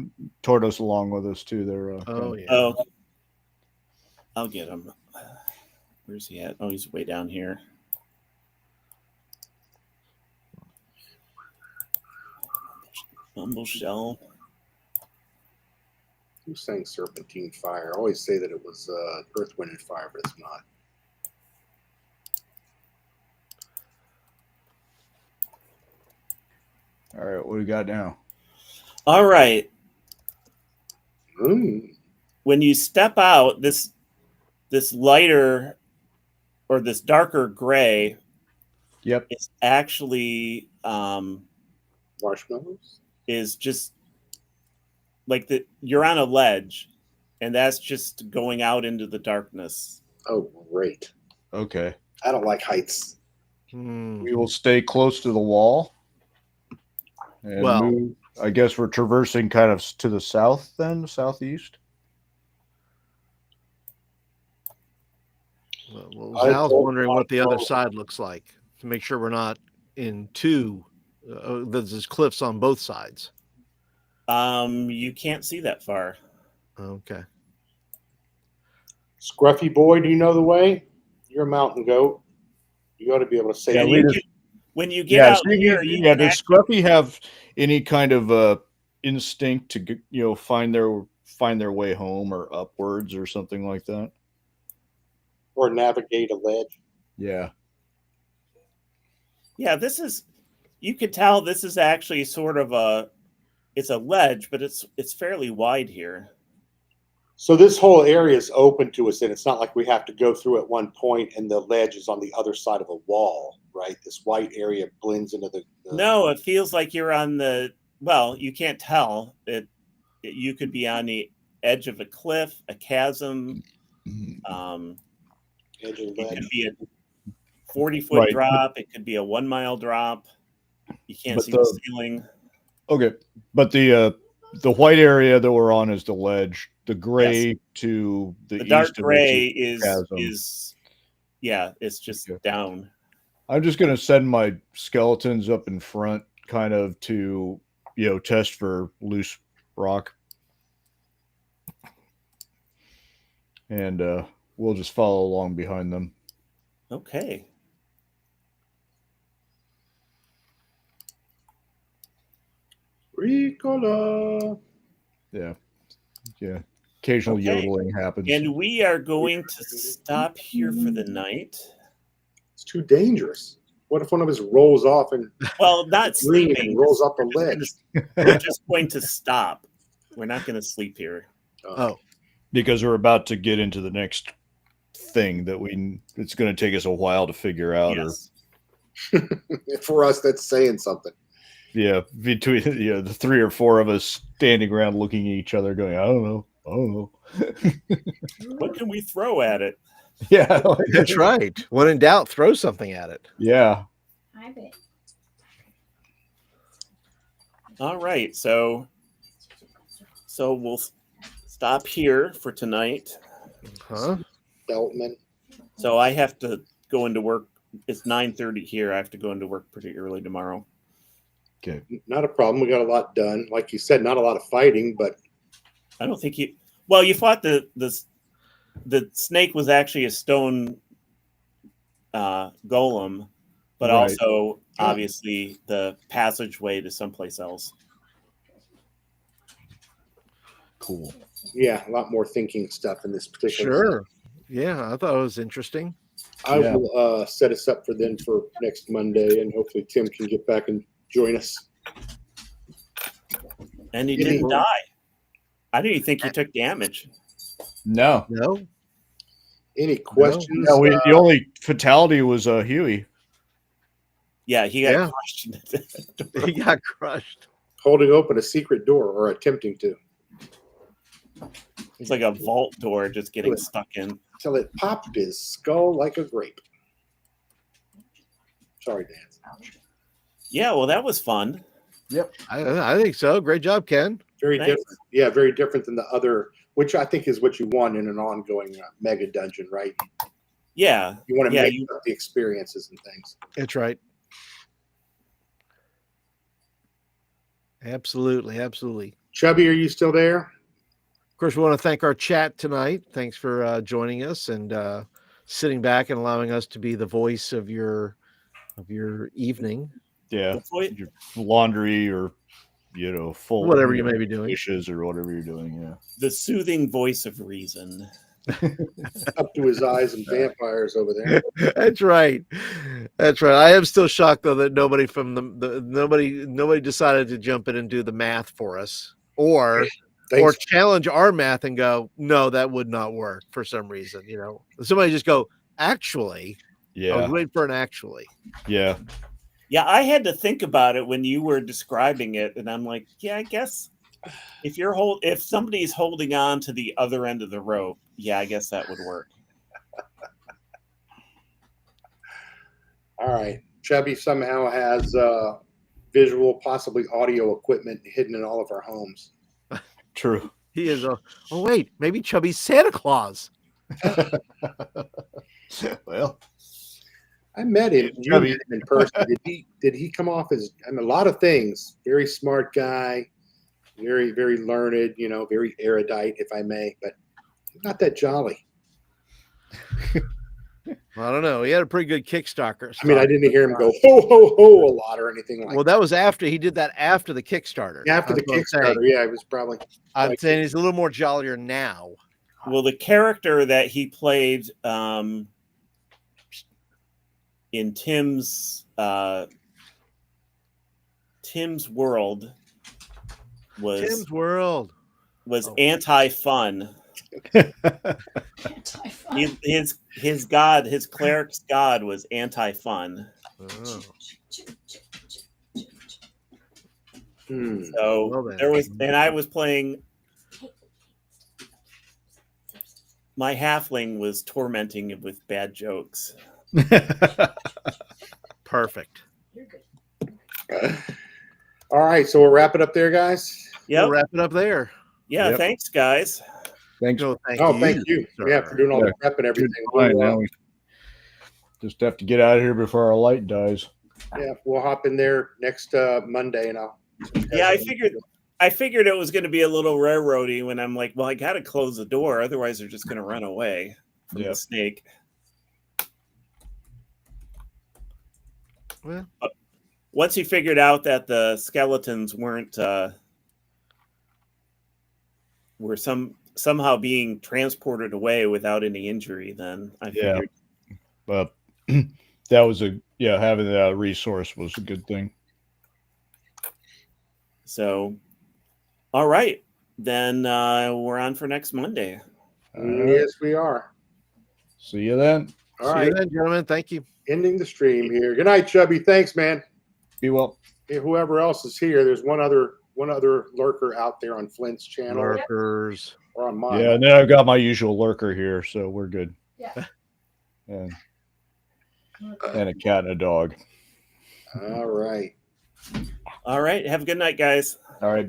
tortoise along with us too. There. Oh yeah. Oh, I'll get him. Where's he at? Oh, he's way down here. Humble shell. Who's saying serpentine fire? I always say that it was earth, wind, and fire, but it's not. All right, what do we got now? All right. Mm. When you step out, this lighter or this darker gray Yep. is actually Marshmallows. is just like you're on a ledge, and that's just going out into the darkness. Oh, great. Okay. I don't like heights. We will stay close to the wall and Well- move. I guess we're traversing kind of to the south, then southeast. Well, I Val's don't wondering what the other know. side looks like to make sure we're not in two. There's cliffs on both sides. You can't see that far. Okay. Scruffy boy, do you know the way? You're a mountain goat. You ought to be able to say. Yeah, And we you just- can- when you get out here, you can does Scruffy have any kind of instinct to find their way home or upwards or something like that? or navigate a ledge. Yeah. yeah, this is. You could tell this is actually sort of it's a ledge, but it's fairly wide here. So this whole area is open to us, and it's not like we have to go through at one point and the ledge is on the other side of a wall, right? This white area blends into the No, it feels like you're on the. Well, you can't tell. You could be on the edge of a cliff, a chasm. edge of the It ledge. could be a 40-foot Right. drop. It could be a 1 mile drop. You can't But see the ceiling. Okay, but the white area that we're on is the ledge. The gray to the The east dark of it gray chasm. is yeah, it's just Okay. down. I'm just gonna send my skeletons up in front, kind of to test for loose rock, and we'll just follow along behind them. Okay. Ricola. Yeah. Occasional Okay. yodeling happens. And we are going to stop here for the night. It's too dangerous. What if one of us rolls off and Well, not green sleeping. and rolls up a We're ledge? just we're just going to stop. We're not going to sleep here. Oh, Because we're about to get into the next thing that it's going to take us a while to figure out. Yes. For us, that's saying something. Or between the three or four of us standing around looking at each other, going, I don't know. What can we throw at it? Yeah, that's right. When in doubt, throw something at it. yeah. I bet. All right. So we'll stop here for tonight. Huh? Beltman. So I have to go into work. It's 9:30 here. I have to go into work pretty early tomorrow. Okay. Not a problem. We got a lot done. Like you said, not a lot of fighting, but I don't think you. Well, you fought the snake was actually a stone golem, but Right. also obviously the passageway to someplace else. Cool. yeah, a lot more thinking stuff in this particular. Sure. Yeah, I thought it was interesting. I Yeah. will set us up for then for next Monday, and hopefully Tim can get back and join us. And he Yeah. didn't die. I didn't even think he took damage. No. No, Any questions? No, the only fatality was Huey. Yeah, he got Yeah. crushed. he got crushed. Holding open a secret door or attempting to It's like a vault door just getting stuck in. till it popped his skull like a grape. Sorry, Dan. Yeah, well, that was fun. I think so. Great job, Ken. Very Thanks. different. Yeah, very different than the other, which I think is what you want in an ongoing mega dungeon, right? Yeah, You want to Yeah, make you- up the experiences and things. That's right. Absolutely, absolutely. Chubby, are you still there? Of course, we want to thank our chat tonight. Thanks for joining us and sitting back and allowing us to be the voice of your evening, Yeah. That's what- Your laundry or full whatever you may be doing. dishes or whatever you're doing. Yeah. the soothing voice of reason. Up to his eyes and vampires over there. That's right. That's right. I am still shocked though that nobody from nobody decided to jump in and do the math for us, or Thanks. challenge our math and go, no, that would not work for some reason. Somebody just go, actually. I was Yeah. waiting for an actually. Yeah. Yeah, I had to think about it when you were describing it, and I'm like, yeah, I guess if somebody's holding on to the other end of the rope, yeah, I guess that would work. All right. Chubby somehow has visual, possibly audio equipment hidden in all of our homes. True. He is oh wait, maybe Chubby's Santa Claus. Well, I met him. You Chubby. met him in person. Did he come off as a lot of things? Very smart guy, very, very learned, very erudite, if I may, but not that jolly. I don't know. He had a pretty good Kickstarter. I mean, I didn't hear him go ho ho ho a lot or anything like Well, that was after he did that after the Kickstarter. that. After the That's what I'm saying. Kickstarter, yeah, it was probably. I'm saying he's a little more jollier now. Well, the character that he played in Tim's world was Tim's World anti-fun. Anti-fun. His god, his cleric's god, was anti-fun. Oh. So Well then. there was, and I was playing. My halfling was tormenting him with bad jokes. Perfect. You're good. All right, so we'll wrap it up there, guys. Yeah, We'll wrap it up there. yeah. Yep. Thanks, guys. Thanks. No, thank Thank you. sir. Yeah, for doing all the prep and everything. Fine, We'll, now we just have to get out of here before our light dies. yeah, we'll hop in there next Monday, and I'll. Yeah, I figured it was going to be a little railroady when I'm like, well, I got to close the door, otherwise they're just going to run away from Yeah. the snake. Well, Once he figured out that the skeletons were somehow being transported away without any injury, then I Yeah. figured. But that was having that resource was a good thing. So, all right, then we're on for next Monday. Yes, we are. See you then. All see right, you then, gentlemen. Thank you. ending the stream here. Good night, Chubby. Thanks, man. Be well. Hey, whoever else is here, there's one other lurker out there on Flint's channel Lurkers. or on mine. Yeah, and then I've got my usual lurker here, so we're good. Yeah. And a cat and a dog. All right. All right, have a good night, guys. All right.